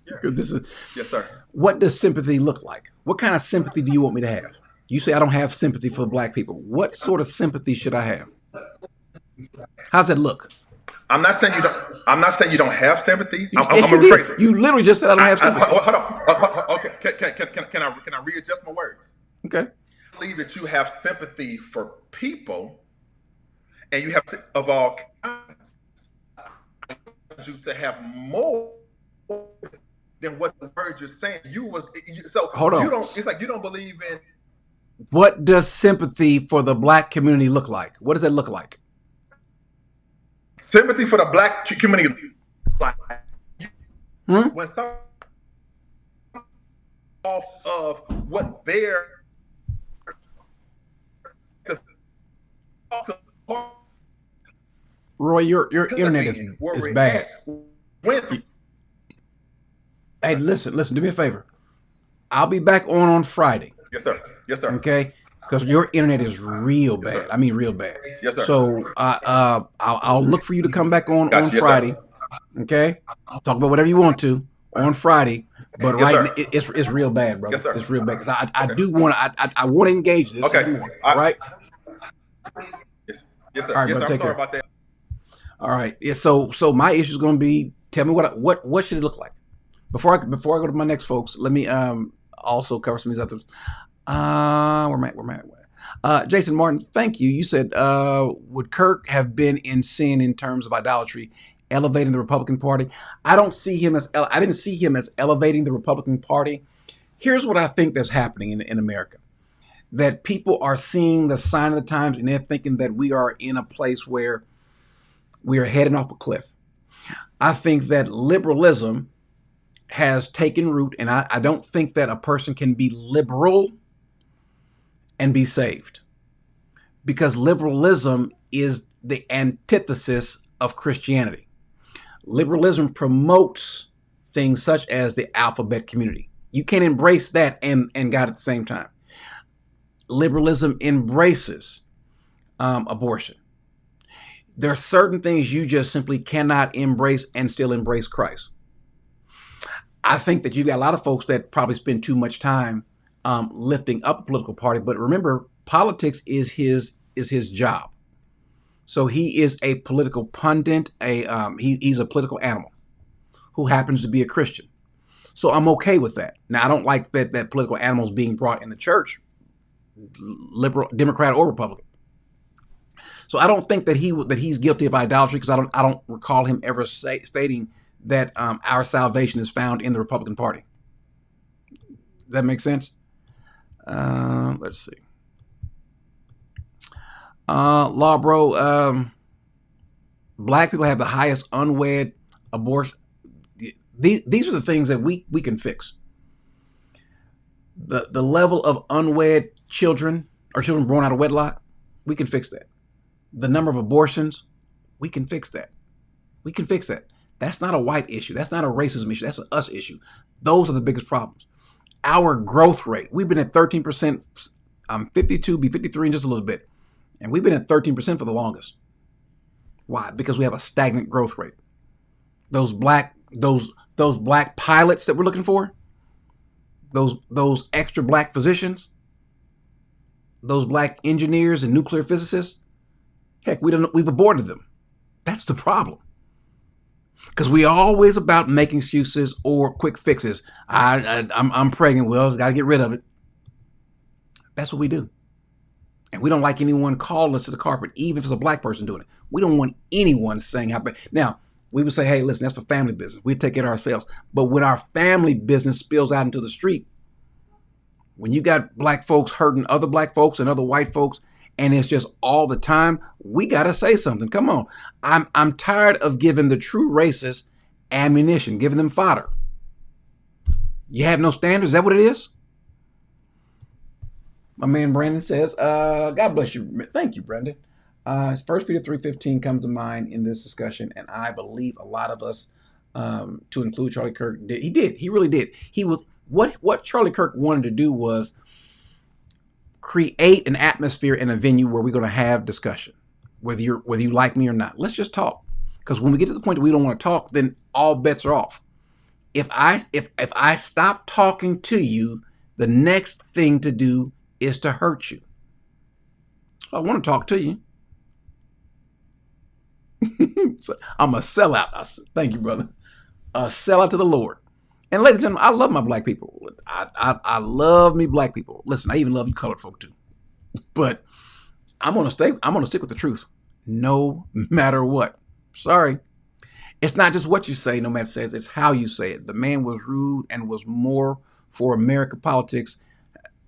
Because this is. Yes, sir. What does sympathy look like? What kind of sympathy do you want me to have? You say I don't have sympathy for black people. What sort of sympathy should I have? How's it look? I'm not saying you don't. I'm not saying you don't have sympathy. I'm Yes, gonna rephrase it. You literally just said I don't have sympathy. Hold on. Okay. Can I readjust my words? Okay. I believe that you have sympathy for people, and you have of all kinds. I want you to have more than what the word you're saying. Hold on. You don't. It's like you don't believe in. What does sympathy for the black community look like? What does that look like? Sympathy for the black community, like when some off of what they're Roy, your internet is bad. Hey, listen, do me a favor. I'll be back on Friday. Yes, sir. Yes, sir. Okay, because your internet is real bad. Yes, I mean, real bad. Yes, sir. So I'll look for you to come back on Friday. Okay, talk about whatever you want to on Friday. But now, it's real bad, brother. Yes, sir. It's real bad because I do want to. I want to engage this. Okay. More, right. Yes, sir. All right, yes, sir. I'm sorry about that. All right. Yeah. So my issue is going to be, tell me what should it look like before I go to my next folks. Let me also cover some of these others. Where am I? Jason Martin, thank you. You said, would Kirk have been in sin in terms of idolatry, elevating the Republican Party? I didn't see him as elevating the Republican Party. Here's what I think that's happening in America. That people are seeing the sign of the times and they're thinking that we are in a place where we are heading off a cliff. I think that liberalism has taken root, and I don't think that a person can be liberal and be saved, because liberalism is the antithesis of Christianity. Liberalism promotes things such as the alphabet community. You can't embrace that and God at the same time. Liberalism embraces abortion. There are certain things you just simply cannot embrace and still embrace Christ. I think that you got a lot of folks that probably spend too much time lifting up a political party, but remember, politics is his job. So he is a political pundit. He's a political animal who happens to be a Christian. So I'm okay with that. Now I don't like that political animals being brought in the church, liberal, Democrat, or Republican. So I don't think that he's guilty of idolatry, because I don't recall him ever stating that our salvation is found in the Republican Party. That makes sense? Let's see. Law, bro. Black people have the highest unwed abortion. These are the things that we can fix. The level of unwed children, or children born out of wedlock, we can fix that. The number of abortions, we can fix that. We can fix that. That's not a white issue. That's not a racism issue. That's an us issue. Those are the biggest problems. Our growth rate, we've been at 13%. I'm 52, be 53 in just a little bit. And we've been at 13% for the longest. Why? Because we have a stagnant growth rate. Those black pilots that we're looking for, those extra black physicians, those black engineers and nuclear physicists, heck, we've aborted them. That's the problem. Because we are always about making excuses or quick fixes. I'm pregnant. Well, got to get rid of it. That's what we do. And we don't like anyone calling us to the carpet, even if it's a black person doing it. We don't want anyone saying how bad. Now, we would say, hey, listen, that's for family business. We take it ourselves. But when our family business spills out into the street, when you got black folks hurting other black folks and other white folks, and it's just all the time, we got to say something. Come on. I'm tired of giving the true racists ammunition, giving them fodder. You have no standards? Is that what it is? My man Brandon says, God bless you. Thank you, Brandon. 1 Peter 3:15 comes to mind in this discussion, and I believe a lot of us, to include Charlie Kirk, did. He did. He really did. He was what Charlie Kirk wanted to do was create an atmosphere and a venue where we're going to have discussion, whether you like me or not. Let's just talk. Because when we get to the point that we don't want to talk, then all bets are off. If I stop talking to you, the next thing to do is to hurt you. I want to talk to you. So I'm a sellout. Thank you, brother. A sellout to the Lord. And ladies and gentlemen, I love my black people. I love me black people. Listen, I even love you colored folk too. But I'm gonna stick with the truth, no matter what. Sorry. It's not just what you say, no matter says, it's how you say it. The man was rude and was more for American politics.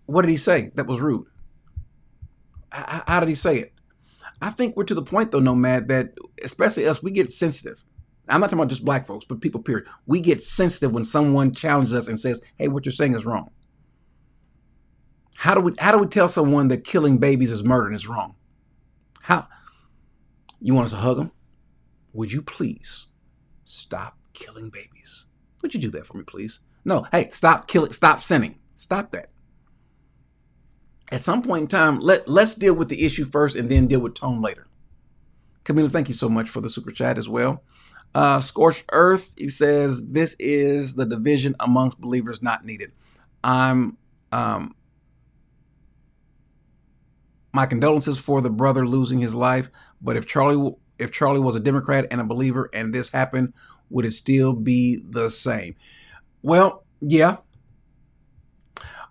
What did he say that was rude? How did he say it? I think we're to the point, though, Nomad, that especially us, we get sensitive. I'm not talking about just black folks, but people, period. We get sensitive when someone challenges us and says, hey, what you're saying is wrong. How do we tell someone that killing babies is murder and is wrong? How? You want us to hug them? Would you please stop killing babies? Would you do that for me, please? No. Hey, stop sinning. Stop that. At some point in time, let's deal with the issue first and then deal with tone later. Camila, thank you so much for the super chat as well. Scorched Earth, he says, this is the division amongst believers not needed. My condolences for the brother losing his life, but if Charlie was a Democrat and a believer and this happened, would it still be the same? Well, yeah.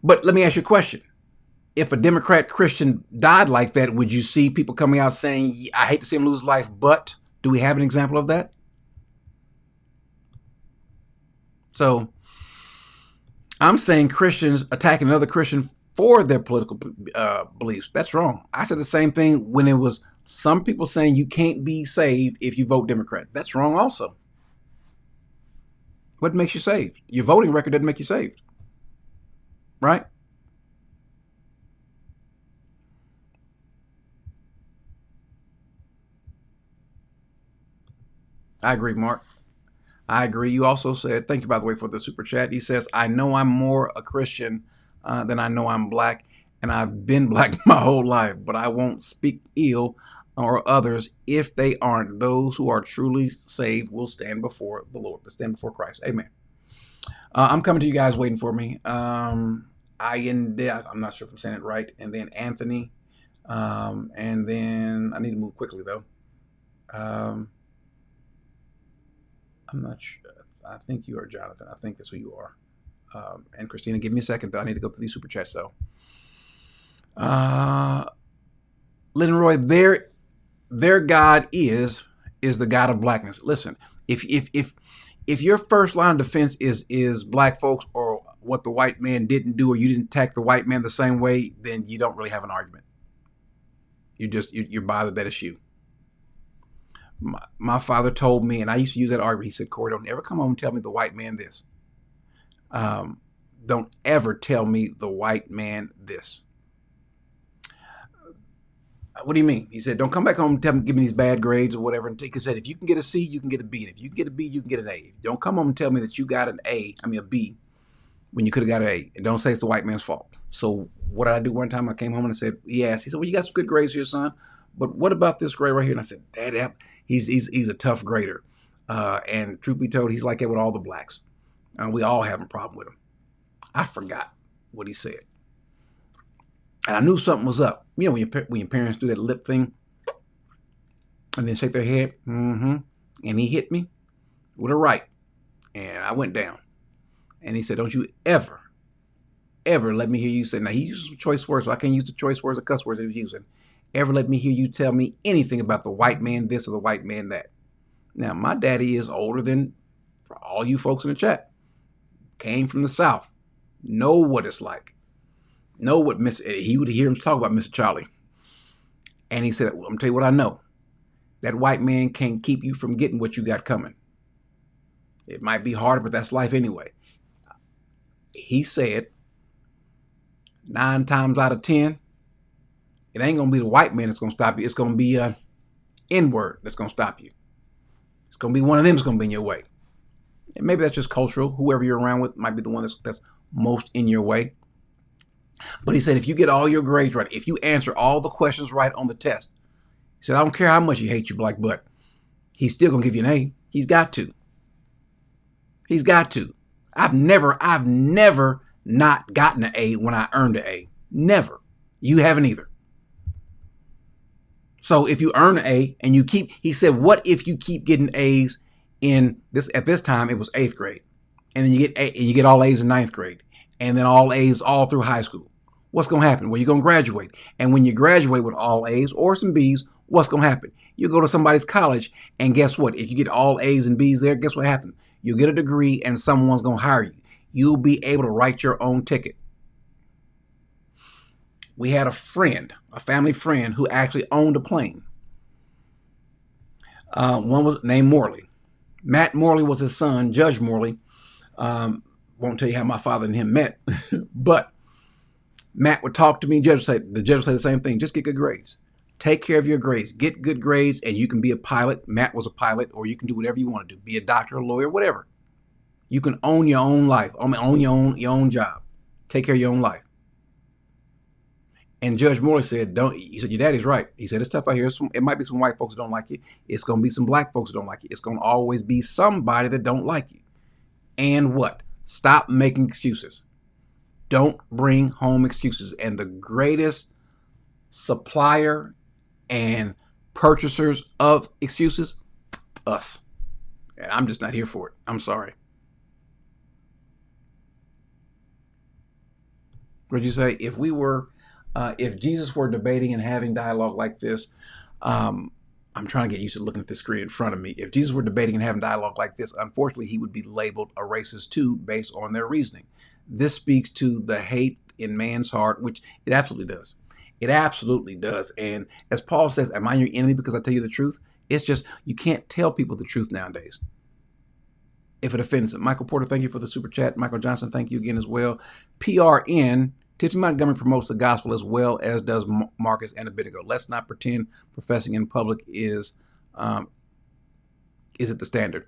But let me ask you a question. If a Democrat Christian died like that, would you see people coming out saying, I hate to see him lose life, but do we have an example of that? So I'm saying Christians attacking another Christian for their political beliefs. That's wrong. I said the same thing when it was some people saying you can't be saved if you vote Democrat. That's wrong also. What makes you saved? Your voting record doesn't make you saved. Right? I agree, Mark. I agree. You also said, thank you, by the way, for the super chat. He says, I know I'm more a Christian than I know I'm black, and I've been black my whole life, but I won't speak ill or others if they aren't. Those who are truly saved will stand before the Lord, stand before Christ. Amen. I'm coming to you guys waiting for me. I'm not sure if I'm saying it right. And then Anthony. And then I need to move quickly, though. I'm not sure. I think you are Jonathan. I think that's who you are. And Christina, give me a second, though. I need to go through these super chats, though. Lynn Roy, their God is the God of blackness. Listen, if your first line of defense is black folks or what the white man didn't do, or you didn't attack the white man the same way, then you don't really have an argument. You're bothered that it's you. My father told me, and I used to use that argument. He said, Corey, don't ever come home and tell me the white man this. Don't ever tell me the white man this. What do you mean? He said, don't come back home and give me these bad grades or whatever. And he said, if you can get a C, you can get a B. And if you can get a B, you can get an A. Don't come home and tell me that you got a B when you could have got an A. And don't say it's the white man's fault. So what did I do one time? I came home and I said, yes. He said, well, you got some good grades here, son. But what about this grade right here? And I said, Dad, he's a tough grader. And truth be told, he's like that with all the blacks. We all have a problem with him. I forgot what he said. And I knew something was up. You know, when your parents do that lip thing and then shake their head. Mm-hmm. And he hit me with a right. And I went down. And he said, don't you ever let me hear you say, now he used some choice words, so I can't use the choice words or cuss words he was using. Ever let me hear you tell me anything about the white man this or the white man that. Now, my daddy is older than for all you folks in the chat. Came from the South. Know what it's like. Know what he would hear him talk about Mr. Charlie. And he said, well, I'm tell you what I know. That white man can't keep you from getting what you got coming. It might be harder, but that's life anyway. He said, 9 times out of 10, it ain't going to be the white man that's going to stop you. It's going to be a N-word that's going to stop you. It's going to be one of them that's going to be in your way. And maybe that's just cultural. Whoever you're around with might be the one that's most in your way. But he said, if you get all your grades right, if you answer all the questions right on the test, he said, I don't care how much you hate your black butt. He's still going to give you an A. He's got to. He's got to. I've never not gotten an A when I earned an A. Never. You haven't either. So if you earn an A and you keep, he said, what if you keep getting A's in this, at this time it was 8th grade. And then you get all A's in 9th grade. And then all A's all through high school. What's going to happen? Well, you're going to graduate. And when you graduate with all A's or some B's, what's going to happen? You go to somebody's college, and guess what? If you get all A's and B's there, guess what happens? You'll get a degree, and someone's going to hire you. You'll be able to write your own ticket. We had a friend, a family friend, who actually owned a plane. One was named Morley. Matt Morley was his son, Judge Morley. Won't tell you how my father and him met, but Matt would talk to me. The judge would say the same thing. Just get good grades. Take care of your grades. Get good grades, and you can be a pilot. Matt was a pilot, or you can do whatever you want to do. Be a doctor, a lawyer, whatever. You can own your own life. Own your own job. Take care of your own life. And Judge Morley said, he said, your daddy's right. He said, it's tough out here. It might be some white folks that don't like you. It's going to be some black folks that don't like you. It's going to always be somebody that don't like you. And what? Stop making excuses. Don't bring home excuses. And the greatest supplier and purchasers of excuses, us. And I'm just not here for it. I'm sorry. What'd you say? If Jesus were debating and having dialogue like this, I'm trying to get used to looking at the screen in front of me. If Jesus were debating and having dialogue like this, unfortunately, he would be labeled a racist too, based on their reasoning. This speaks to the hate in man's heart, which it absolutely does. It absolutely does. And as Paul says, am I your enemy because I tell you the truth? It's just, you can't tell people the truth nowadays if it offends them. Michael Porter, thank you for the super chat. Michael Johnson, thank you again as well. PRN, Tiffany Montgomery promotes the gospel as well as does Marcus and Abednego. Let's not pretend professing in public isn't the standard.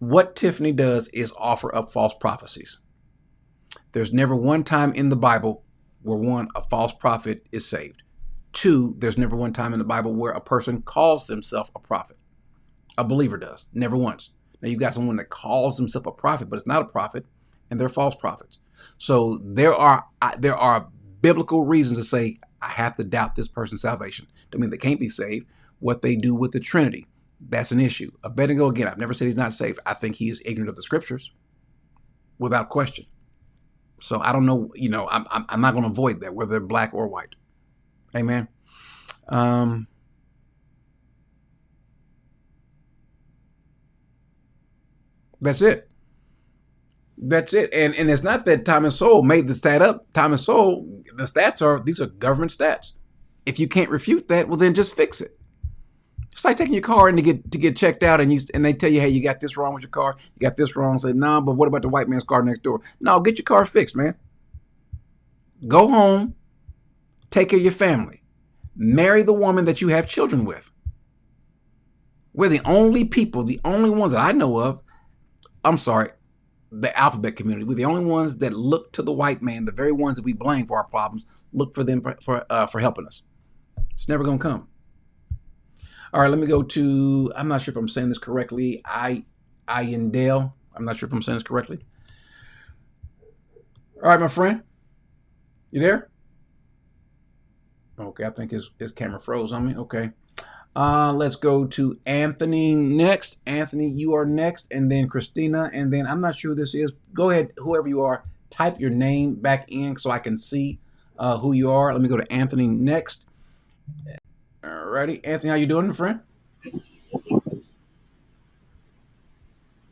What Tiffany does is offer up false prophecies. There's never one time in the Bible where, one, a false prophet is saved. Two, there's never one time in the Bible where a person calls themselves a prophet. A believer does. Never once. Now, you've got someone that calls himself a prophet, but it's not a prophet, and they're false prophets. So there are biblical reasons to say, I have to doubt this person's salvation. Don't mean they can't be saved. What they do with the Trinity, that's an issue. Abednego, again, I've never said he's not saved. I think he is ignorant of the scriptures, without question. So I don't know, I'm not going to avoid that, whether they're black or white. Amen. That's it. That's it. And it's not that Thomas Sowell made the stat up. Thomas Sowell, the stats these are government stats. If you can't refute that, well, then just fix it. It's like taking your car in to get checked out, and they tell you, hey, you got this wrong with your car. You got this wrong. Say, no, but what about the white man's car next door? No, get your car fixed, man. Go home. Take care of your family. Marry the woman that you have children with. We're the only ones that I know of, I'm sorry, the alphabet community. We're the only ones that look to the white man, the very ones that we blame for our problems, look for them for helping us. It's never going to come. All right, let me go to, I'm not sure if I'm saying this correctly, Ayendale. I'm not sure if I'm saying this correctly. All right, my friend. You there? Okay, I think his camera froze on me. Okay. Let's go to Anthony next. Anthony, you are next, and then Christina, and then I'm not sure who this is. Go ahead, whoever you are, type your name back in so I can see who you are. Let me go to Anthony next. Alrighty, Anthony, how you doing, my friend?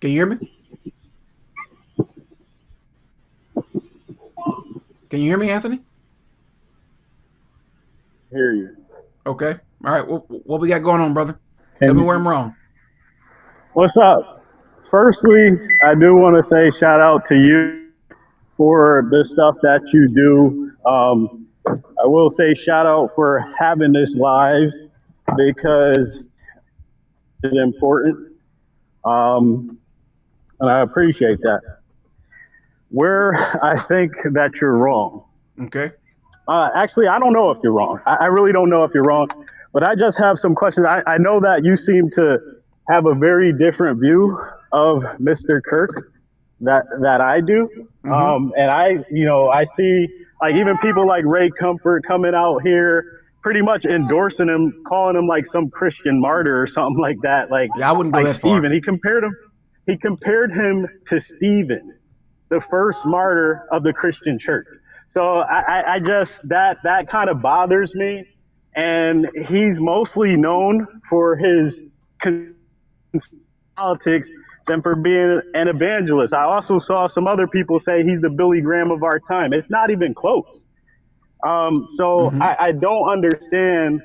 Can you hear me? Can you hear me, Anthony? Hear you. Okay. All right. What we got going on, brother? Tell me where I'm wrong. What's up? Firstly, I do want to say shout out to you for the stuff that you do. I will say shout out for having this live because it's important. And I appreciate that. Where I think that you're wrong. Okay. Actually, I don't know if you're wrong. I really don't know if you're wrong, but I just have some questions. I know that you seem to have a very different view of Mr. Kirk that I do. And I see like even people like Ray Comfort coming out here pretty much endorsing him, calling him like some Christian martyr or something like that. Like, yeah, I wouldn't go like that far. Stephen, he compared him to Stephen, the first martyr of the Christian church. So I just, that kind of bothers me. And he's mostly known for his politics than for being an evangelist. I also saw some other people say he's the Billy Graham of our time. It's not even close. I don't understand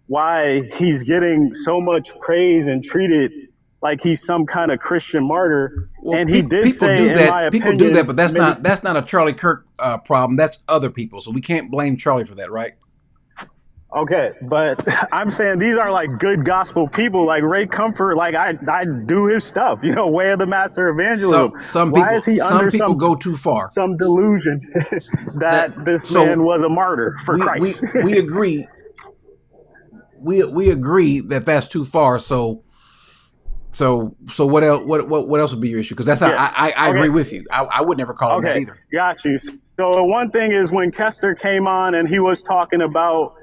why he's getting so much praise and treated like he's some kind of Christian martyr. Well, and he did people say, do in that. my People opinion, do that, but that's not a Charlie Kirk problem. That's other people. So we can't blame Charlie for that, right? Okay, but I'm saying these are like good gospel people, like Ray Comfort. Like I do his stuff, Way of the Master Evangelism. Some Why people, is he some under people go too far. Some delusion that this man was a martyr for Christ? We agree. We agree that that's too far. So what else? What else would be your issue? Because that's I agree with you. I would never call him that either. Got you. So one thing is when Kester came on and he was talking about,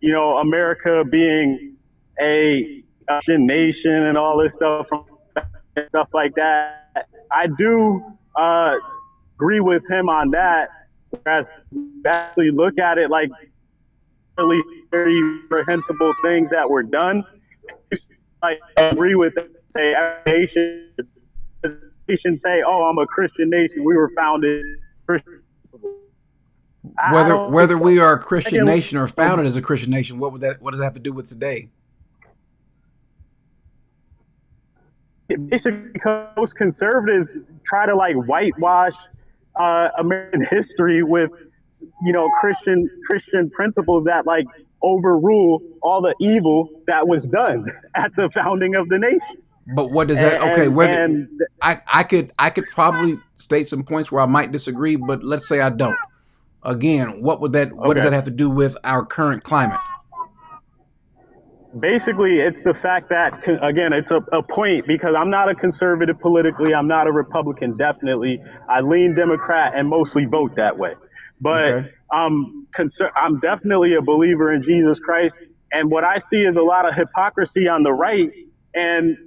America being a nation and all this stuff like that. I do agree with him on that. Whereas actually look at it like really very reprehensible things that were done. I agree with them. Say nation say, "Oh, I'm a Christian nation. We were founded Christian." Whether we are a Christian nation or founded as a Christian nation, what does that have to do with today? Basically, because most conservatives try to like whitewash American history with, Christian principles that like overrule all the evil that was done at the founding of the nation. But what does that? I could probably state some points where I might disagree, but let's say I don't. Again, what does that have to do with our current climate? Basically, it's the fact that, again, it's a point because I'm not a conservative politically. I'm not a Republican, definitely. I lean Democrat and mostly vote that way. But I'm definitely a believer in Jesus Christ. And what I see is a lot of hypocrisy on the right. And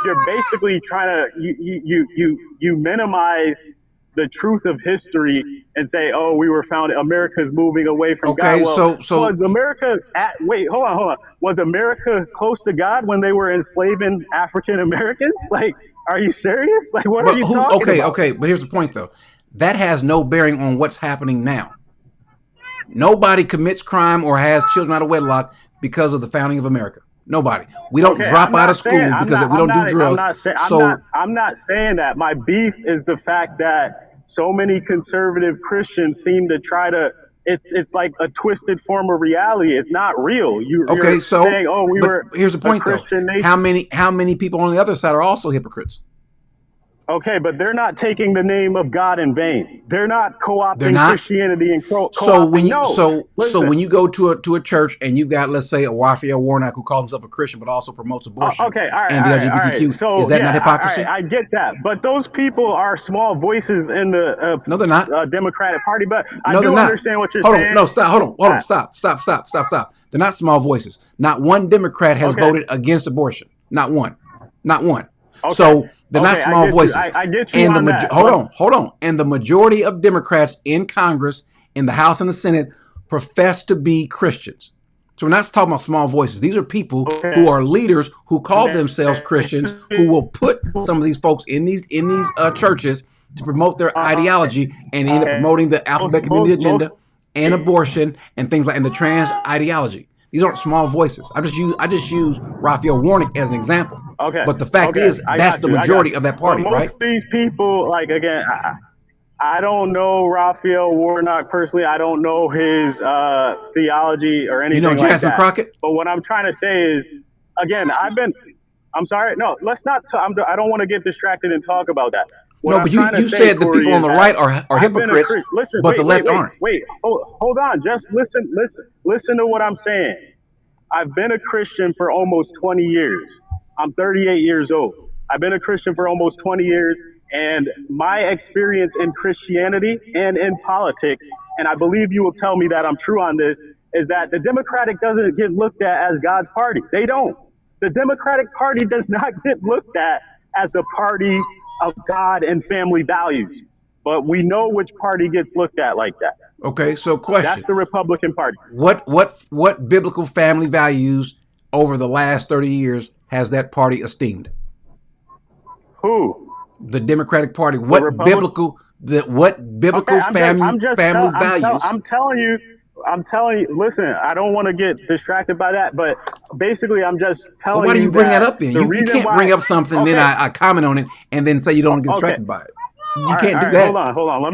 you're basically trying to, you minimize the truth of history and say, "Oh, we were founded. America's moving away from God." Well, so was America wait, hold on. Was America close to God when they were enslaving African Americans? Like, are you serious? Like, what are you talking about? Okay, but here's the point though. That has no bearing on what's happening now. Nobody commits crime or has children out of wedlock because of the founding of America. Nobody. We don't drop out of school because we don't do drugs. I'm not saying that. My beef is the fact that so many conservative Christians seem to try to. It's like a twisted form of reality. It's not real. You're saying, "Oh, here's the point though. Nation. How many people on the other side are also hypocrites? Okay, but they're not taking the name of God in vain. They're not co-opting Christianity and so when you go to a church and you've got, let's say, a Raphael Warnock who calls himself a Christian but also promotes abortion and the LGBTQ, So, is that not hypocrisy? I get that, but those people are small voices in the no, they're not. Democratic Party. But I do understand what you're saying. Hold on, stop. They're not small voices. Not one Democrat has voted against abortion. Not one. Okay. So they're not small voices. I get you on that. Hold on. And the majority of Democrats in Congress, in the House and the Senate, profess to be Christians. So we're not talking about small voices. These are people who are leaders who call themselves Christians, who will put some of these folks in these churches to promote their ideology and end up promoting the alphabet community agenda and abortion and things like and the trans ideology. These aren't small voices. I just use Raphael Warnock as an example. Okay. But the fact is, that's the majority of that party, right? Most of these people, like, again, I don't know Raphael Warnock personally. I don't know his theology or anything like that. You know Jasmine Crockett? But what I'm trying to say is, again, I'm sorry. No, let's not. I don't want to get distracted and talk about that. But you said the people on the right are hypocrites, but the left aren't. Wait, hold on. Just listen to what I'm saying. I've been a Christian for almost 20 years. I'm 38 years old. I've been a Christian for almost 20 years, And my experience in Christianity and in politics, and I believe you will tell me that I'm true on this, is that the Democratic doesn't get looked at as God's party. They don't. The Democratic Party does not get looked at as the party of God and family values. But we know which party gets looked at like that. Okay, so question. That's the Republican Party. What biblical family values over the last 30 years has that party esteemed? Who? The Democratic Party. What biblical family values? I'm telling you, listen, I don't want to get distracted by that, but basically I'm just telling you. Why do you bring that up then? You can't bring up something, okay. then I comment on it, and then say you don't get distracted by it. You can't do that. Hold on. Let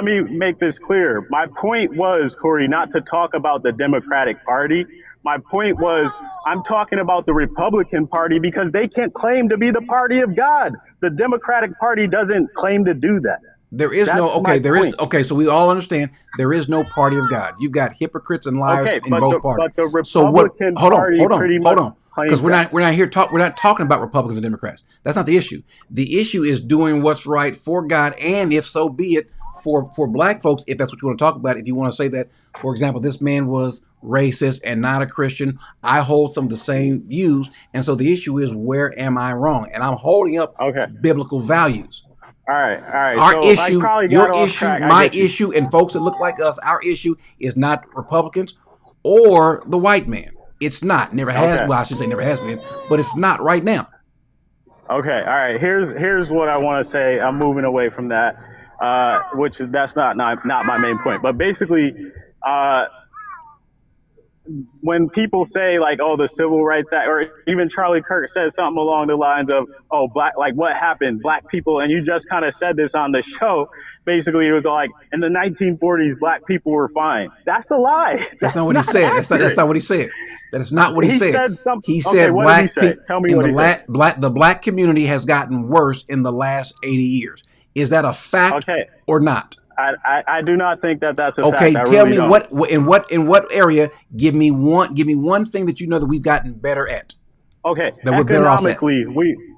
me make this clear. My point was, Corey, not to talk about the Democratic Party. My point was, I'm talking about the Republican Party because they can't claim to be the party of God. The Democratic Party doesn't claim to do that. There is so we all understand there is no party of God. You've got hypocrites and liars in both parties. But the Republican Party hold on. Because we're not talking about Republicans and Democrats. That's not the issue. The issue is doing what's right for God, and if so be it, for black folks, if that's what you want to talk about. If you want to say that, for example, this man was racist and not a Christian, I hold some of the same views, and so the issue is, where am I wrong? And I'm holding up biblical values. All right. Our so issue, your issue, my issue, and folks that look like us, our issue is not Republicans or the white man. It's not. Never has. Well, I should say never has been, but it's not right now. Okay. All right. Here's what I want to say. I'm moving away from that, which is that's not my main point. But basically, when people say like, oh, the Civil Rights Act, or even Charlie Kirk said something along the lines of, oh, what happened? Black people, and you just kind of said this on the show. Basically, it was like, in the 1940s, black people were fine. That's a lie. That's not what he said. That's not what he said. That is not what he said. He said black people. Tell me what he said. The black community has gotten worse in the last 80 years. Is that a fact or not? I do not think that's a fact. Okay, tell me in what area? Give me one thing that you know that we've gotten better at. Okay, that we're better off at.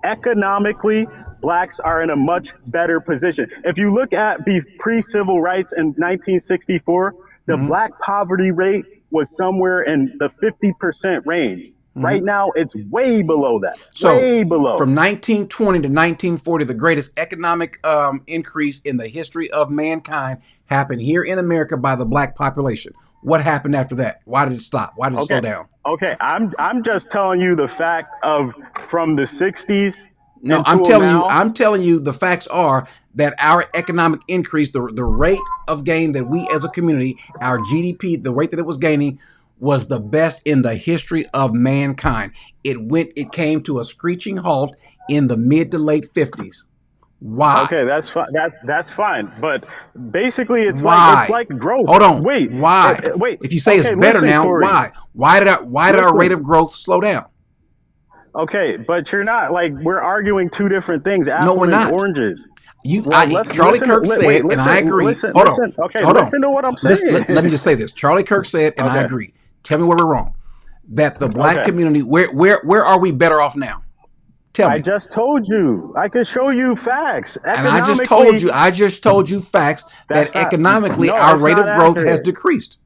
Economically, blacks are in a much better position. If you look at pre-civil rights in 1964, the black poverty rate was somewhere in the 50% range. Right now, it's way below that. Way below. From 1920 to 1940, the greatest economic increase in the history of mankind happened here in America by the black population. What happened after that? Why did it stop? Why did it slow down? Okay, I'm just telling you the fact of from the 60s. No, I'm telling you the facts are that our economic increase, the rate of gain that we as a community, our GDP, the rate that it was gaining, was the best in the history of mankind. It came to a screeching halt in the mid to late 50s. Why? Okay, that's fine. That's fine. But basically, it's like growth. Hold on. Wait. Why? Wait. If you say it's better now, Corey. why? Why did our rate of growth slow down? Okay, but you're not we're arguing two different things. No, we're not. Oranges. Charlie Kirk said, and I agree. Hold on. Listen to what I'm saying. Let me just say this. Charlie Kirk said, and I agree. Tell me where we're wrong. That the black community, where are we better off now? Tell me. I just told you. I could show you facts. And I just told you facts that economically our rate of growth has decreased.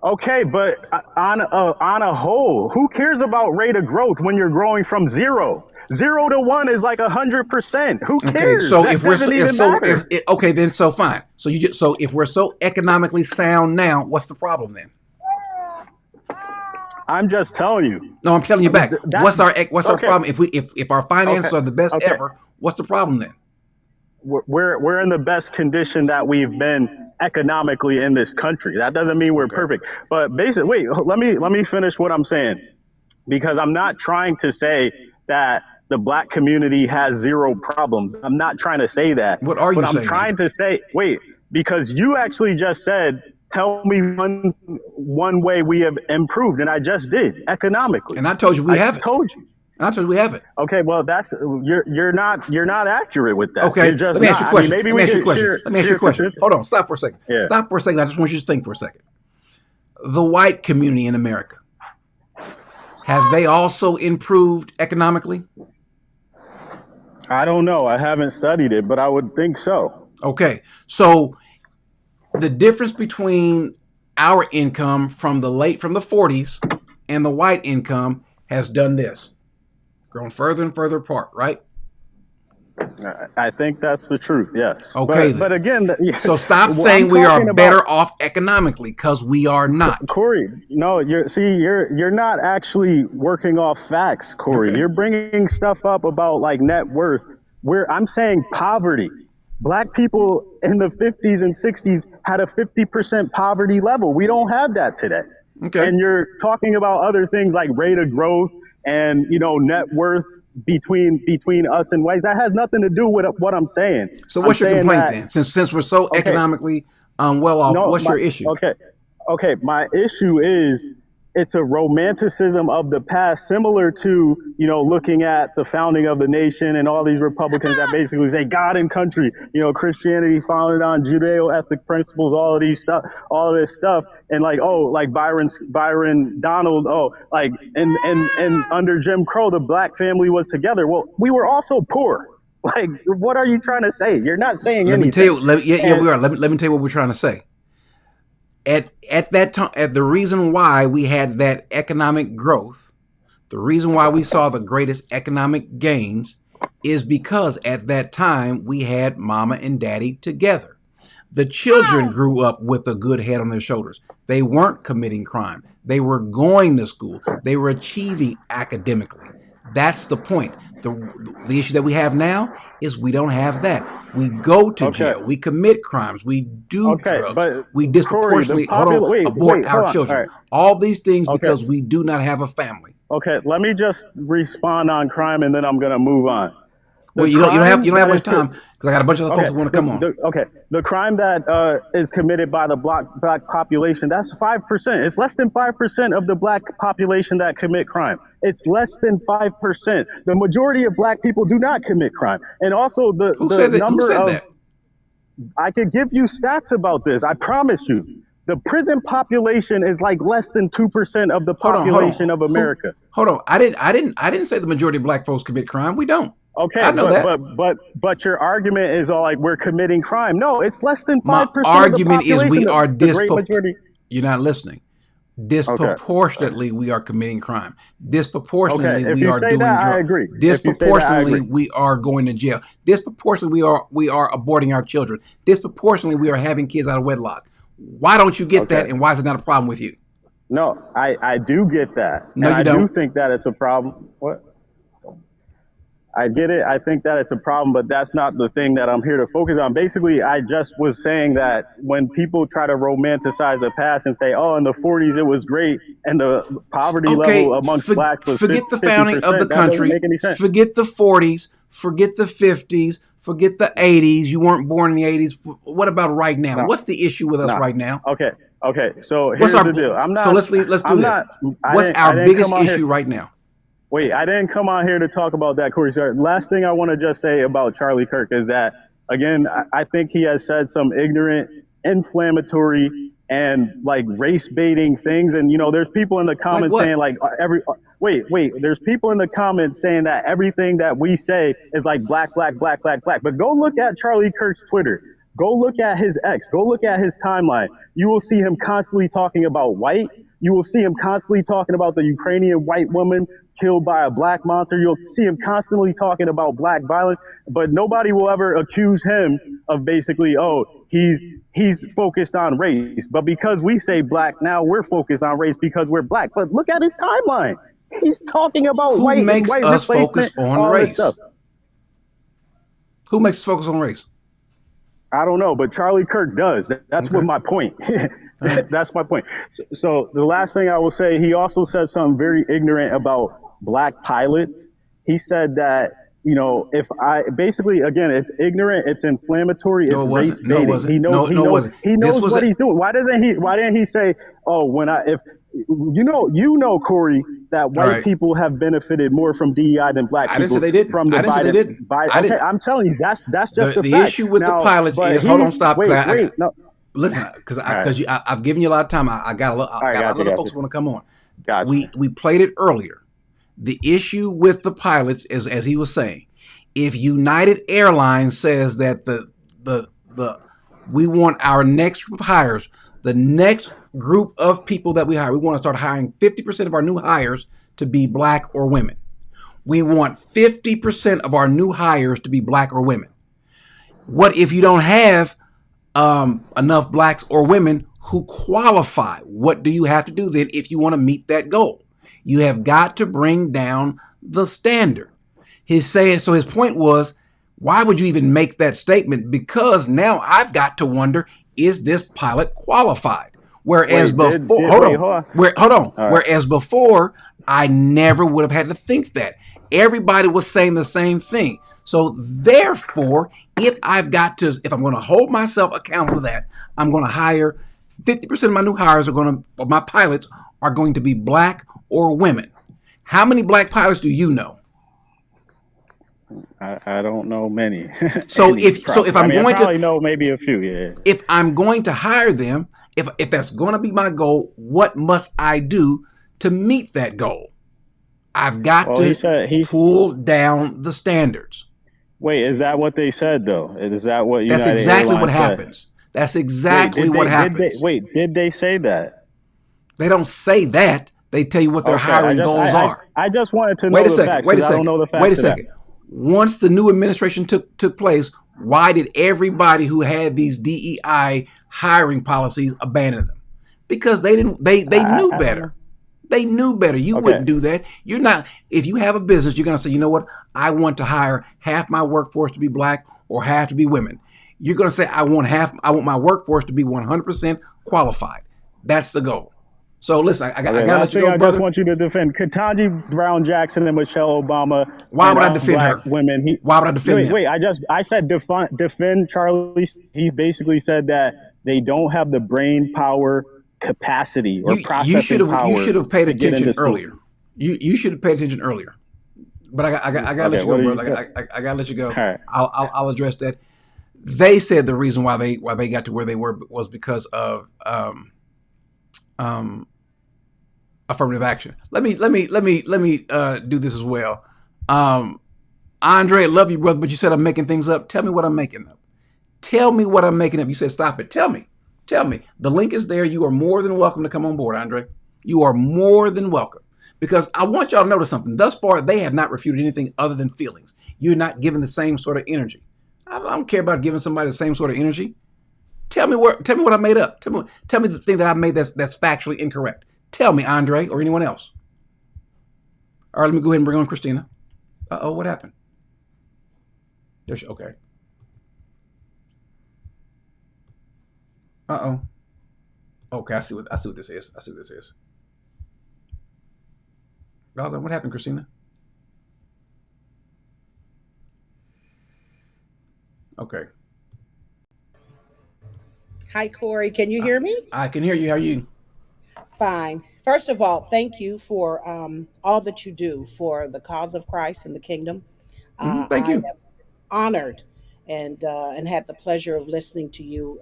Okay, but on a whole, who cares about rate of growth when you're growing from 0? 0 to 1 is like 100%. Who cares? Okay, so then so fine. So if we're so economically sound now, what's the problem then? I'm just telling you. No, I'm telling you back. What's our problem? If our finances are the best ever, what's the problem then? We're in the best condition that we've been economically in this country. That doesn't mean we're perfect. But basically, let me finish what I'm saying, because I'm not trying to say that the black community has zero problems. I'm not trying to say that. What are you saying? But I'm trying to say, because you actually just said, tell me one way we have improved, and I just did economically. And I told you we haven't. I told you we haven't. Okay, well you're not accurate with that. Okay, let me ask you a question. Let me ask you a question. Hold on, stop for a second. Yeah. Stop for a second. I just want you to think for a second. The white community in America, have they also improved economically? I don't know. I haven't studied it, but I would think so. Okay, so the difference between our income from the 40s and the white income has done this, grown further and further apart, right? I think that's the truth. Yes. Okay. But again, so stop well, saying we are better off economically, because we are not. Corey, no, you're not actually working off facts, Corey. Okay. You're bringing stuff up about like net worth. I'm saying poverty. Black people in the 50s and 60s had a 50% poverty level. We don't have that today. Okay. And you're talking about other things like rate of growth and net worth between us and whites. That has nothing to do with what I'm saying. So what's your complaint then? Since we're so economically well off, what's your issue? Okay. My issue is it's a romanticism of the past, similar to, looking at the founding of the nation and all these Republicans that basically say God and country, Christianity founded on Judeo-ethnic principles, all of this stuff. And like Byron Donald, and under Jim Crow, the black family was together. Well, we were also poor. Like, what are you trying to say? You're not saying anything. Let me tell you, we are. Let me tell you what we're trying to say. At that time, the reason why we had that economic growth, the reason why we saw the greatest economic gains is because at that time we had mama and daddy together. The children grew up with a good head on their shoulders. They weren't committing crime. They were going to school. They were achieving academically. That's the point. The issue that we have now is we don't have that. We go to jail. We commit crimes. We do drugs. We disproportionately abort our children. Right. All these things because we do not have a family. Okay, let me just respond on crime, and then I'm going to move on. Well, you don't have much time because I got a bunch of other folks who want to come on. The crime that is committed by the black population, that's 5%. It's less than 5% of the black population that commit crime. It's less than 5%. The majority of black people do not commit crime. And also the number of... That? I could give you stats about this. I promise you. The prison population is like less than 2% of the population of America. Hold on. I didn't say the majority of black folks commit crime. We don't. Okay, I know but your argument is all like we're committing crime. No, it's less than 5%. My argument is we are You're not listening. Disproportionately, we are committing crime. Disproportionately, we are doing drugs. I agree. Disproportionately, we are going to jail. Disproportionately, we are aborting our children. Disproportionately, we are having kids out of wedlock. Why don't you get that, and why is it not a problem with you? No, I do get that. No, and you don't. I do think that it's a problem. What? I get it. I think that it's a problem, but that's not the thing that I'm here to focus on. Basically, I just was saying that when people try to romanticize the past and say, oh, in the 40s it was great and the poverty level amongst blacks was 50%, forget the founding of the country, forget the 40s, forget the 50s, forget the 80s. You weren't born in the 80s. What about right now? No. What's the issue with us right now? Okay. So here's the deal. So let's do this. What's our biggest issue right now? Wait, I didn't come on here to talk about that, Corey. Sorry. Last thing I want to just say about Charlie Kirk is that, again, I think he has said some ignorant, inflammatory, and like race baiting things. And, there's people in the comments saying there's people in the comments saying that everything that we say is like black, black, black, black, black. But go look at Charlie Kirk's Twitter. Go look at his ex. Go look at his timeline. You will see him constantly talking about white. You will see him constantly talking about the Ukrainian white woman killed by a black monster. You'll see him constantly talking about black violence, but nobody will ever accuse him of basically, he's focused on race. But because we say black now, we're focused on race because we're black. But look at his timeline. He's talking about white. Who makes us focus on race? Who makes us focus on race? I don't know, but Charlie Kirk does. That's what my point. That's my point. So the last thing I will say, he also said something very ignorant about black pilots. He said that, again, it's ignorant, it's inflammatory, it's race baiting. He knows what he's doing. Why didn't he say, Corey, that white people have benefited more from DEI than black people. I didn't say they didn't. From I didn't say they didn't. I'm telling you, that's just the fact. The issue with the pilots is, hold on, stop. No. Listen, because I've given you a lot of time. I got a lot of folks who want to come on. Gotcha. We played it earlier. The issue with the pilots is, as he was saying, If United Airlines says that we want our next group of hires, the next group of people that we hire, we want to start hiring 50% of our new hires to be black or women. We want 50% of our new hires to be black or women. What if you don't have enough blacks or women who qualify? What do you have to do then if you want to meet that goal? You have got to bring down the standard. His point was, why would you even make that statement? Because now I've got to wonder, is this pilot qualified? Whereas Whereas before, I never would have had to think that. Everybody was saying the same thing. So therefore, if I'm going to hold myself accountable to that, I'm going to hire 50% of my new hires my pilots are going to be black or women. How many black pilots do you know? I don't know many. So if I'm going to probably know maybe a few, yeah. If I'm going to hire them, if that's going to be my goal, what must I do to meet that goal? I've got to pull down the standards. Wait, is that what they said though? Is that what United That's exactly Airlines what said? happens. That's exactly what happens. Did they say that? They don't say that. They tell you what their hiring goals are. I just wanted to know the facts. I don't know the facts. Wait a second. Once the new administration took place, why did everybody who had these DEI hiring policies abandon them? Because they didn't. They knew better. They knew better. You wouldn't do that. You're not. If you have a business, you're going to say, you know what? I want to hire half my workforce to be black or half to be women. You're going to say, I want my workforce to be 100% qualified. That's the goal. So listen, I got to let you go, brother. I just want you to defend Ketanji Brown Jackson and Michelle Obama. Why would I defend her? Women. Why would I defend them? Wait. I said defend Charlie. He basically said that they don't have the brain power capacity or processing power. You should have paid attention earlier. You should have paid attention earlier. But I got to let you go, brother. I got to let you go. Right. I'll address that. They said the reason why they got to where they were was because of affirmative action. Let me do this as well. Andre, I love you, brother, but you said I'm making things up. Tell me what I'm making up. Tell me what I'm making up. You said stop it. Tell me. The link is there. You are more than welcome to come on board, Andre. You are more than welcome. Because I want y'all to notice something. Thus far, they have not refuted anything other than feelings. You're not giving the same sort of energy. I don't care about giving somebody the same sort of energy. Tell me what I made up. Tell me the thing that I made that's factually incorrect. Tell me, Andre, or anyone else. All right, let me go ahead and bring on Christina. What happened? Okay. Okay, I see what this is. What happened, Christina? Okay. Hi, Corey. Can you hear me? I can hear you. How are you? Fine. First of all, thank you for all that you do for the cause of Christ and the kingdom. Thank you. I am honored and had the pleasure of listening to you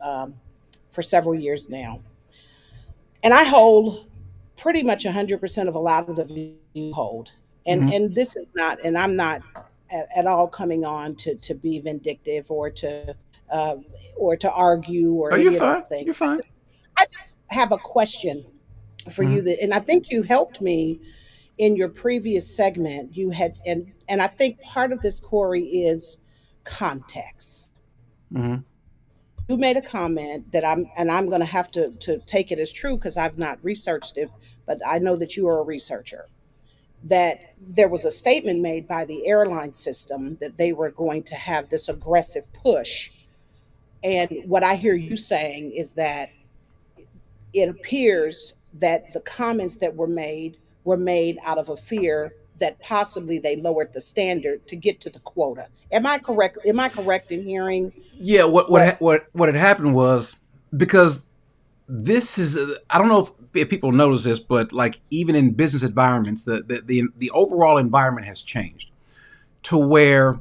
for several years now. And I hold pretty much 100% of a lot of the views you hold. And this is not, and I'm not at all coming on to be vindictive or to argue or any of those things. You're fine. I just have a question for you and I think you helped me in your previous segment. You had, and I think part of this, Corey, is context. You made a comment that I'm going to have to take it as true because I've not researched it, but I know that you are a researcher. That there was a statement made by the airline system that they were going to have this aggressive push. And what I hear you saying is that it appears that the comments that were made out of a fear that possibly they lowered the standard to get to the quota. Am I correct? Am I correct in hearing? Yeah. What had happened was, because this is, I don't know if people notice this, but like even in business environments, the overall environment has changed to where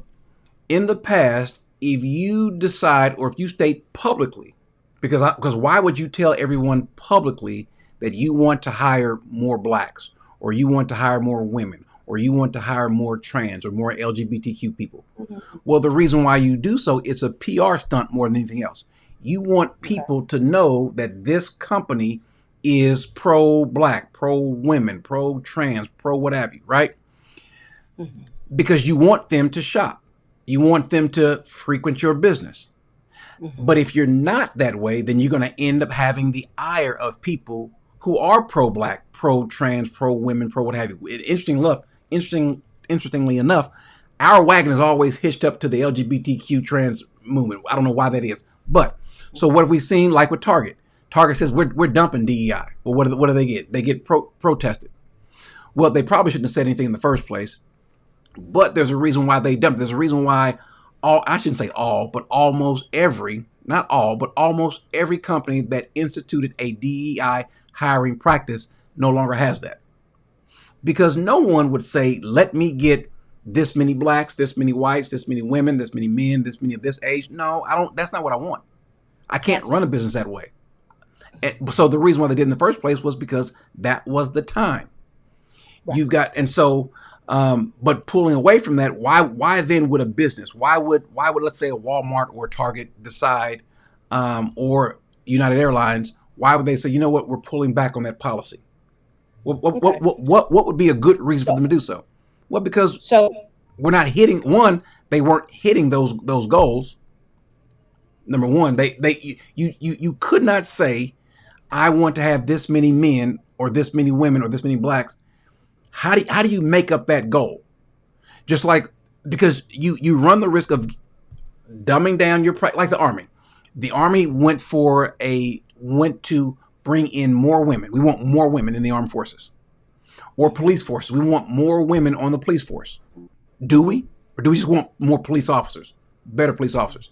in the past, if you decide or if you state publicly, because why would you tell everyone publicly that you want to hire more blacks or you want to hire more women or you want to hire more trans or more LGBTQ people. Well, the reason why you do so, it's a PR stunt more than anything else. You want people to know that this company is pro-black, pro-women, pro-trans, pro-what have you, right? Because you want them to shop. You want them to frequent your business. But if you're not that way, then you're going to end up having the ire of people who are pro-black, pro-trans, pro-women, pro-what have you. Interestingly enough, our wagon is always hitched up to the LGBTQ trans movement. I don't know why that is. But, so what have we seen? Like with Target. Target says, we're dumping DEI. Well, what do they get? They get protested. Well, they probably shouldn't have said anything in the first place. But there's a reason why they dumped. There's a reason why I shouldn't say all, but almost every, not all, but almost every company that instituted a DEI hiring practice no longer has that. Because no one would say, let me get this many blacks, this many whites, this many women, this many men, this many of this age. No, I don't. That's not what I want. I can't run a business that way. And so the reason why they did in the first place was because that was the time. Right. You've got, and so, but pulling away from that, why then would a business, why would let's say a Walmart or Target decide, or United Airlines, why would they say, you know what, we're pulling back on that policy? What would be a good reason for them to do so? Well, because we're not hitting, they weren't hitting those goals. Number one, you could not say, I want to have this many men or this many women or this many blacks. How do you make up that goal? Just like, because you run the risk of dumbing down your like the Army. The Army went to bring in more women. We want more women in the armed forces. Or police forces. We want more women on the police force. Do we? Or do we just want more police officers? Better police officers.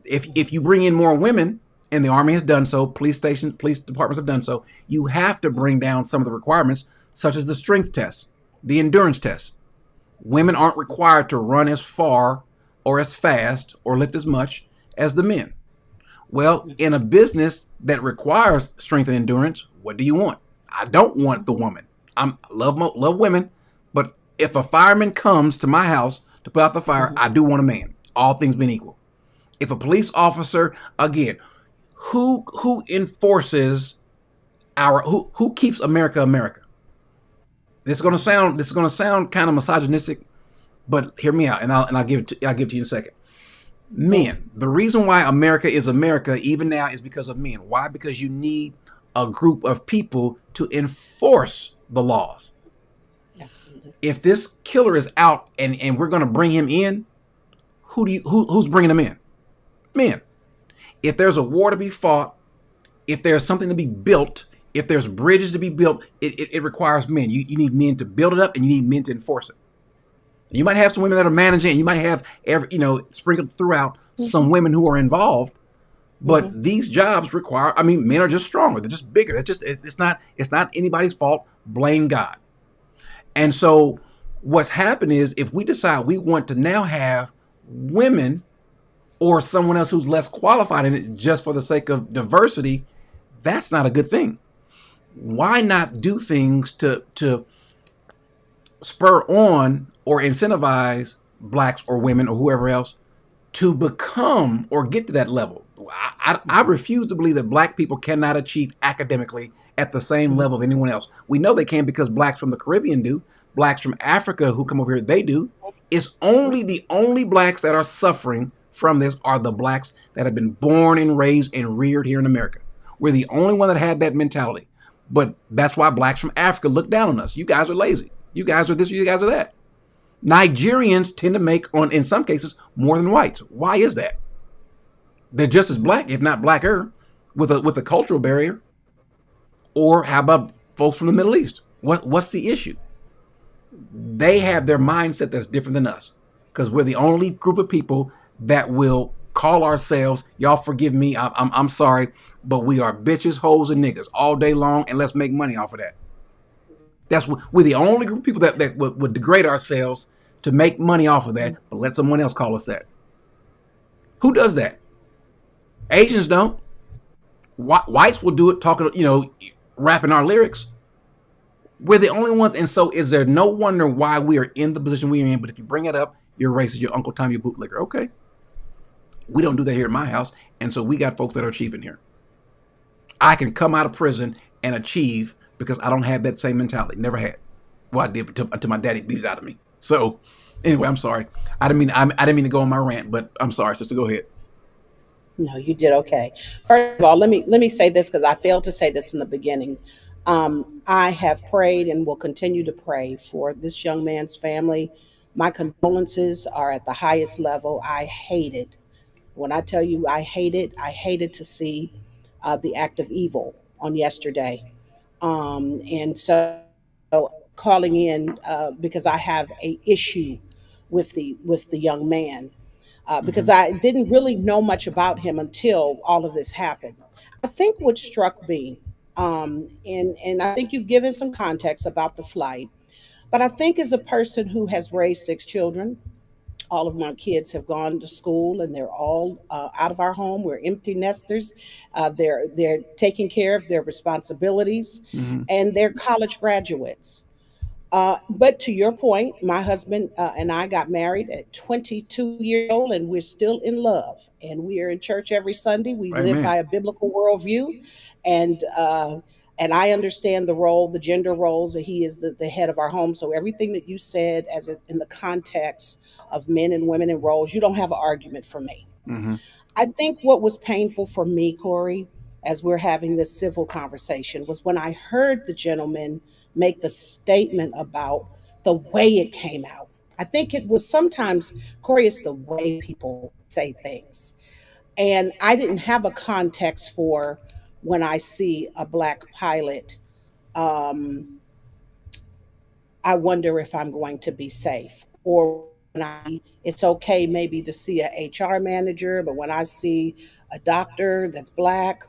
If you bring in more women, and the Army has done so, police stations, police departments have done so, you have to bring down some of the requirements, such as the strength test, the endurance test. Women aren't required to run as far or as fast or lift as much as the men. Well, in a business that requires strength and endurance, what do you want? I don't want the woman. I love women, but if a fireman comes to my house to put out the fire, I do want a man, all things being equal. If a police officer, again, who enforces who keeps America America? This is going to sound kind of misogynistic, but hear me out, and I'll give it to you in a second. Men. The reason why America is America even now is because of men. Why? Because you need a group of people to enforce the laws. Absolutely. If this killer is out and we're going to bring him in, who's bringing him in? Men. If there's a war to be fought, if there's something to be built, if there's bridges to be built, it requires men. You need men to build it up, and you need men to enforce it. You might have some women that are managing, and you might have sprinkled throughout some women who are involved, but these jobs require, men are just stronger. They're just bigger. It's not anybody's fault. Blame God. And so what's happened is, if we decide we want to now have women or someone else who's less qualified in it just for the sake of diversity, that's not a good thing. Why not do things to spur on or incentivize blacks or women or whoever else to become or get to that level? I refuse to believe that black people cannot achieve academically at the same level of anyone else. We know they can because blacks from the Caribbean do. Blacks from Africa who come over here, they do. It's the only blacks that are suffering from this are the blacks that have been born and raised and reared here in America. We're the only one that had that mentality. But that's why blacks from Africa look down on us. You guys are lazy. You guys are this, you guys are that. Nigerians tend to make, in some cases, more than whites. Why is that? They're just as black, if not blacker, with a cultural barrier. Or how about folks from the Middle East? What's the issue? They have their mindset that's different than us, because we're the only group of people that will call ourselves, y'all forgive me, I'm sorry, but we are bitches, hoes, and niggas all day long, and let's make money off of that. We're the only group of people that would degrade ourselves to make money off of that, but let someone else call us that. Who does that? Asians don't. Whites will do it, talking, rapping our lyrics. We're the only ones, and so is there no wonder why we are in the position we are in? But if you bring it up, you're racist, your Uncle Tom, your bootlegger. Okay, we don't do that here in my house, and so we got folks that are achieving here. I can come out of prison and achieve because I don't have that same mentality. Never had. Well, I did until my daddy beat it out of me. So, anyway, I'm sorry. I didn't mean to go on my rant, but I'm sorry, sister. Go ahead. No, you did okay. First of all, let me say this because I failed to say this in the beginning. I have prayed and will continue to pray for this young man's family. My condolences are at the highest level. I hate it. When I tell you I hated to see the act of evil on yesterday. And so calling in because I have a issue with the young man because I didn't really know much about him until all of this happened. I think what struck me, and I think you've given some context about the flight, but I think as a person who has raised 6 children, all of my kids have gone to school and they're all out of our home. We're empty nesters. They're taking care of their responsibilities, and they're college graduates. But to your point, my husband and I got married at 22 years old, and we're still in love. And we are in church every Sunday. We live Amen. by a biblical worldview, and uh, and I understand the role, the gender roles, that he is the head of our home. So everything that you said, in the context of men and women and roles, you don't have an argument for me. Mm-hmm. I think what was painful for me, Corey, as we're having this civil conversation, was when I heard the gentleman make the statement about the way it came out. I think it was sometimes, Corey, it's the way people say things. And I didn't have a context for when I see a black pilot. Um, I wonder if I'm going to be safe. Or when it's okay maybe to see a HR manager, but when I see a doctor that's black,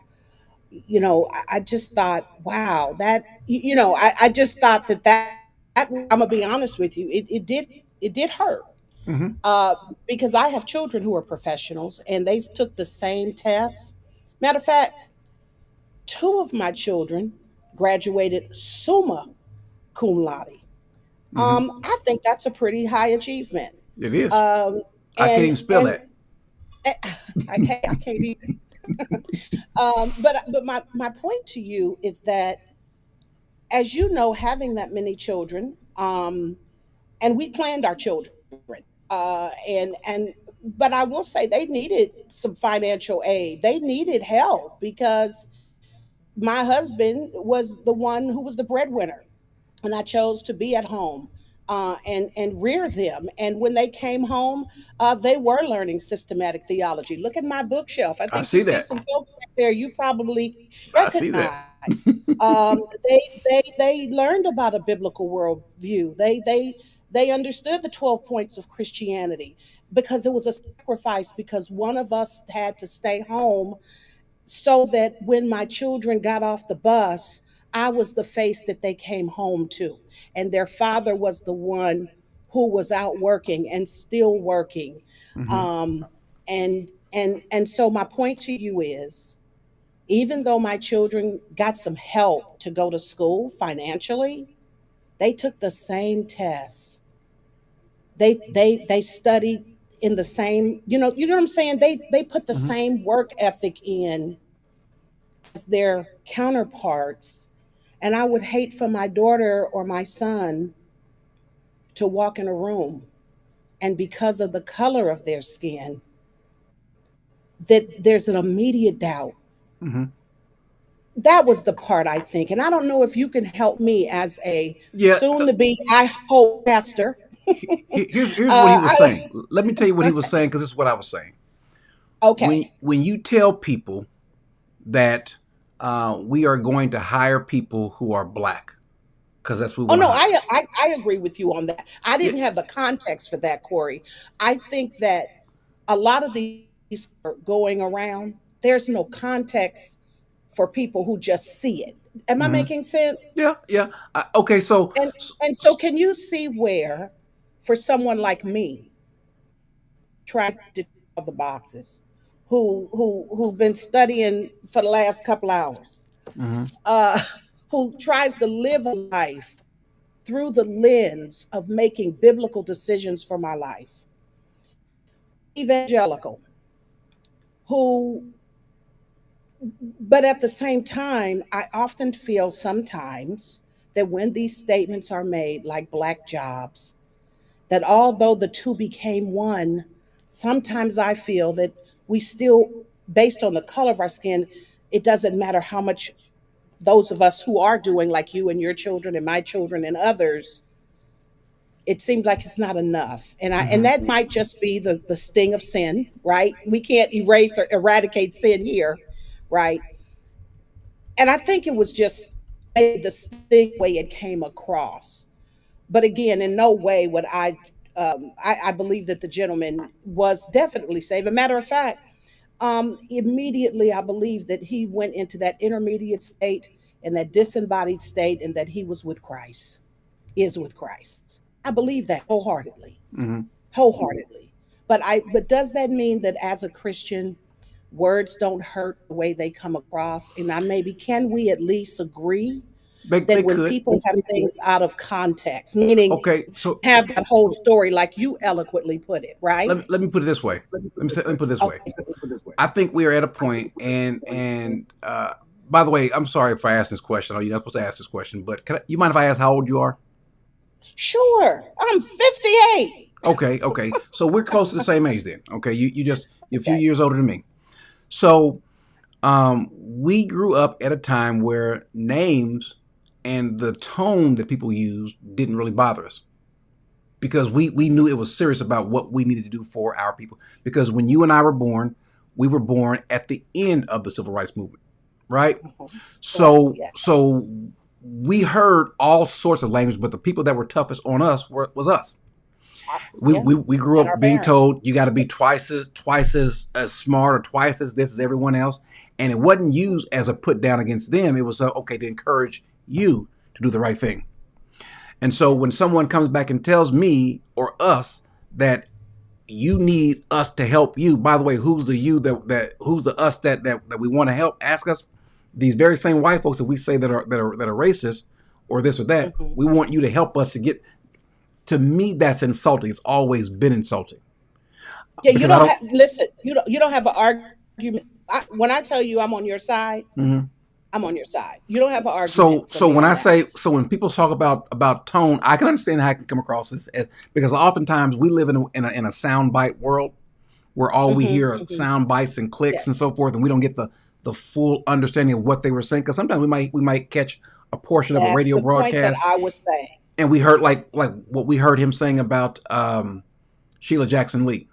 I just thought, wow, I just thought that I'm gonna be honest with you, it did hurt. Mm-hmm. Uh, because I have children who are professionals and they took the same tests. Matter of fact, 2 of my children graduated summa cum laude. Mm-hmm. I think that's a pretty high achievement. It is. Um, I can't and even spell and that. I can't either. But my point to you is that, as you know, having that many children, and we planned our children, and but I will say they needed some financial aid. They needed help because my husband was the one who was the breadwinner, and I chose to be at home and rear them. And when they came home, they were learning systematic theology. Look at my bookshelf. I I think you see see that. some folks back there you probably I see that. recognize. They learned about a biblical worldview. They understood the 12 points of Christianity because it was a sacrifice. Because one of us had to stay home so that when my children got off the bus, I was the face that they came home to. And their father was the one who was out working and still working. Mm-hmm. And so my point to you is, even though my children got some help to go to school financially, they took the same tests. They studied in the same, you know what I'm saying? They put the Mm-hmm. same work ethic in as their counterparts. And I would hate for my daughter or my son to walk in a room and, because of the color of their skin, that there's an immediate doubt. Mm-hmm. That was the part, I think. And I don't know if you can help me as a Yeah. soon to be, I hope, pastor. Here's what he was I, saying. Let me tell you what he was saying, because this is what I was saying. okay. When you tell people that we are going to hire people who are black, because that's what we Oh want to no, hire. I agree with you on that. I Yeah. didn't have the context for that, Corey. I think that a lot of these are going around, there's no context for people who just see it. Am I Mm-hmm. making sense? Yeah. Yeah. Okay. So And so can you see where, for someone like me, trying to check all the boxes, who've been studying for the last couple hours, mm-hmm. uh, who tries to live a life through the lens of making biblical decisions for my life. Evangelical, who, but at the same time, I often feel sometimes that when these statements are made, like black jobs, that although the two became one, sometimes I feel that we still, based on the color of our skin, it doesn't matter how much those of us who are doing, like you and your children and my children and others, it seems like it's not enough. And that might just be the sting of sin, right? We can't erase or eradicate sin here, right? And I think it was just the sting way it came across. But again, in no way would I believe that the gentleman was definitely saved. A matter of fact, immediately I believe that he went into that intermediate state and that disembodied state, and that he was with Christ, is with Christ. I believe that wholeheartedly, wholeheartedly. But does that mean that as a Christian, words don't hurt the way they come across? And maybe can we at least agree They that when could. people have things out of context, meaning Okay, so have that whole story like you eloquently put it, right? let me put it this way. Let me put it this way. I think we are at a point, and by the way, I'm sorry if I asked this question. Oh, you're not supposed to ask this question, but you mind if I ask how old you are? Sure, I'm 58. Okay. So we're close to the same age then. Okay, you're a few years older than me. So we grew up at a time where names and the tone that people used didn't really bother us, because we knew it was serious about what we needed to do for our people. Because when you and I were born, we were born at the end of the civil rights movement, right? So we heard all sorts of language, but the people that were toughest on us was us. We grew up being told you got to be twice as smart or twice as this as everyone else, and it wasn't used as a put down against them. It was okay to encourage you to do the right thing. And so when someone comes back and tells me or us that you need us to help you, by the way, who's the you who's the us that we want to help? Ask us. These very same white folks that we say that are racist or this or that, we want you to help us to get. To me, that's insulting. It's always been insulting. Yeah, you don't listen. You don't have an argument. When I tell you I'm on your side, I'm on your side. You don't have an argument. So when people talk about tone, I can understand how it can come across as because oftentimes we live in a soundbite world where all we hear are sound bites and clicks and so forth, and we don't get the full understanding of what they were saying. Because sometimes we might catch a portion of a radio broadcast. That I was saying. And we heard like what we heard him saying about Sheila Jackson Lee.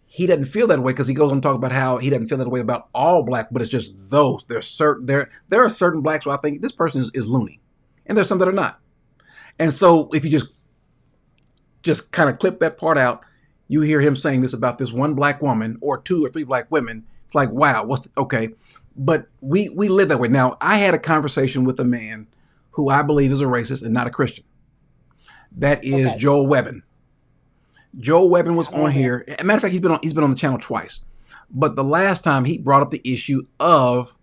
He doesn't feel that way because he goes on to talk about how he doesn't feel that way about all black, but it's just those. There are certain blacks where I think this person is loony, and there's some that are not. And so if you just kind of clip that part out, you hear him saying this about this one black woman or two or three black women. It's like, wow, okay? But we live that way. Now, I had a conversation with a man who I believe is a racist and not a Christian. That is Joel Webbin. Joel Webbin was on here. As a matter of fact, he's been on the channel twice. But the last time he brought up the issue of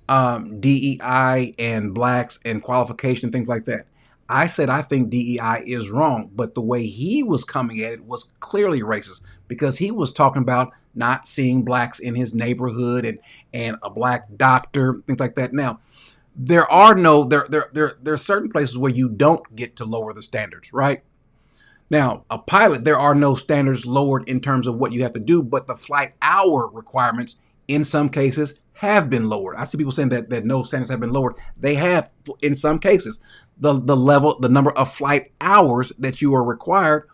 DEI and blacks and qualification, things like that. I said I think DEI is wrong, but the way he was coming at it was clearly racist because he was talking about not seeing blacks in his neighborhood and a black doctor, things like that. Now, there are certain places where you don't get to lower the standards, right? Now, a pilot, there are no standards lowered in terms of what you have to do, but the flight hour requirements in some cases have been lowered. I see people saying that no standards have been lowered. They have in some cases. The number of flight hours that you are required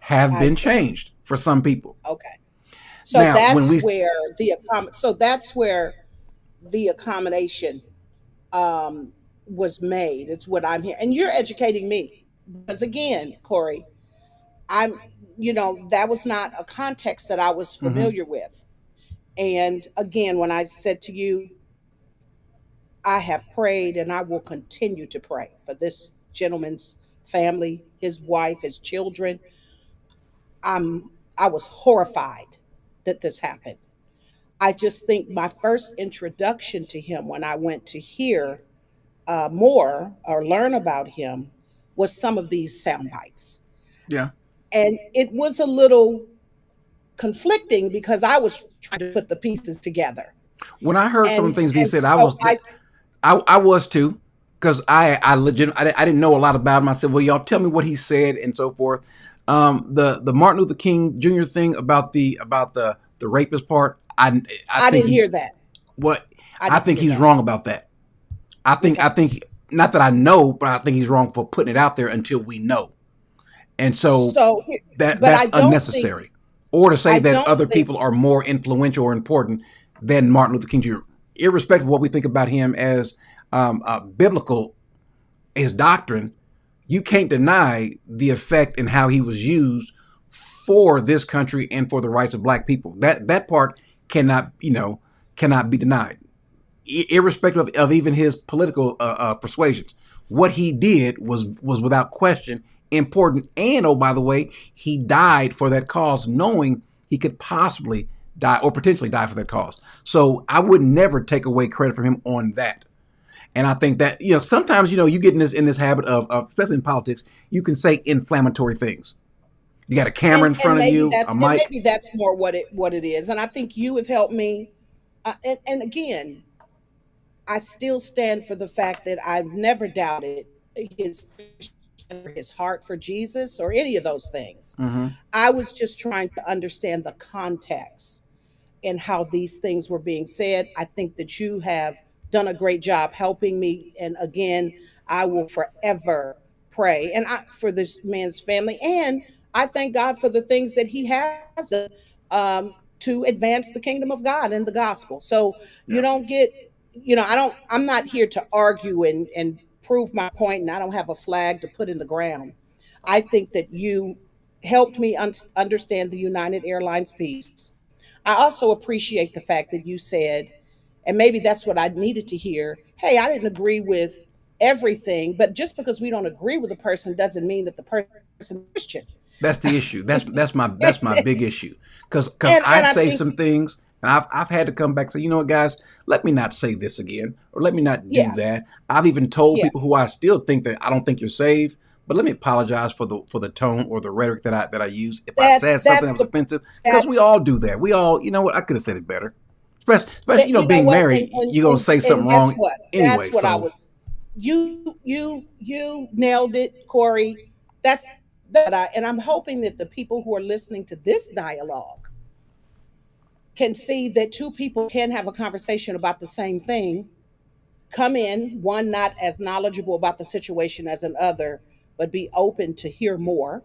have been changed for some people. Okay. So now, that's where the accommodation was made. It's what I'm here. And you're educating me. Because again, Corey, that was not a context that I was familiar with. And again, when I said to you, I have prayed and I will continue to pray for this gentleman's family, his wife, his children. I was horrified that this happened. I just think my first introduction to him when I went to hear more or learn about him was some of these sound bites. Yeah. And it was a little conflicting because I was trying to put the pieces together. When I heard some of the things he said, so I was too, because I didn't know a lot about him. I said, well, y'all tell me what he said and so forth. The Martin Luther King Jr. thing about the rapist part, I didn't hear that. What I think he's wrong about that. I think not that I know, but I think he's wrong for putting it out there until we know. And so that's unnecessary. Or to say that other people are more influential or important than Martin Luther King Jr., irrespective of what we think about him as biblical, his doctrine, you can't deny the effect and how he was used for this country and for the rights of black people. That part cannot be denied, irrespective of even his political persuasions. What he did was without question important. And, oh, by the way, he died for that cause, knowing he could possibly die or potentially die for that cause. So I would never take away credit from him on that. And I think that, sometimes, you get in this habit of, especially in politics, you can say inflammatory things. You got a camera in front of you, a mic. Maybe that's more what it is. And I think you have helped me. And again, I still stand for the fact that I've never doubted his heart for Jesus or any of those things. Mm-hmm. I was just trying to understand the context and how these things were being said. I think that you have done a great job helping me. And again, I will forever pray for this man's family. And I thank God for the things that he has done to advance the kingdom of God and the gospel. So you don't get, I'm not here to argue and prove my point, and I don't have a flag to put in the ground. I think that you helped me understand the United Airlines piece. I also appreciate the fact that you said, and maybe that's what I needed to hear, hey, I didn't agree with everything, but just because we don't agree with a person doesn't mean that the person is Christian. That's the issue. That's my big issue. Because I say some things, and I've had to come back and say, you know what, guys, let me not say this again, or let me not do that. I've even told people who I still think that I don't think you're saved, but let me apologize for the tone or the rhetoric that I use. If I said something that was offensive, because we all do that. We all, you know what, I could have said it better. Especially being married, you're gonna say something wrong anyway. That's what I was. You nailed it, Corey. That's that. And I'm hoping that the people who are listening to this dialogue can see that two people can have a conversation about the same thing. Come in, one not as knowledgeable about the situation as another, but be open to hear more.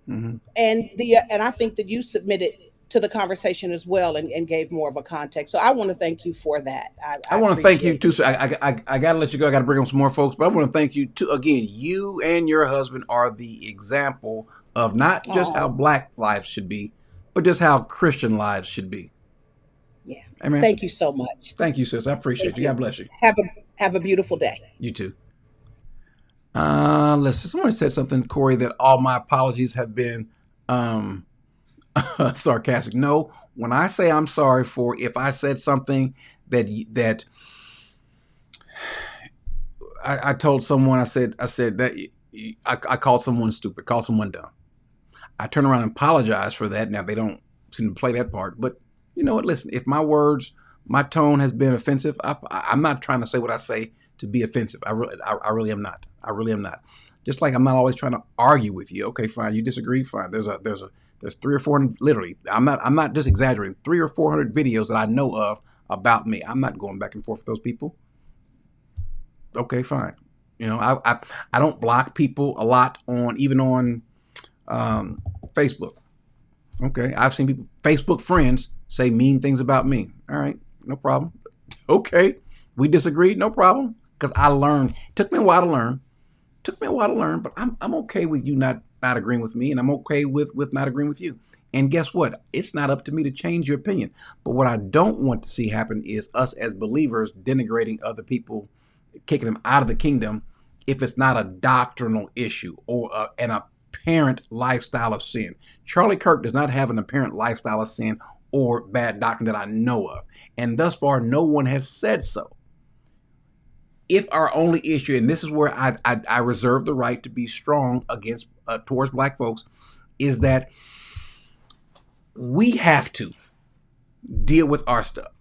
Mm-hmm. And I think that you submitted to the conversation as well and gave more of a context. So I want to thank you for that. I want to thank you too. So I got to let you go. I got to bring on some more folks, but I want to thank you too. Again, you and your husband are the example of not just how black lives should be, but just how Christian lives should be. Yeah. Amen. Thank you so much. Thank you, sis. I appreciate you. God bless you. Have a beautiful day. You too. Listen, someone said something, Corey, that all my apologies have been sarcastic. No, when I say I'm sorry for if I said something that I told someone, I said that I called someone stupid, called someone dumb. I turn around and apologize for that. Now they don't seem to play that part, but you know what? Listen, if my words, my tone has been offensive, I'm not trying to say what I say to be offensive. I really am not. I really am not. Just like I'm not always trying to argue with you. Okay, fine. You disagree. Fine. There's 300 or 400. Literally, I'm not just exaggerating. 300 or 400 videos that I know of about me. I'm not going back and forth with those people. Okay, fine. You know, I don't block people a lot even on Facebook. Okay, I've seen people, Facebook friends, say mean things about me. All right, no problem. Okay, we disagree, no problem. Because I learned. It took me a while to learn. But I'm okay with you not agreeing with me, and I'm okay with not agreeing with you. And guess what? It's not up to me to change your opinion. But what I don't want to see happen is us as believers denigrating other people, kicking them out of the kingdom if it's not a doctrinal issue or an apparent lifestyle of sin. Charlie Kirk does not have an apparent lifestyle of sin or bad doctrine that I know of. And thus far, no one has said so. if our only issue, and this is where I reserve the right to be strong against towards black folks, is that we have to deal with our stuff.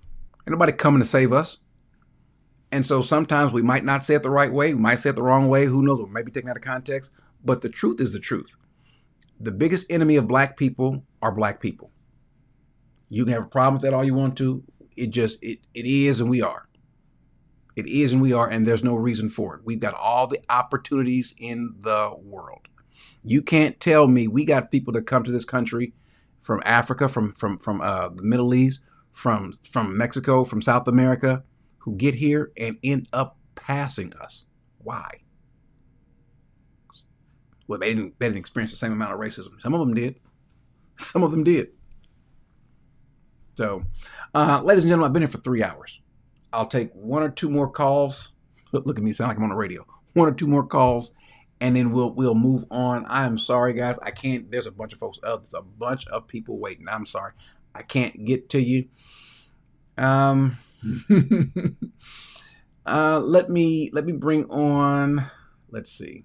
Ain't nobody coming to save us. And so sometimes we might not say it the right way. We might say it the wrong way. Who knows? We might be taken out of context. But the truth is the truth. The biggest enemy of black people are black people. You can have a problem with that all you want to. It is, and we are. It is, and we are, and there's no reason for it. We've got all the opportunities in the world. You can't tell me we got people that come to this country from Africa, from the Middle East, from Mexico, from South America, who get here and end up passing us. Why? Well, they didn't experience the same amount of racism. Some of them did. Some of them did. So, ladies and gentlemen, I've been here for 3 hours. I'll take one or two more calls. Look at me, sound like I'm on the radio. One or two more calls, and then we'll move on. I am sorry, guys. I can't. There's a bunch of folks. There's a bunch of people waiting. I'm sorry. I can't get to you. Let me bring on. Let's see.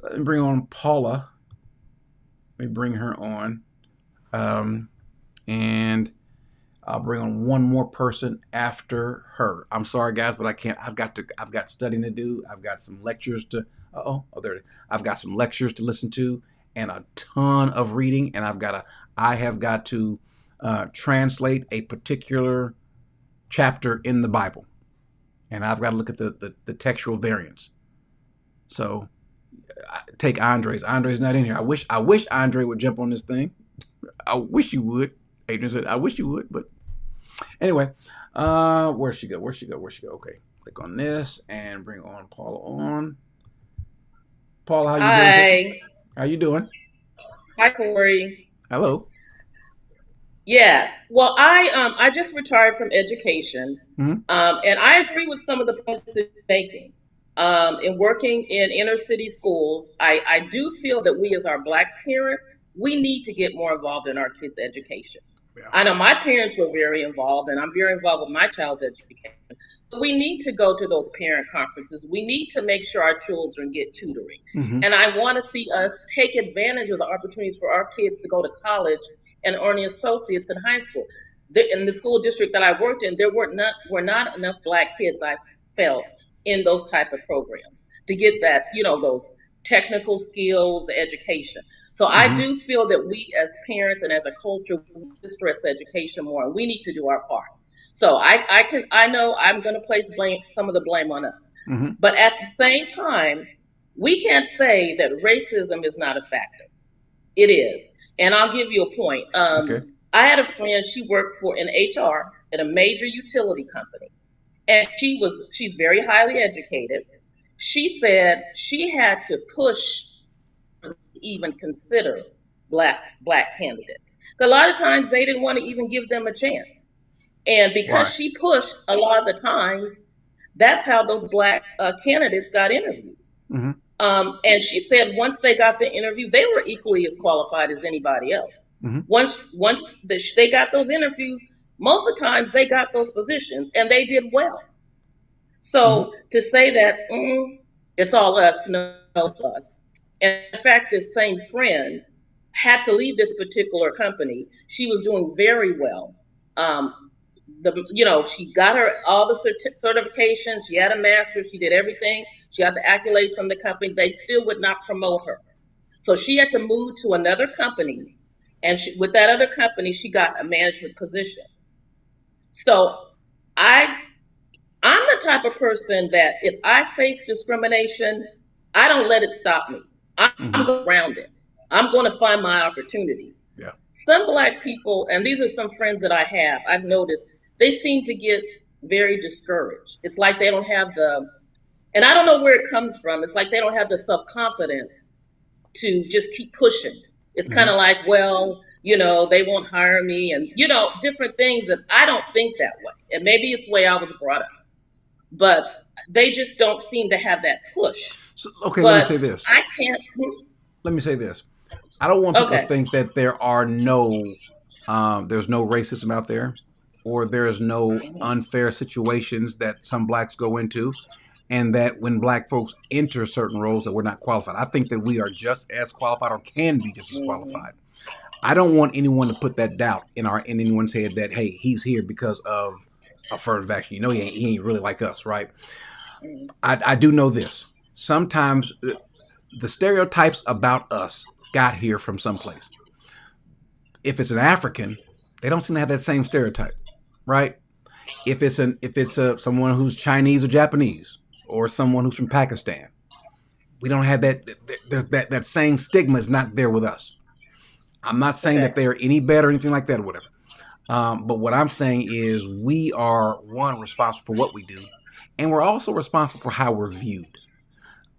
Let me bring on Paula. Let me bring her on. And I'll bring on one more person after her. I'm sorry, guys, but I can't. I've got studying to do. I've got some lectures to. There it is. I've got some lectures to listen to and a ton of reading, and I have got to translate a particular chapter in the Bible, and I've got to look at the textual variants. So take Andre's. Andre's not in here. I wish Andre would jump on this thing. I wish you would. Adrian said, I wish you would, but anyway, where'd she go? Okay, click on this and bring on Paula on. Paula, how you doing? Hi. How you doing? Hi, Corey. Hello. Yes. Well, I just retired from education, Mm-hmm. and I agree with some of the points that you're making. In working in inner city schools, I do feel that we as our Black parents, we need to get more involved in our kids' education. Yeah. I know my parents were very involved, and I'm very involved with my child's education. But we need to go to those parent conferences. We need to make sure our children get tutoring. Mm-hmm. And I want to see us take advantage of the opportunities for our kids to go to college and earn associates in high school. In the school district that I worked in, there were not enough Black kids, I felt, in those type of programs to get that, those technical skills, education. So I do feel that we as parents and as a culture, we need to stress education more, and we need to do our part. So I know I'm going to place some of the blame on us, but at the same time, we can't say that racism is not a factor. It is, and I'll give you a point. Okay. I had a friend. She worked in HR at a major utility company, and she's very highly educated. She said she had to push to even consider black candidates. A lot of times they didn't want to even give them a chance. And because she pushed a lot of the times, that's how those Black candidates got interviews. Mm-hmm. And she said once they got the interview, they were equally as qualified as anybody else. Mm-hmm. Once they got those interviews, most of the times they got those positions and they did well. So to say that it's all us, no us. And in fact, this same friend had to leave this particular company. She was doing very well. She got all the certifications. She had a master's. She did everything. She got the accolades from the company. They still would not promote her. So she had to move to another company. And with that other company, she got a management position. So I'm the type of person that if I face discrimination, I don't let it stop me. I'm going around it. I'm going to find my opportunities. Yeah. Some Black people, and these are some friends that I have, I've noticed, they seem to get very discouraged. It's like they don't have and I don't know where it comes from. It's like they don't have the self-confidence to just keep pushing. It's kind of like, well, they won't hire me and, different things that I don't think that way. And maybe it's the way I was brought up. But they just don't seem to have that push. So, okay, let me say this. I can't. Let me say this. I don't want people to think that there's no racism out there. or there is no unfair situations that some blacks go into, and that when black folks enter certain roles that we're not qualified. I think that we are just as qualified, or can be just as qualified. I don't want anyone to put that doubt in anyone's head that, hey, he's here because of affirmative action. You know, he ain't really like us, right? I do know this. Sometimes the stereotypes about us got here from someplace. If it's an African, they don't seem to have that same stereotype, right? If it's someone who's Chinese or Japanese, or someone who's from Pakistan, we don't have that same stigma is not there with us. I'm not saying that they're any better or anything like that or whatever. But what I'm saying is we are, one, responsible for what we do, and we're also responsible for how we're viewed.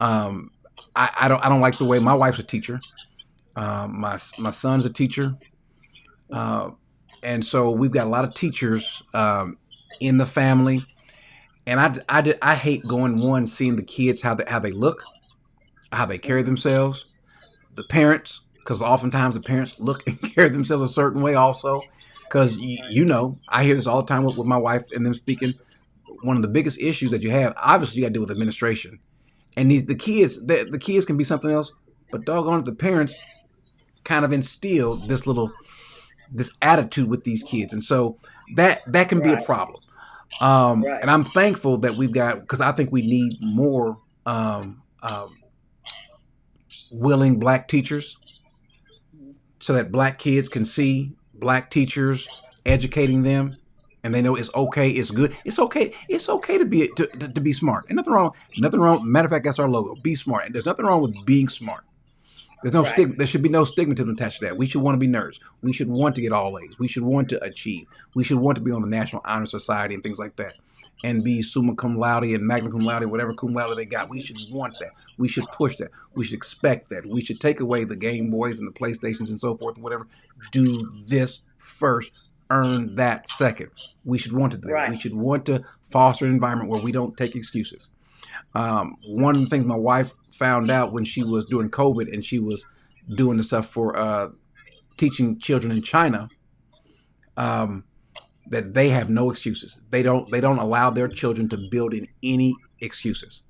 I don't like the way my wife's a teacher. My son's a teacher. And so we've got a lot of teachers in the family. And I hate seeing the kids, how they look, how they carry themselves, the parents, because oftentimes the parents look and carry themselves a certain way also. Because, I hear this all the time with my wife and them speaking. One of the biggest issues that you have, obviously, you got to deal with administration. And the kids can be something else, but doggone it, the parents kind of instill this attitude with these kids. And so that can be a problem. And I'm thankful that we've got, because I think we need more willing black teachers, so that black kids can see black teachers educating them, and they know it's okay, it's good, it's okay to be smart, and nothing wrong. Matter of fact, that's our logo: be smart. And there's nothing wrong with being smart. There's no stigma. There should be no stigmatism attached to that. We should want to be nerds. We should want to get all A's. We should want to achieve. We should want to be on the National Honor Society and things like that, and be summa cum laude and magna cum laude, whatever cum laude they got. We should want that. We should push that. We should expect that. We should take away the Game Boys and the PlayStations and so forth and whatever. Do this first. Earn that second. We should want to do that. We should want to foster an environment where we don't take excuses. One of the things my wife found out when she was doing COVID and she was doing the stuff for teaching children in China, that they have no excuses. They don't allow their children to build in any excuses.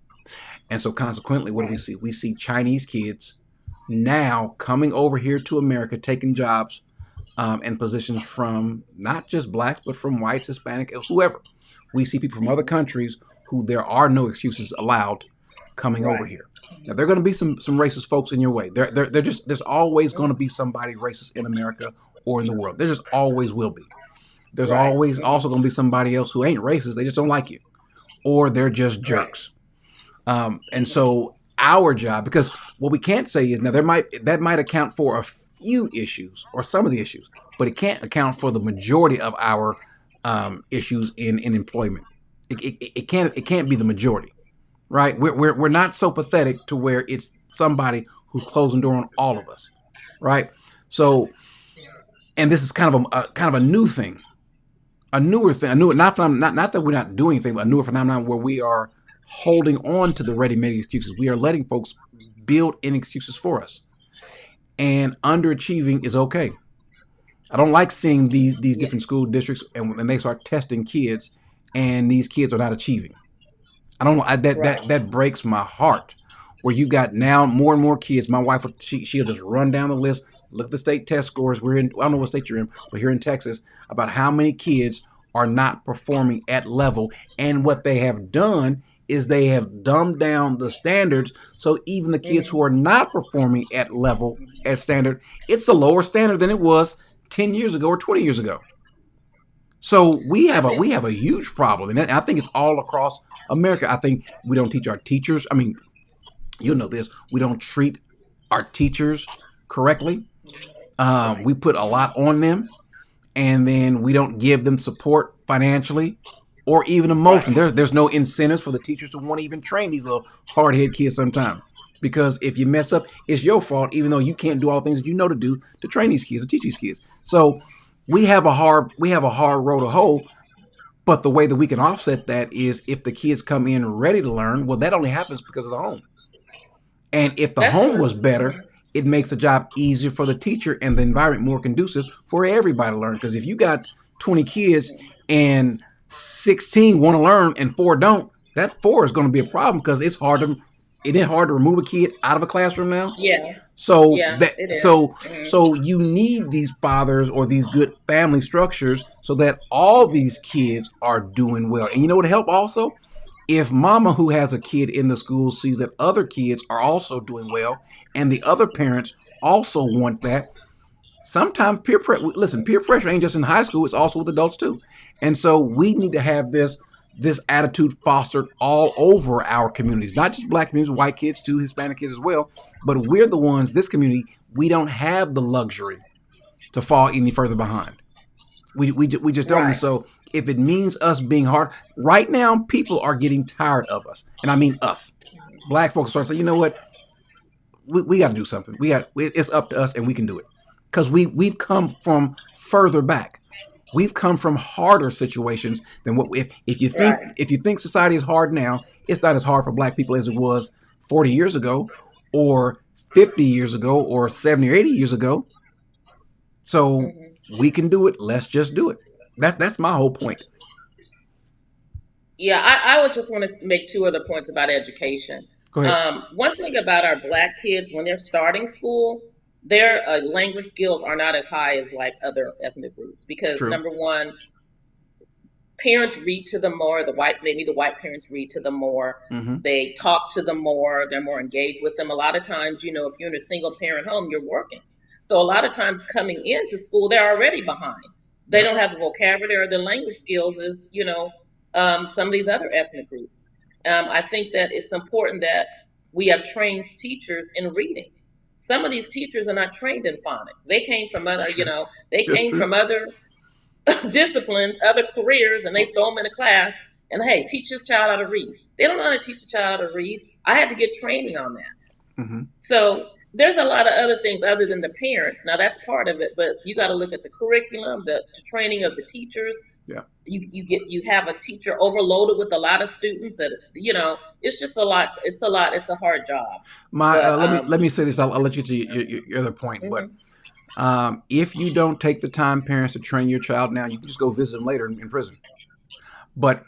And so consequently, what do we see? We see Chinese kids now coming over here to America, taking jobs and positions from not just blacks, but from whites, Hispanic, whoever. We see people from other countries who there are no excuses allowed coming over here. Now, there are going to be some racist folks in your way. There's always going to be somebody racist in America or in the world. There just always will be. There's always also going to be somebody else who ain't racist. They just don't like you, or they're just jerks. And so our job, because what we can't say is, now that might account for a few issues or some of the issues, but it can't account for the majority of our issues in employment. It can't be the majority, right? We're not so pathetic to where it's somebody who's closing the door on all of us, right? So, and this is kind of a new thing, not that we're not doing anything, but a newer phenomenon where we are holding on to the ready-made excuses. We are letting folks build in excuses for us, and underachieving is okay. I don't like seeing these different school districts and when they start testing kids and these kids are not achieving. I don't know. That breaks my heart. Where you got now more and more kids. My wife, she'll just run down the list, look at the state test scores. I don't know what state you're in, but here in Texas, about how many kids are not performing at level. And what they have done is they have dumbed down the standards. So even the kids who are not performing at level, at standard, it's a lower standard than it was 10 years ago or 20 years ago. So we have a huge problem, and I think it's all across America. I think we don't teach our teachers. I mean, you know this. We don't treat our teachers correctly. We put a lot on them, and then we don't give them support financially or even emotionally. There's no incentives for the teachers to want to even train these little hard-headed kids sometimes. Because if you mess up, it's your fault, even though you can't do all the things that you know to do to train these kids, to teach these kids. So we have a hard road to hoe, but the way that we can offset that is if the kids come in ready to learn. Well, that only happens because of the home. And if the home was better, it makes the job easier for the teacher and the environment more conducive for everybody to learn. Because if you got 20 kids and 16 want to learn and 4 don't, that 4 is going to be a problem because it's hard to. It ain't hard to remove a kid out of a classroom now. Yeah. So Yeah, that it is. so Mhm. so you need these fathers or these good family structures so that all these kids are doing well. And you know what help also? If mama who has a kid in the school sees that other kids are also doing well and the other parents also want that, sometimes peer pressure ain't just in high school, it's also with adults too. And so we need to have this attitude fostered all over our communities, not just black communities, white kids too, Hispanic kids as well. But we're the ones, this community, we don't have the luxury to fall any further behind. We just don't. Right. So if it means us being hard, right now people are getting tired of us. And I mean us. Black folks start saying, you know what? We got to do something. It's up to us and we can do it. Because we've come from further back. We've come from harder situations than what if you think society is hard now, it's not as hard for black people as it was 40 years ago or 50 years ago or 70 or 80 years ago. So we can do it. Let's just do it. That's my whole point. Yeah, I would just want to make 2 other points about education. Go ahead. One thing about our black kids, when they're starting school, their language skills are not as high as like other ethnic groups because True. number one, parents read to them more. Maybe the white parents read to them more. Mhm. They talk to them more. They're more engaged with them. A lot of times, if you're in a single parent home, you're working. So a lot of times coming into school, they're already behind. They don't have the vocabulary or the language skills as, some of these other ethnic groups. I think that it's important that we have trained teachers in reading. Some of these teachers are not trained in phonics. They came from other, from other disciplines, other careers, and they throw them in a class and, hey, teach this child how to read. They don't know how to teach a child how to read. I had to get training on that. Mm-hmm. So there's a lot of other things other than the parents. Now that's part of it, but you got to look at the curriculum, the training of the teachers. Yeah. You have a teacher overloaded with a lot of students that, it's just a lot. It's a hard job. Let me say this. I'll let you to your other point, Mhm. but if you don't take the time, parents, to train your child now, you can just go visit them later in prison. But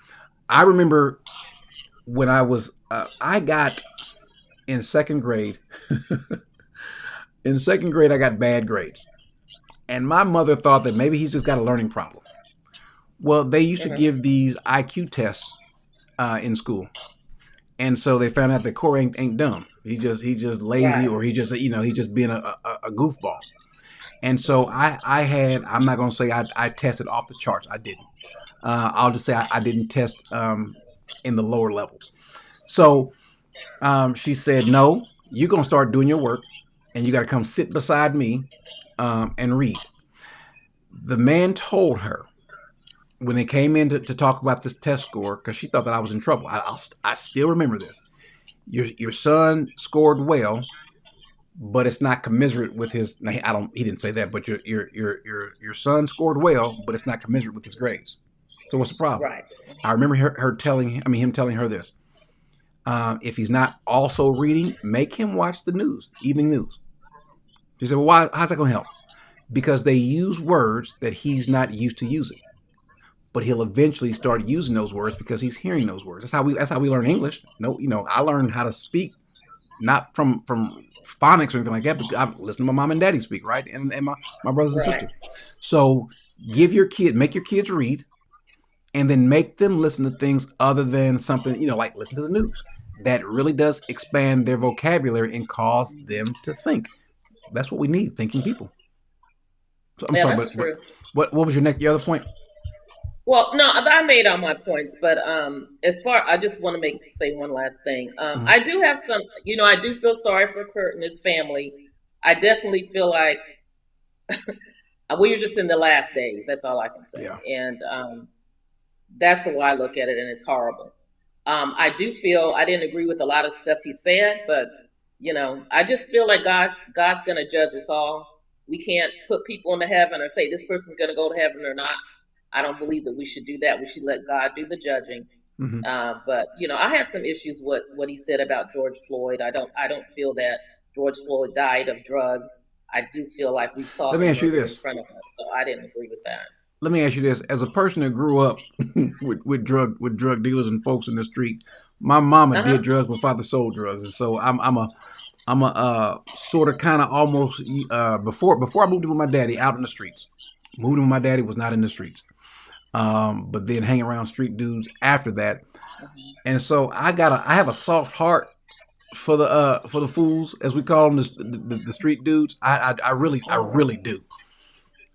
I remember when I was I got in second grade. In second grade, I got bad grades, and my mother thought that maybe he's just got a learning problem. Well, they used to give these IQ tests in school, and so they found out that Corey ain't dumb. He just lazy, Right. or he just being a goofball. And so I'm not gonna say I tested off the charts. I didn't. I'll just say I didn't test in the lower levels. So she said, no, you're gonna start doing your work, and you got to come sit beside me and read. The man told her, when they came in to talk about this test score, because she thought that I was in trouble. I still remember this. Your son scored well, but it's not commensurate with his. He didn't say that, but your son scored well, but it's not commensurate with his grades. So what's the problem? Right. I remember him telling her this. If he's not also reading, make him watch the news, evening news. She said, well, how's that going to help? Because they use words that he's not used to using. But he'll eventually start using those words because he's hearing those words. That's how we learn English. No, I learned how to speak not from phonics or anything like that, but I listen to my mom and daddy speak, right? And my brothers and Right. sisters. So make your kids read, and then make them listen to things other than something, like listen to the news. That really does expand their vocabulary and cause them to think. That's what we need, thinking people. So I'm sorry, that's but true. what was your other point? Well, no, I made all my points, but I just want to say one last thing. I do have some, I do feel sorry for Kurt and his family. I definitely feel like we're just in the last days. That's all I can say. Yeah. And that's the way I look at it, and it's horrible. I do feel I didn't agree with a lot of stuff he said, but I just feel like God's going to judge us all. We can't put people into heaven or say this person's going to go to heaven or not. I don't believe that we should do that. We should let God do the judging. Mm-hmm. But I had some issues with what he said about George Floyd. I don't feel that George Floyd died of drugs. I do feel like we saw Let me him ask you murdered this. in front of us, so I didn't agree with that. let me ask you this: as a person that grew up with drug dealers and folks in the street, my mama did drugs. My father sold drugs, and so I'm a sort of kind of almost before I moved in with my daddy out in the streets. Moved in with my daddy, was not in the streets, but then hanging around street dudes after that, and so I have a soft heart for the fools, as we call them, the street dudes. I really do.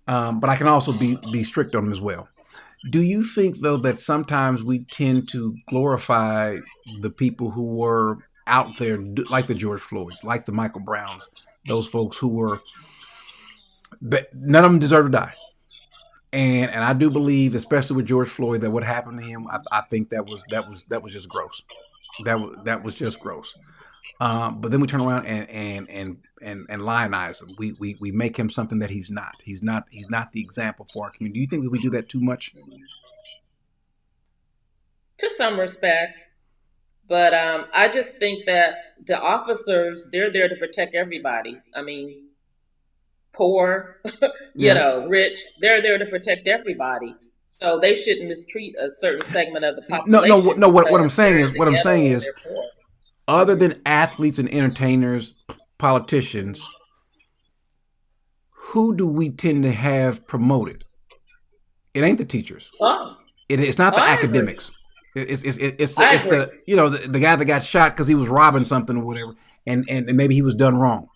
But I can also be strict on them as well. Do you think, though, that sometimes we tend to glorify the people who were out there, like the George Floyds, like the Michael Browns, those folks who were, none of them deserve to die? And I do believe, especially with George Floyd, that what happened to him, I think that was just gross. That was just gross. But then we turn around and lionize him. We make him something that he's not. He's not the example for our community. Do you think that we do that too much? To some respect, but I just think that the officers, they're there to protect everybody. I mean, poor, rich, they're there to protect everybody. So they shouldn't mistreat a certain segment of the population. No. What I'm saying is, other than athletes and entertainers, politicians, who do we tend to have promoted? It ain't the teachers. It's not the academics. It's the the guy that got shot because he was robbing something or whatever, and maybe he was done wrong.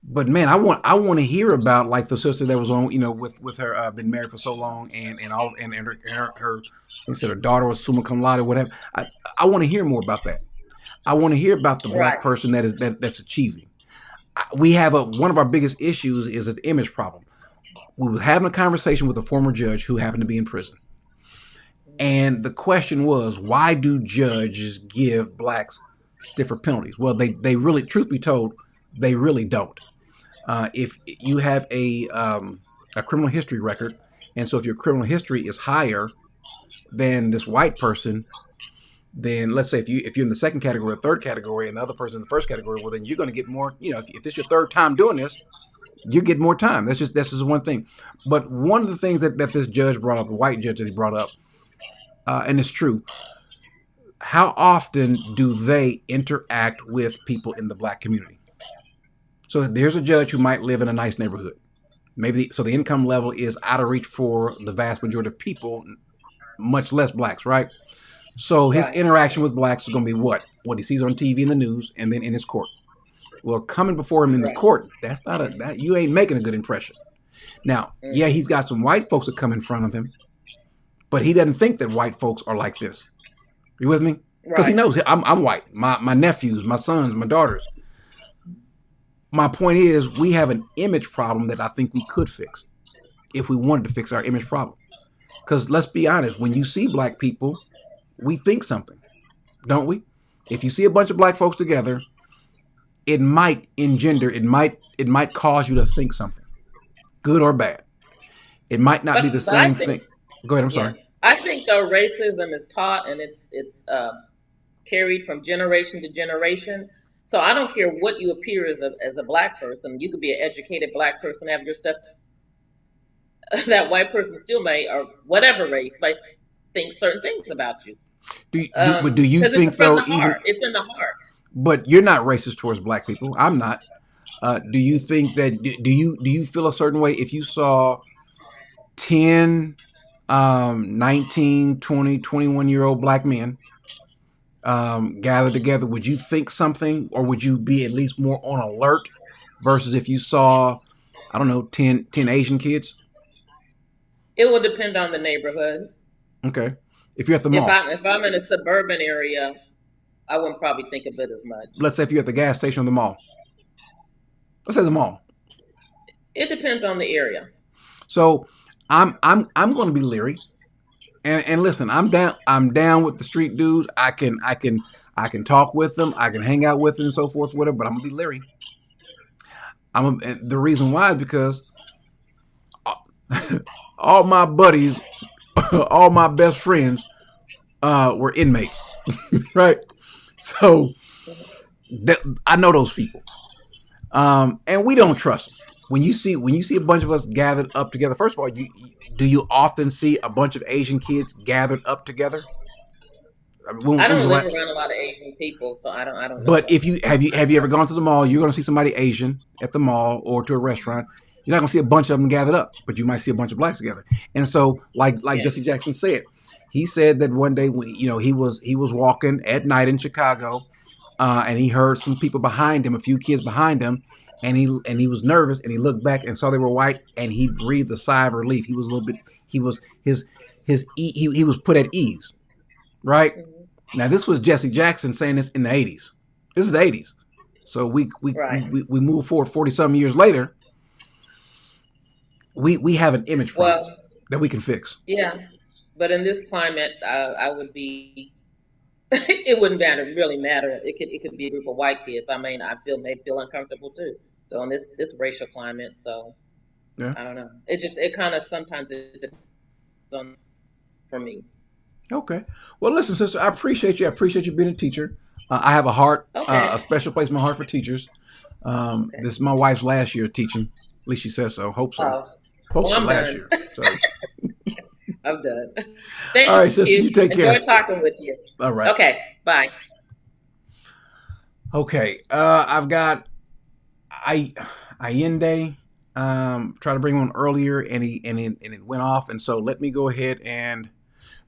But man, I want to hear about, like, the sister that was on, with her been married for so long, and her instead her daughter was summa cum laude or whatever. I want to hear more about that. I want to hear about the black person that's achieving. We have one of our biggest issues is an image problem. We were having a conversation with a former judge who happened to be in prison. And the question was, why do judges give blacks stiffer penalties? Well, they really, truth be told, they really don't. If you have a criminal history record, and so if your criminal history is higher than this white person, then let's say if you're in the second category or third category and the other person in the first category, well, then you're going to get more. If this is your third time doing this, you get more time. That's just one thing. But one of the things that this judge brought up, the white judge that he brought up, and it's true, how often do they interact with people in the black community? So there's a judge who might live in a nice neighborhood. So the income level is out of reach for the vast majority of people, much less blacks, right? So his interaction with blacks is going to be what he sees on TV and the news, and then in his court. Well, coming before him in the court, that you ain't making a good impression. Now, yeah, he's got some white folks that come in front of him, but he doesn't think that white folks are like this. You with me? Because he knows I'm white. My nephews, my sons, my daughters. My point is, we have an image problem that I think we could fix if we wanted to fix our image problem. Because let's be honest, when you see black people, we think something, don't we? If you see a bunch of black folks together, it might cause you to think something, good or bad. It might not be the same thing. Go ahead. I'm sorry. I think racism is taught and it's carried from generation to generation. So I don't care what you appear as a black person. You could be an educated black person, have your stuff. That white person still may, or whatever race, may think certain things about you. But do you think, though, it's in the heart? But you're not racist towards black people. I'm not. Do you think that? Do you feel a certain way if you saw 10, 19, 20, 21-year-old black men gathered together? Would you think something, or would you be at least more on alert versus if you saw, I don't know, 10 Asian kids? It will depend on the neighborhood. Okay. If you're at the mall. If I'm in a suburban area, I wouldn't probably think of it as much. Let's say if you're at the gas station or the mall. Let's say the mall. It depends on the area. So I'm going to be leery. And listen, I'm down with the street dudes. I can talk with them. I can hang out with them and so forth, whatever. But I'm gonna be leery. The reason why is because all my buddies, all my best friends, were inmates, right? So I know those people, and we don't trust them. when you see a bunch of us gathered up together, first of all, do you often see a bunch of Asian kids gathered up together? I don't live around a lot of Asian people, so I don't know. But if you have you ever gone to the mall, you're going to see somebody Asian at the mall or to a restaurant. You're not going to see a bunch of them gathered up, but you might see a bunch of blacks together. And so, like Jesse Jackson said, he said that one day when he was walking at night in Chicago, and he heard some people behind him, a few kids behind him, and he was nervous, and he looked back and saw they were white, and he breathed a sigh of relief. He was a little bit, he was put at ease, right? Mm-hmm. Now this was Jesse Jackson saying this in the 80s. This is the 80s, so we move forward 40-something years later. We have an image from that we can fix. Yeah, but in this climate, I would be. It wouldn't really matter. It could be a group of white kids. I mean, may feel uncomfortable too. So in this racial climate, so yeah. I don't know. It kind of sometimes it depends on for me. Okay. Well, listen, sister, I appreciate you. I appreciate you being a teacher. I have a heart, a special place in my heart for teachers. This is my wife's last year of teaching. At least she says so. Hope so. I'm last done. Year. So. I'm done. Thank All right, sister, you take care. Enjoy talking with you. All right. Okay. Bye. Okay. I've got Allende. Try to bring him on earlier, and it went off. And so let me go ahead and.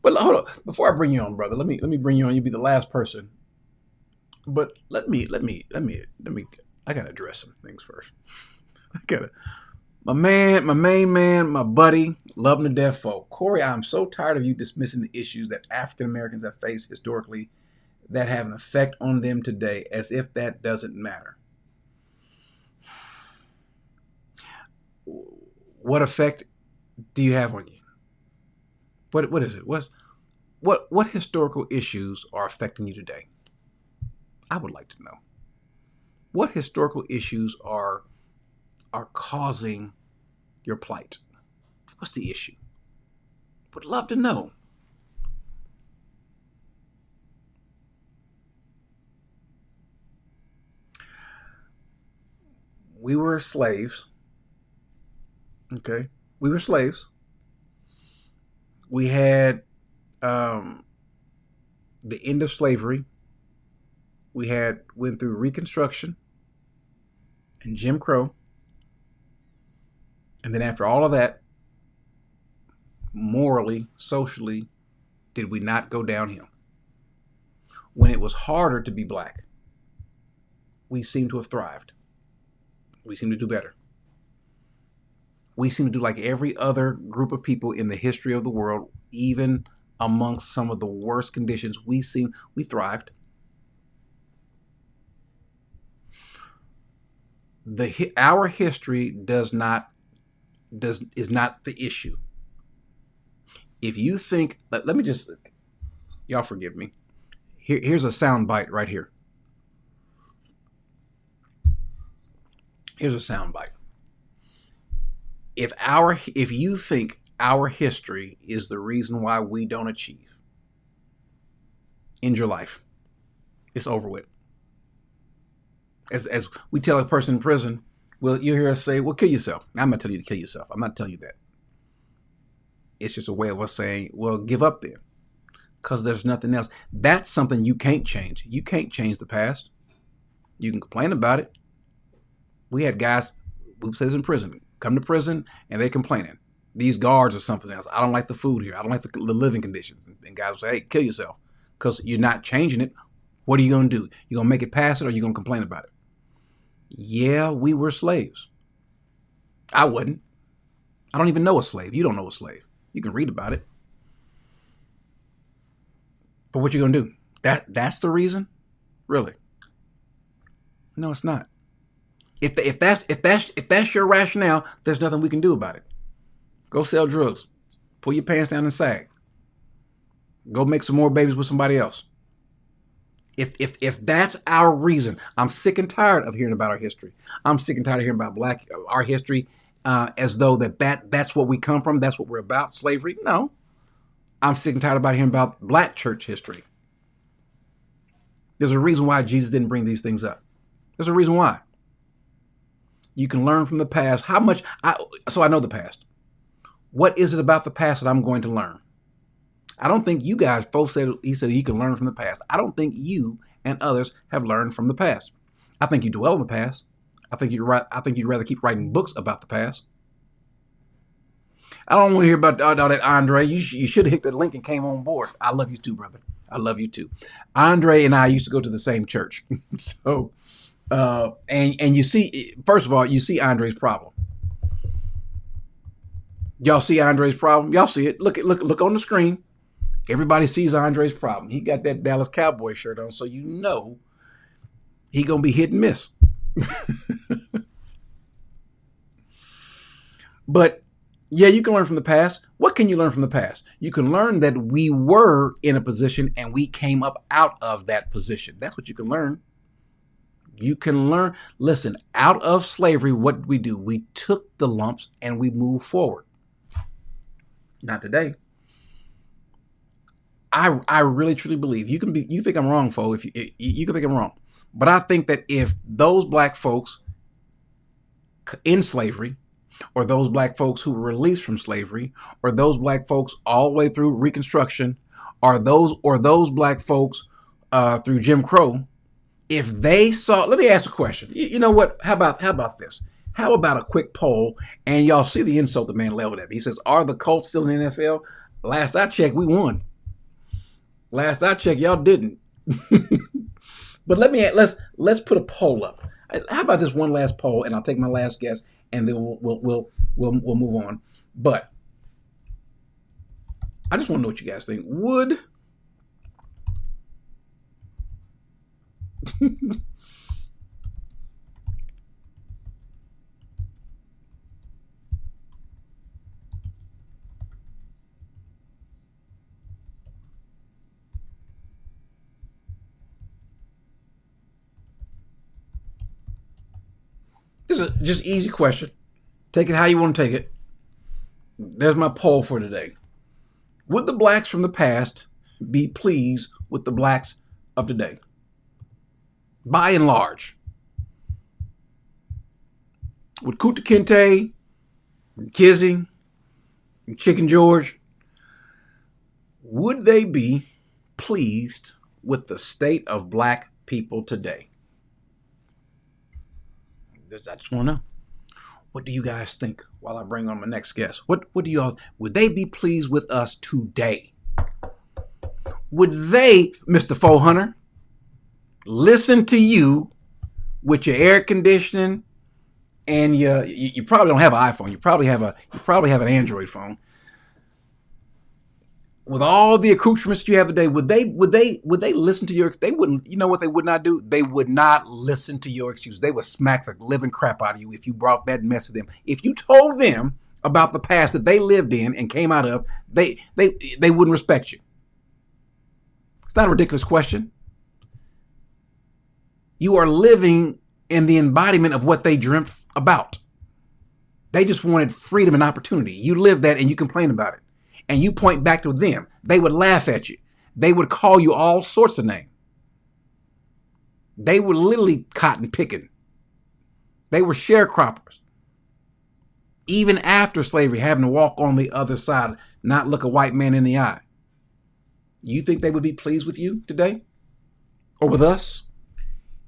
But hold on, before I bring you on, brother. Let me bring you on. You'll be the last person. But let me. I gotta address some things first. My main man, my buddy, love him to death, folk. Corey, I'm so tired of you dismissing the issues that African Americans have faced historically that have an effect on them today, as if that doesn't matter. What effect do you have on you? What is it? What historical issues are affecting you today? I would like to know. What historical issues are causing your plight? What's the issue? Would love to know. We were slaves. Okay. We were slaves. We had the end of slavery. We went through Reconstruction and Jim Crow. And then after all of that, morally, socially, did we not go downhill? When it was harder to be black, we seem to have thrived. We seem to do better. We seem to do like every other group of people in the history of the world, even amongst some of the worst conditions, we thrived. Our history is not the issue. If you think, let me just, y'all forgive me. Here's a sound bite right here. Here's a sound bite. If you think our history is the reason why we don't achieve, end your life. It's over with. As we tell a person in prison, well, you hear us say, well, kill yourself. Now, I'm not telling you to kill yourself. I'm not telling you that. It's just a way of us saying, well, give up then, because there's nothing else. That's something you can't change. You can't change the past. You can complain about it. We had guys who says in prison, come to prison, and they're complaining. These guards or something else. I don't like the food here. I don't like the living conditions. And guys will say, hey, kill yourself, because you're not changing it. What are you going to do? You going to make it past it, or you going to complain about it? Yeah, we were slaves. I wasn't. I don't even know a slave. You don't know a slave. You can read about it. But what you going to do? That's the reason? Really? No, it's not. If that's your rationale, there's nothing we can do about it. Go sell drugs. Pull your pants down and sag. Go make some more babies with somebody else. If that's our reason, I'm sick and tired of hearing about our history. I'm sick and tired of hearing about our history as though that's what we come from. That's what we're about. Slavery. No. I'm sick and tired about hearing about black church history. There's a reason why Jesus didn't bring these things up. There's a reason why. You can learn from the past. So I know the past. What is it about the past that I'm going to learn? I don't think you guys both said you can learn from the past. I don't think you and others have learned from the past. I think you dwell in the past. I think you'd rather keep writing books about the past. I don't want to hear about all that, Andre. You should have hit that link and came on board. I love you too, brother. I love you too. Andre and I used to go to the same church. So, and you see, first of all, you see Andre's problem. Y'all see Andre's problem? Y'all see it. Look on the screen. Everybody sees Andre's problem. He got that Dallas Cowboy shirt on, so you know he gonna be hit and miss. But yeah, you can learn from the past. What can you learn from the past? You can learn that we were in a position and we came up out of that position. That's what you can learn. You can learn, listen, out of slavery, what did we do? We took the lumps and we moved forward. Not today. I really truly believe you think I'm wrong, Fo, if you can think I'm wrong. But I think that if those black folks in slavery, or those black folks who were released from slavery, or those black folks all the way through Reconstruction, or those black folks through Jim Crow, if they saw, let me ask a question. You know what? How about this? How about a quick poll? And y'all see the insult the man leveled at me. He says, "Are the Colts still in the NFL?" Last I checked, we won. Last I checked, y'all didn't. But let's put a poll up. How about this one last poll? And I'll take my last guess, and then we'll move on. But I just want to know what you guys think. Would this is just easy question. Take it how you want to take it. There's my poll for today. Would the blacks from the past be pleased with the blacks of today? By and large. Would Kunta Kinte, Kizzy, Chicken George, would they be pleased with the state of black people today? I just want to know. What do you guys think while I bring on my next guest? What do y'all, would they be pleased with us today? Would they, Mr. 400, listen to you with your air conditioning and you probably don't have an iPhone. You probably have an Android phone. With all the accoutrements you have today, would they listen to your? They wouldn't. You know what they would not do? They would not listen to your excuse. They would smack the living crap out of you if you brought that mess to them. If you told them about the past that they lived in and came out of, they wouldn't respect you. It's not a ridiculous question. You are living in the embodiment of what they dreamt about. They just wanted freedom and opportunity. You live that and you complain about it. And you point back to them, they would laugh at you. They would call you all sorts of names. They were literally cotton picking. They were sharecroppers. Even after slavery, having to walk on the other side, not look a white man in the eye. You think they would be pleased with you today? Or with us?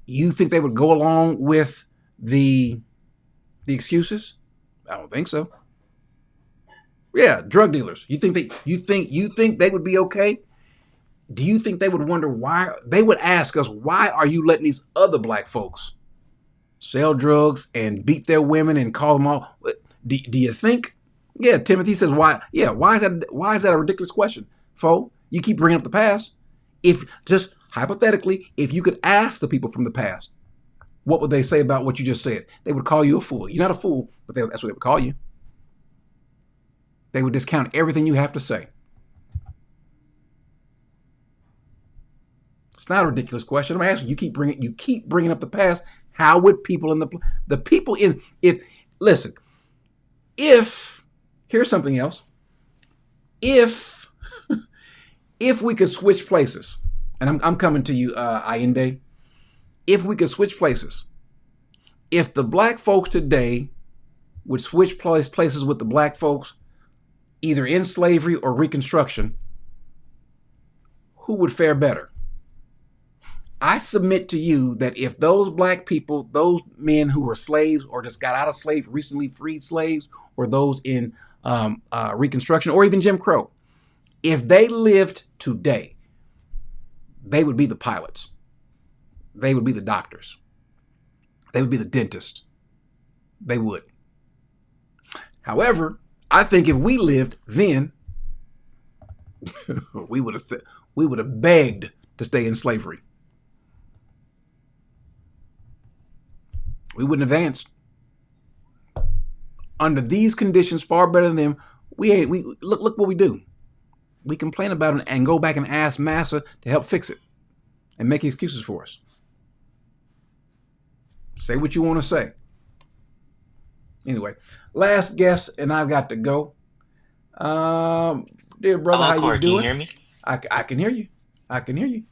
You think they would go along with the excuses? I don't think so. Yeah, drug dealers. You think they would be okay? Do you think they would wonder why? They would ask us, why are you letting these other black folks sell drugs and beat their women and call them all? Do you think? Yeah, Timothy says why? Yeah, why is that a ridiculous question, Fo? You keep bringing up the past. If just hypothetically, if you could ask the people from the past, what would they say about what you just said? They would call you a fool. You're not a fool, but that's what they would call you. They would discount everything you have to say. It's not a ridiculous question. I'm asking you. You keep bringing up the past. How would people in the people in listen? If here's something else. If we could switch places, and I'm coming to you, Allende. If we could switch places, If the black folks today would switch places with the black folks, either in slavery or Reconstruction, who would fare better? I submit to you that if those black people, those men who were slaves or just got out of slavery, recently freed slaves, or those in Reconstruction or even Jim Crow, if they lived today, they would be the pilots. They would be the doctors. They would be the dentists. They would. However, I think if we lived then, we would have begged to stay in slavery. We wouldn't advance. Under these conditions, far better than them, we look what we do. We complain about it and go back and ask Massa to help fix it and make excuses for us. Say what you want to say. Anyway, last guest, and I've got to go. Dear brother, Hello, how Corey. you doing? Can you hear me? I can hear you. I can hear you.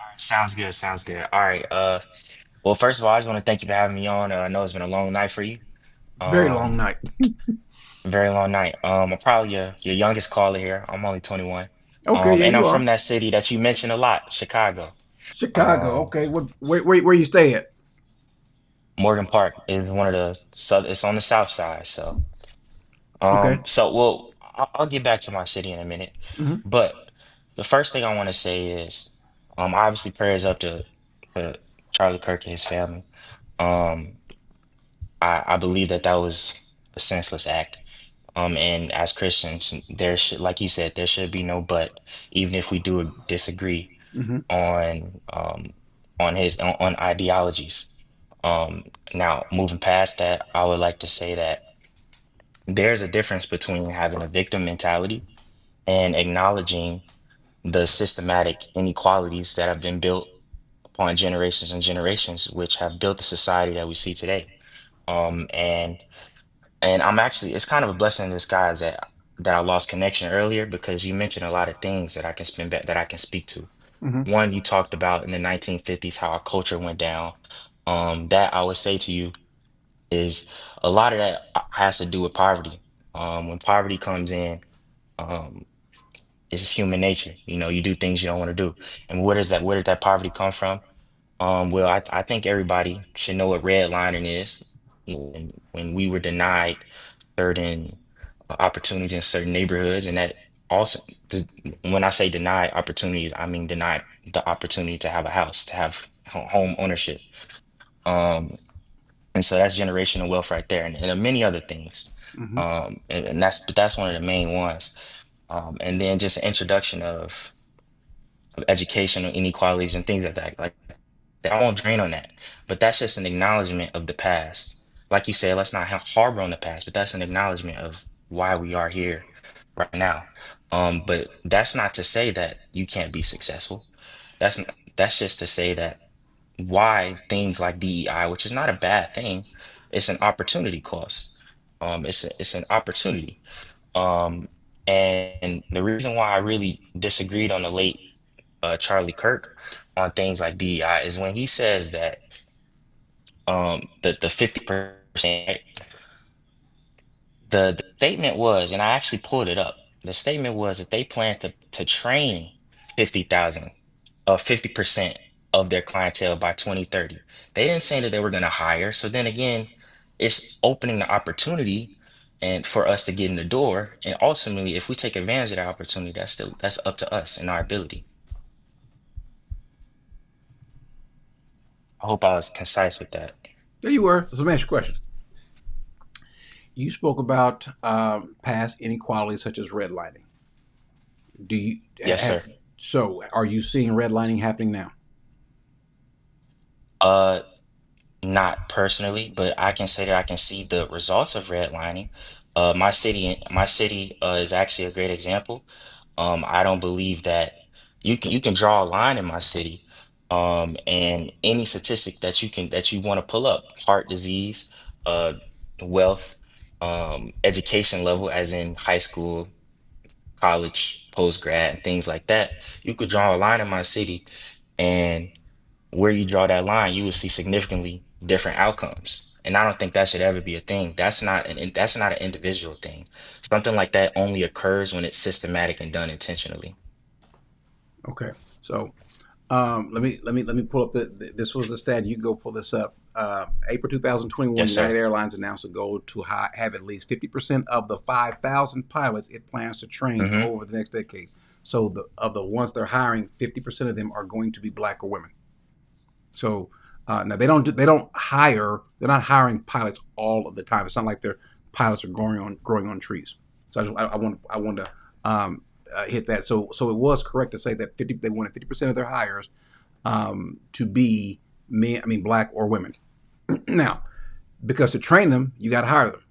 All right, sounds good. Sounds good. All right. Well, first of all, I just want to thank you for having me on. I know it's been a long night for you. Very long Um, night. Very long night. I'm probably your youngest caller here. I'm only 21. Okay, yeah, And you I'm from are. that city that you mentioned a lot, Chicago. Chicago. Um, Okay, where you stay at? Morgan Park is one of the it's on the south side. So, Okay. well, I'll get back to my city in a minute. Mhm. But the first thing I want to say is, obviously prayers up to Charlie Kirk and his family. Um, I believe that that was a senseless act. And as Christians, there should, like you said, there should be no but, even if we do disagree Mhm. on on ideologies. Now, moving past that, I would like to say that there's a difference between having a victim mentality and acknowledging the systematic inequalities that have been built upon generations and generations, which have built the society that we see today. Um, and and I'm actually, it's kind of a blessing in disguise that I lost connection earlier, because you mentioned a lot of things that I can spin back that I can speak to. Mhm. One, you talked about in the 1950s how our culture went down. That I would say to you is a lot of that has to do with poverty. When poverty comes in, um, it's human nature. You know, you do things you don't want to do. And what is that? Where did that poverty come from? Well, I think everybody should know what redlining is. When we were denied certain opportunities in certain neighborhoods, and that also, when I say denied opportunities, I mean denied the opportunity to have a house, to have home ownership. Um, and so that's generational wealth right there, and there are many other things. Mhm. And that's one of the main ones. And then just introduction of educational inequalities and things like that. Like, I won't drain on that, but that's just an acknowledgement of the past. Like you said, let's not harbor on the past, but that's an acknowledgement of why we are here right now. But that's not to say that you can't be successful. That's just to say that why things like DEI, which is not a bad thing, it's an opportunity cost. It's an opportunity. Um, and the reason why I really disagreed on the late Charlie Kirk on things like DEI is when he says that the 50%, the statement was, and I actually pulled it up. The statement was that they plan to train 50,000 50% of their clientele by 2030. They didn't say that they were going to hire. So then again, it's opening the opportunity and for us to get in the door. And ultimately, if we take advantage of that opportunity, that's up to us and our ability. I hope I was concise with that. There you were. So let me ask you a question. You spoke about past inequalities such as redlining. Do you? Yes, sir. So, are you seeing redlining happening now? Uh, Not personally, but I can say that I can see the results of redlining. My city is actually a great example. I don't believe that you can draw a line in my city, and any statistic that you want to pull up, heart disease, uh, wealth, education level, as in high school, college, post grad, and things like that. You could draw a line in my city, and where you draw that line, you will see significantly different outcomes. And I don't think that should ever be a thing. That's not an individual thing. Something like that only occurs when it's systematic and done intentionally. Okay, so let me pull up this was the stat. You can go pull this up. April 2021, Yes, United sir. Airlines announced a goal to have at least 50% of the 5,000 pilots it plans to train Mm-hmm. over the next decade. So of the ones they're hiring, 50% of them are going to be black or women. So now they're not hiring pilots all of the time. It's not like their pilots are growing on trees. So I want to hit that. So it was correct to say that they wanted 50% of their hires to be black or women. Now, because to train them, you got to hire them.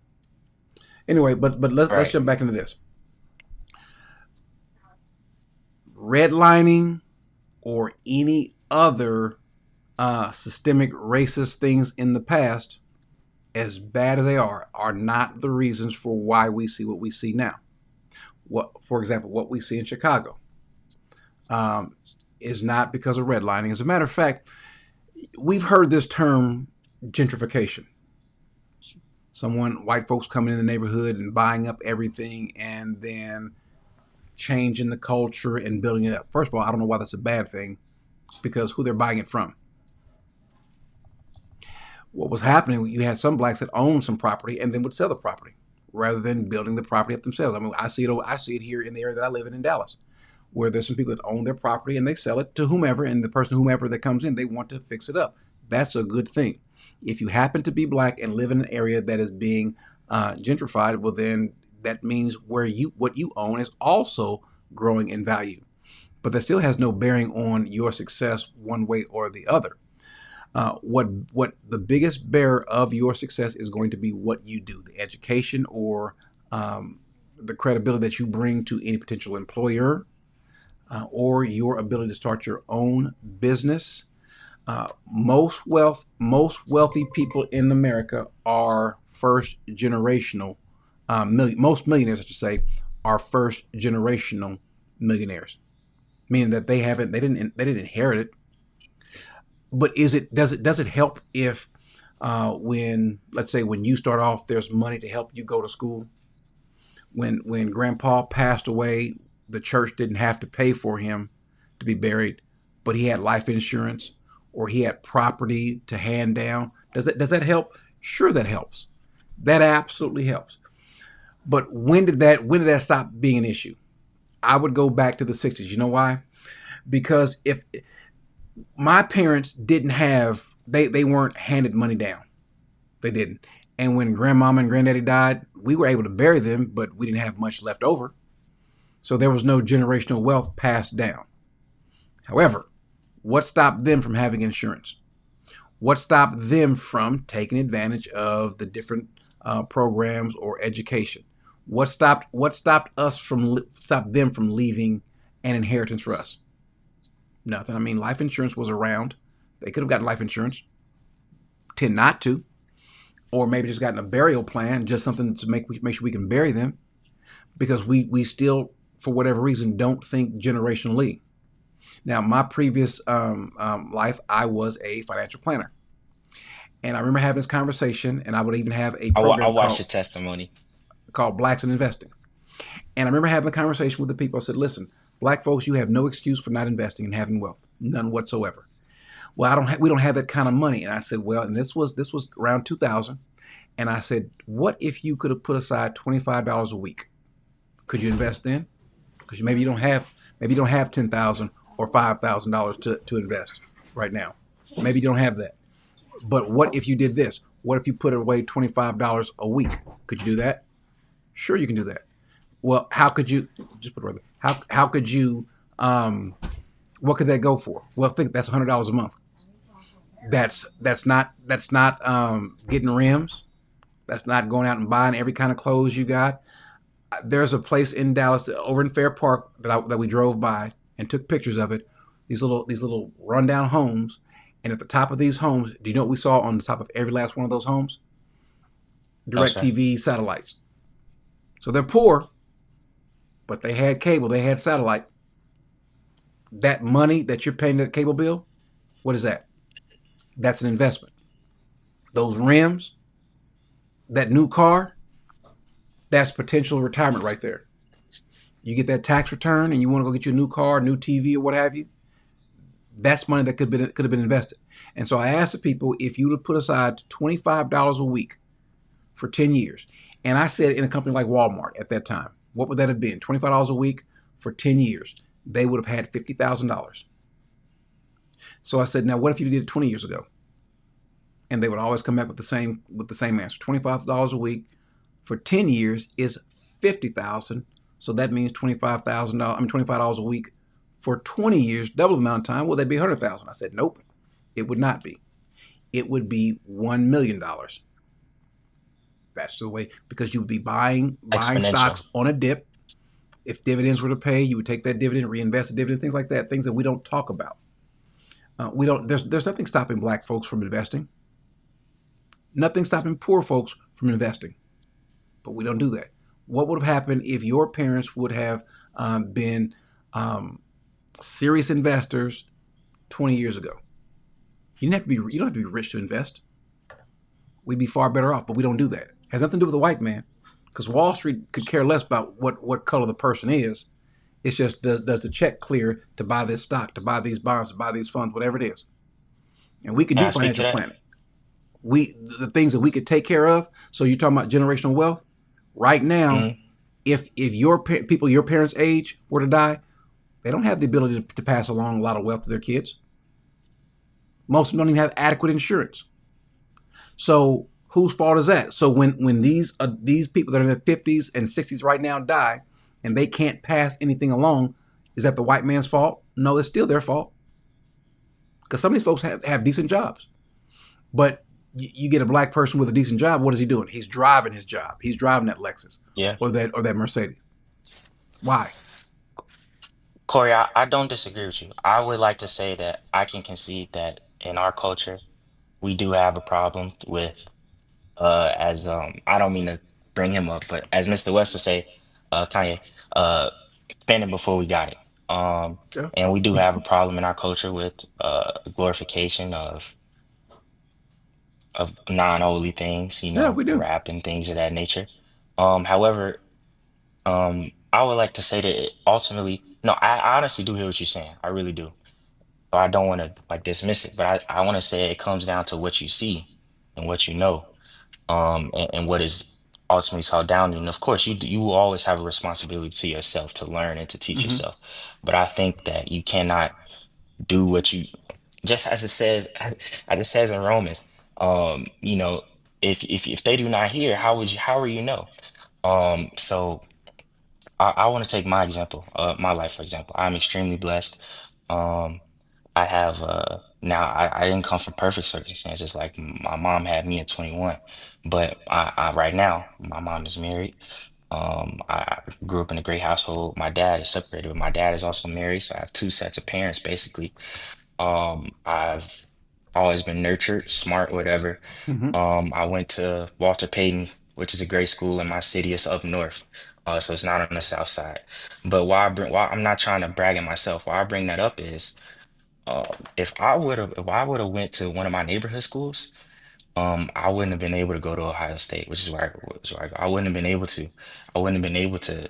Anyway, but let's jump back into this. Redlining or any other systemic racist things in the past, as bad as they are not the reasons for why we see what we see now. For example, what we see in Chicago is not because of redlining. As a matter of fact, we've heard this term gentrification. White folks coming in the neighborhood and buying up everything and then changing the culture and building it up. First of all, I don't know why that's a bad thing, because who they're buying it from. What was happening, you had some blacks that owned some property and then would sell the property rather than building the property up themselves. I mean, I see it here in the area that I live in Dallas, where there's some people that own their property and they sell it to whomever, and the person whomever that comes in, they want to fix it up. That's a good thing. If you happen to be black and live in an area that is being gentrified, well, then that means what you own is also growing in value. But that still has no bearing on your success one way or the other. What the biggest bearer of your success is going to be what you do, the education or the credibility that you bring to any potential employer, or your ability to start your own business. Most wealthy people in America are first generational. Most millionaires, I should say, are first generational millionaires, meaning that they didn't inherit it. But does it help if when you start off, there's money to help you go to school? When grandpa passed away, the church didn't have to pay for him to be buried, but he had life insurance or he had property to hand down. Does that help? Sure, that helps. That absolutely helps. But when did that stop being an issue? I would go back to the 60s. You know why? Because if my parents didn't have, they weren't handed money down. They didn't. And when grandmama and granddaddy died, we were able to bury them, but we didn't have much left over. So there was no generational wealth passed down. However, what stopped them from having insurance? What stopped them from taking advantage of the different programs or education? What stopped them from leaving an inheritance for us? Nothing. I mean, life insurance was around. They could have gotten life insurance. Tend not to. Or maybe just gotten a burial plan, just something to make sure we can bury them. Because we still, for whatever reason, don't think generationally. Now, my previous life, I was a financial planner. And I remember having this conversation, and I would even have a program I watched your testimony called Blacks in Investing. And I remember having a conversation with the people. I said, listen, black folks, you have no excuse for not investing and having wealth. None whatsoever. Well, we don't have that kind of money. And I said, well, and this was around 2000. And I said, what if you could have put aside $25 a week? Could you invest then? Because maybe you don't have $10,000 or $5,000 to invest right now. Maybe you don't have that. But what if you did this? What if you put away $25 a week? Could you do that? Sure, you can do that. Well, how could you just put it right there? How could you? What could that go for? Well, think that's $100 a month. That's not getting rims. That's not going out and buying every kind of clothes you got. There's a place in Dallas, over in Fair Park, that we drove by and took pictures of it. These little rundown homes, and at the top of these homes, do you know what we saw on the top of every last one of those homes? DirecTV satellites. So they're poor, but they had cable, they had satellite. That money that you're paying that cable bill, what is that? That's an investment. those rims, that new car, that's potential retirement right there. You get that tax return and you want to go get you a new car, new TV, or what have you. That's money that could have been invested. And so I asked the people, if you would put aside $25 a week for 10 years, and I said in a company like Walmart at that time, what would that have been? $25 a week for 10 years. They would have had $50,000. So I said, now what if you did it 20 years ago? And they would always come back with the same answer. $25 a week for 10 years is $50,000. So that means $25 a week for 20 years, double the amount of time. Will that be $100,000? I said, nope, it would not be. It would be $1 million. That's the way, because you would be buying stocks on a dip. If dividends were to pay, you would take that dividend, reinvest the dividend, things like that, things that we don't talk about. There's nothing stopping black folks from investing. Nothing stopping poor folks from investing. But we don't do that. What would have happened if your parents would have been serious investors 20 years ago? You don't have to be rich to invest. We'd be far better off, but we don't do that. It has nothing to do with the white man, because Wall Street could care less about what color the person is. It's just, does the check clear to buy this stock, to buy these bonds, to buy these funds, whatever it is. And we can do financial planning. The things that we could take care of. So you're talking about generational wealth right now. If your people your parents' age were to die, they don't have the ability to pass along a lot of wealth to their kids. Most of them don't even have adequate insurance. So whose fault is that? So when these people that are in their 50s and 60s right now die, and they can't pass anything along, is that the white man's fault? No, it's still their fault. Because some of these folks have decent jobs. But you get a black person with a decent job, what is he doing? He's driving his job. He's driving that Lexus. Or that Mercedes. Why? Corey, I don't disagree with you. I would like to say that I can concede that in our culture, we do have a problem with, I don't mean to bring him up, but as Mr. West would say, Kanye, spending before we got it. And we do have a problem in our culture with glorification of non-holy things, we do. rap and things of that nature. However, I would like to say that ultimately, no, I honestly do hear what you're saying. I really do. So I don't want to dismiss it, but I want to say it comes down to what you see and what you know, and what is ultimately taught down. And of course, you will always have a responsibility to yourself to learn and to teach yourself. But I think that you cannot do what you, just as it says in Romans, if they do not hear, how are you know? So I want to take my example, my life, for example. I'm extremely blessed. I have now I didn't come from perfect circumstances. Like my mom had me at 21, but I right now my mom is married. I grew up in a great household. My dad is separated, but my dad is also married, so I have two sets of parents basically. I've always been nurtured, smart, whatever. I went to Walter Payton, which is a great school in my city. It's up north, so it's not on the south side. But why I'm not trying to brag on myself. Why I bring that up is, if I would have went to one of my neighborhood schools, I wouldn't have been able to go to Ohio State, which is where I go. I wouldn't have been able to. I wouldn't have been able to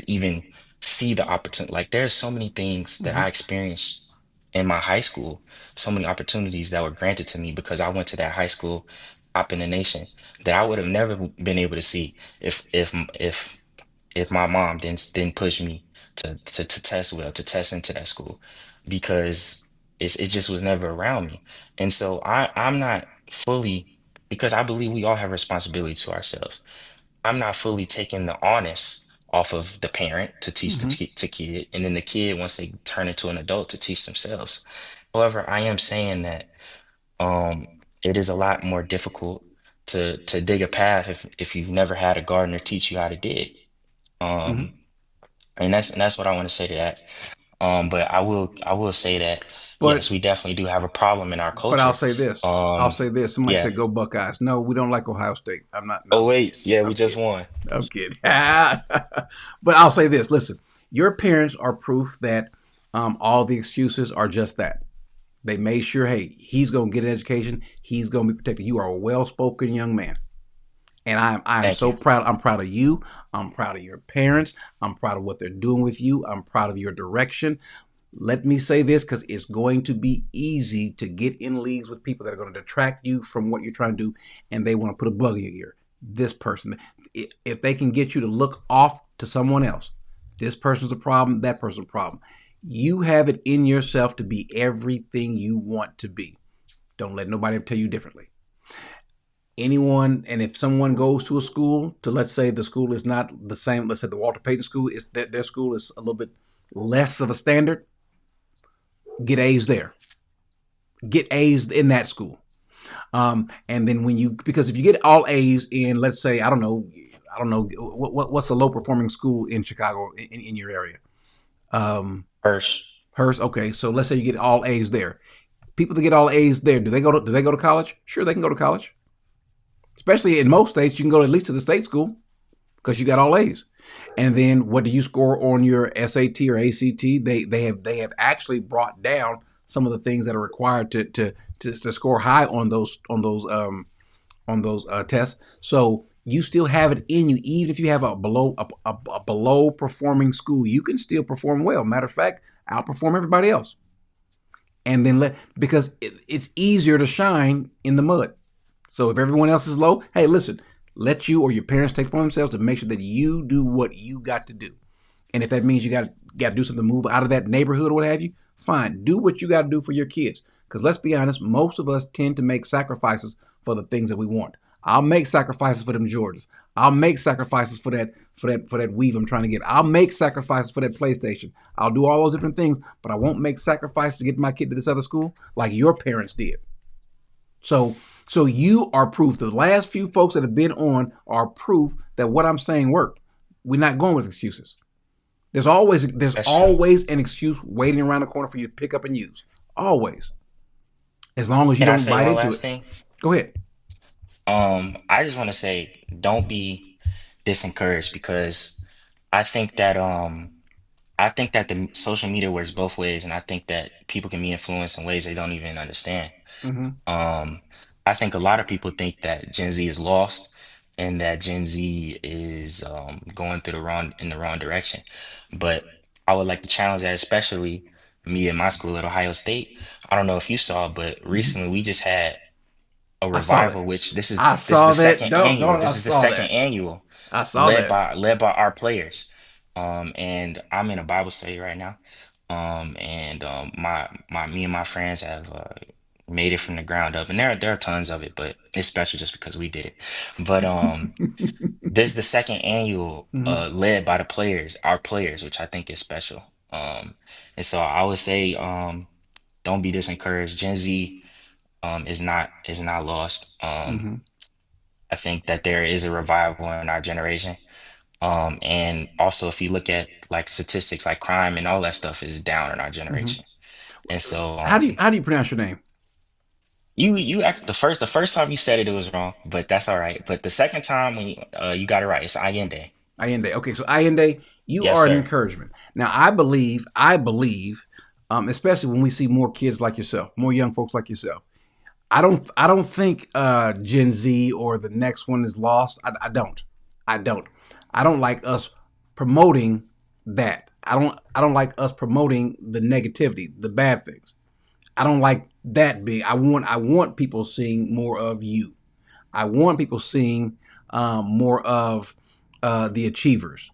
even see the opportunity. Like there's so many things that I experienced in my high school, so many opportunities that were granted to me because I went to that high school top in the nation that I would have never been able to see if my mom didn't push me to test well, to test into that school, because it just was never around me. And so I'm not fully, because I believe we all have responsibility to ourselves. I'm not fully taking the onus off of the parent to teach the kid, and then the kid, once they turn into an adult, to teach themselves. However, I am saying that it is a lot more difficult to dig a path if you've never had a gardener teach you how to dig. And that's what I want to say to that. But I will say that yes, we definitely do have a problem in our culture. But I'll say this. Somebody yeah. said go Buckeyes. No, we don't like Ohio State. I'm not. Oh wait, yeah, we just won. I'm kidding. But I'll say this. Listen, your parents are proof that all the excuses are just that. They made sure, hey, he's going to get an education. He's going to be protected. You are a well-spoken young man. And I'm so proud. I'm proud of you. I'm proud of your parents. I'm proud of what they're doing with you. I'm proud of your direction. Let me say this, because it's going to be easy to get in leagues with people that are going to detract you from what you're trying to do, and they want to put a bug in your ear. This person, if they can get you to look off to someone else, this person's a problem, that person's a problem. You have it in yourself to be everything you want to be. Don't let nobody ever tell you differently. Anyone, and if someone goes to a school, to let's say the school is not the same, let's say the Walter Payton school, is that their school is a little bit less of a standard, get A's there. Get A's in that school. And then because if you get all A's in, let's say, I don't know, what's a low performing school in Chicago in your area? Hearst. Okay, so let's say you get all A's there. People that get all A's there, do they go to college? Sure, they can go to college. Especially in most states, you can go at least to the state school because you got all A's. And then what do you score on your SAT or ACT? They have actually brought down some of the things that are required to score high on those tests. So you still have it in you, even if you have a below performing school, you can still perform well. Matter of fact, outperform everybody else. And then because it's easier to shine in the mud. So if everyone else is low, hey, listen, let you or your parents take it upon themselves to make sure that you do what you got to do. And if that means you got to do something to move out of that neighborhood or what have you, fine. Do what you got to do for your kids. Because let's be honest, most of us tend to make sacrifices for the things that we want. I'll make sacrifices for them Jordans. I'll make sacrifices for that weave I'm trying to get. I'll make sacrifices for that PlayStation. I'll do all those different things, but I won't make sacrifices to get my kid to this other school like your parents did. So you are proof. The last few folks that have been on are proof that what I'm saying worked. We're not going with excuses. There's always an excuse waiting around the corner for you to pick up and use. Always. As long as you don't bite into it. Go ahead. I just want to say, don't be disencouraged, because I think that the social media works both ways, and I think that people can be influenced in ways they don't even understand. Mm-hmm. I think a lot of people think that Gen Z is lost and that Gen Z is going in the wrong direction. But I would like to challenge that, especially me in my school at Ohio State. I don't know if you saw, but recently we just had a revival, which this is the second annual. This is the second annual. I saw that. Led by our players. And I'm in a Bible study right now. And me and my friends have made it from the ground up, and there are tons of it, but it's special just because we did it. But this is the second annual led by our players, which I think is special. And so I would say don't be disencouraged. Gen Z is not lost. I think that there is a revival in our generation. And also, if you look at like statistics, like crime and all that stuff is down in our generation. And so how do you pronounce your name? You act the first time you said it was wrong, but that's all right. But the second time when you got it right, it's Allende. Allende. Okay, so Allende, you are an encouragement. Now I believe, especially when we see more kids like yourself, more young folks like yourself. I don't think Gen Z or the next one is lost. I don't. I don't like us promoting that. I don't like us promoting the negativity, the bad things. I don't like that big. I want people seeing more of you. I want people seeing more of the achievers,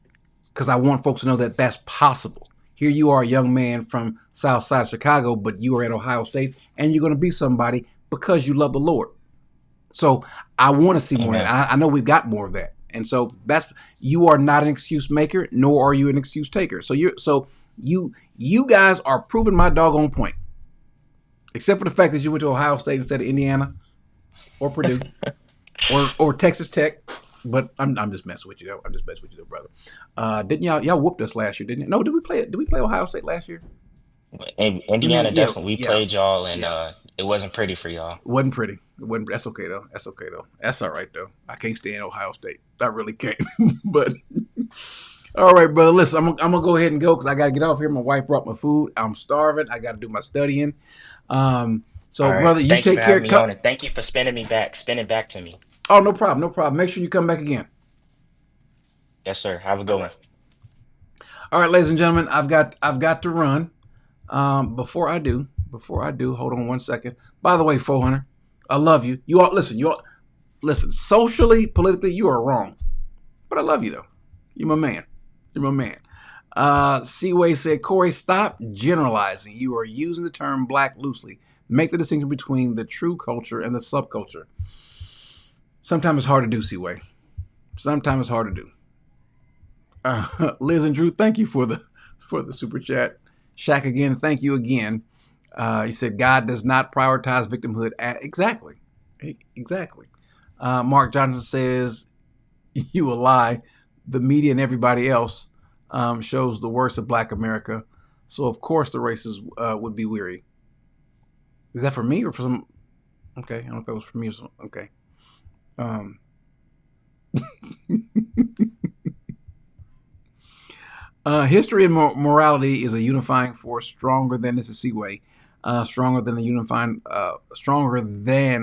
because I want folks to know that that's possible. Here you are, a young man from South Side of Chicago, but you are at Ohio State, and you're going to be somebody because you love the Lord. So I want to see more of that. I know we've got more of that. And so you are not an excuse maker, nor are you an excuse taker. So you guys are proving my doggone point. Except for the fact that you went to Ohio State instead of Indiana or Purdue or Texas Tech. But I'm just messing with you though. I'm just messing with you though, brother. Didn't y'all whooped us last year, didn't you? No, did we play Ohio State last year? Indiana, definitely. We played y'all, and it wasn't pretty for y'all. Wasn't pretty. That's okay though. That's all right though. I can't stand Ohio State. I really can't. But All right, brother. Listen, I'm gonna go ahead and go because I got to get off here. My wife brought my food. I'm starving. I got to do my studying. So, All right. brother, you Thank you take for care. having me on, and thank you for spinning back to me. Oh, no problem. No problem. Make sure you come back again. Yes, sir. Have a good one. All right, ladies and gentlemen, I've got to run. Before I do, hold on one second. By the way, 400, I love you. You all listen. Socially, politically, you are wrong, but I love you though. You're my man. You're my man. Seaway said, Corey, stop generalizing. You are using the term black loosely. Make the distinction between the true culture and the subculture. Sometimes it's hard to do, Seaway. Sometimes it's hard to do. Liz and Drew, thank you for the super chat. Shaq again, thank you again. He said God does not prioritize victimhood. Exactly. Mark Johnson says you will lie. The media and everybody else shows the worst of Black America. So of course the racists would be weary. Is that for me or for some? Okay, I don't know if that was for me or something. Okay. History and morality is a unifying force stronger than this is Seaway, stronger than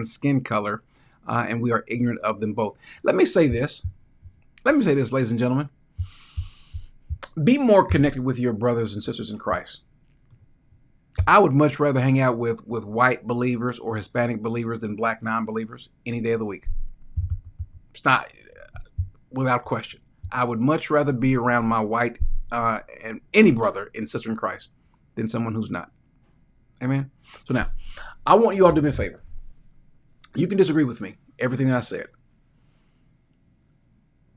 skin color, and we are ignorant of them both. Let me say this, ladies and gentlemen. Be more connected with your brothers and sisters in Christ. I would much rather hang out with white believers or Hispanic believers than black non-believers any day of the week. It's not, without question. I would much rather be around my white and any brother and sister in Christ than someone who's not. Amen. So now, I want you all to do me a favor. You can disagree with me, everything that I said.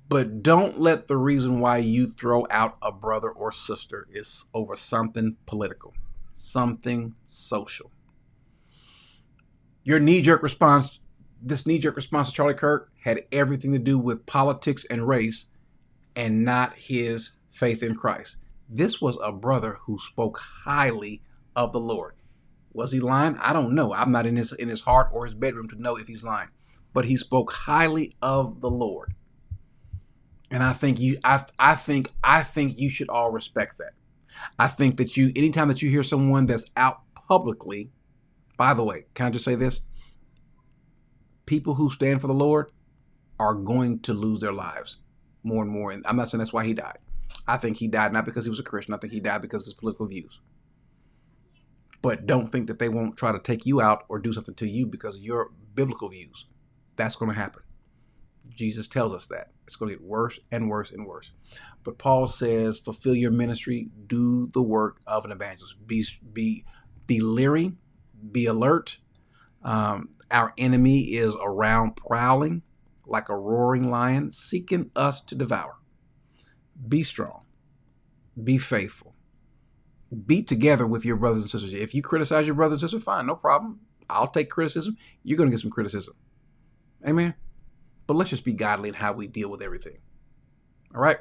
But don't let the reason why you throw out a brother or sister is over something political, something social. Your knee-jerk response, this knee-jerk response to Charlie Kirk had everything to do with politics and race and not his faith in Christ. This was a brother who spoke highly of the Lord. Was he lying? I don't know. I'm not in his heart or his bedroom to know if he's lying. But he spoke highly of the Lord. And I think you should all respect that. I think that anytime that you hear someone that's out publicly, by the way, can I just say this? People who stand for the Lord are going to lose their lives more and more. And I'm not saying that's why he died. I think he died not because he was a Christian. I think he died because of his political views. But don't think that they won't try to take you out or do something to you because of your biblical views. That's going to happen. Jesus tells us that. It's going to get worse and worse and worse. But Paul says, fulfill your ministry, do the work of an evangelist. Be leery, be alert. Our enemy is around prowling like a roaring lion, seeking us to devour. Be strong. Be faithful. Be together with your brothers and sisters. If you criticize your brothers and sisters, fine, no problem. I'll take criticism. You're going to get some criticism. Amen. But let's just be godly in how we deal with everything. All right?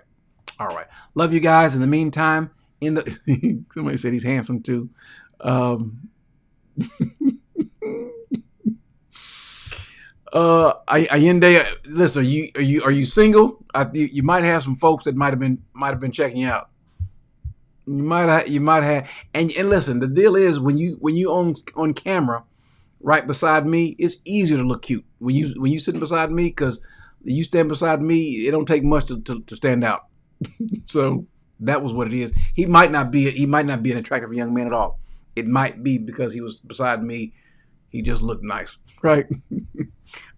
All right. Love you guys. In the meantime, somebody said he's handsome too. Allende, listen, are you single? You might have some folks that might have been checking you out. You might have, and listen, the deal is when you on camera, right beside me, it's easier to look cute when you sitting beside me, because you stand beside me, it don't take much to stand out. So that was what it is. He might not be an attractive young man at all. It might be because he was beside me, he just looked nice, right?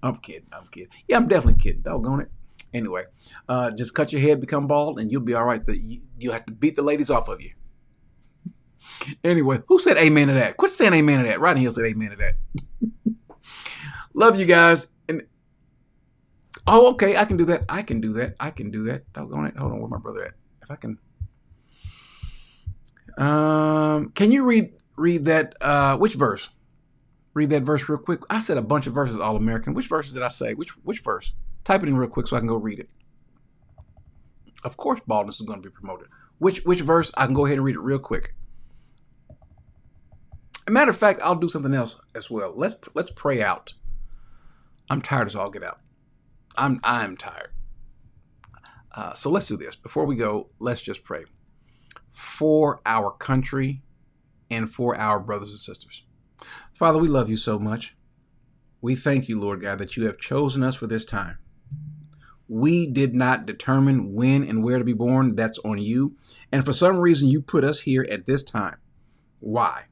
I'm kidding. Yeah, I'm definitely kidding. Doggone it. Anyway, just cut your hair, become bald, and you'll be all right. You'll have to beat the ladies off of you. Anyway, who said amen to that? Quit saying amen to that. Rodney Hill said amen to that. Love you guys. And okay, I can do that. Doggone it. Hold on, where's my brother at? If I can. Can you read that? Which verse? Read that verse real quick. I said a bunch of verses, all American. Which verses did I say? Which verse? Type it in real quick so I can go read it. Of course, baldness is going to be promoted. Which verse? I can go ahead and read it real quick. As a matter of fact, I'll do something else as well. Let's pray out. I'm tired as all get out. I'm tired. So let's do this. Before we go, let's just pray for our country and for our brothers and sisters. Father, we love you so much. We thank you, Lord God, that you have chosen us for this time. We did not determine when and where to be born. That's on you. And for some reason, you put us here at this time. Why?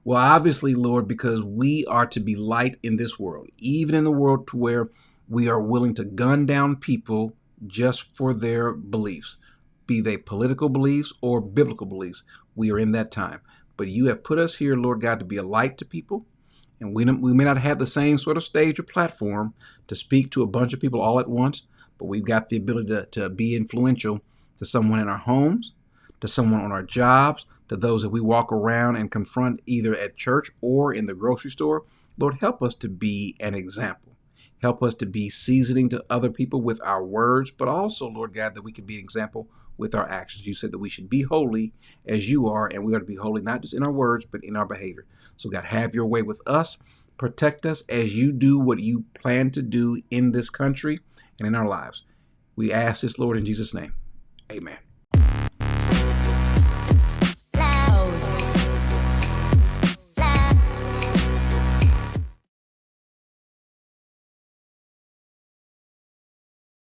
Well, obviously, Lord, because we are to be light in this world, even in the world to where we are willing to gun down people just for their beliefs, be they political beliefs or biblical beliefs. We are in that time. But you have put us here, Lord God, to be a light to people. And we may not have the same sort of stage or platform to speak to a bunch of people all at once, but we've got the ability to be influential to someone in our homes, to someone on our jobs, to those that we walk around and confront either at church or in the grocery store. Lord, help us to be an example. Help us to be seasoning to other people with our words, but also, Lord God, that we can be an example with our actions. You said that we should be holy as you are, and we are to be holy not just in our words, but in our behavior. So God, have your way with us. Protect us as you do what you plan to do in this country and in our lives. We ask this, Lord, in Jesus' name. Amen.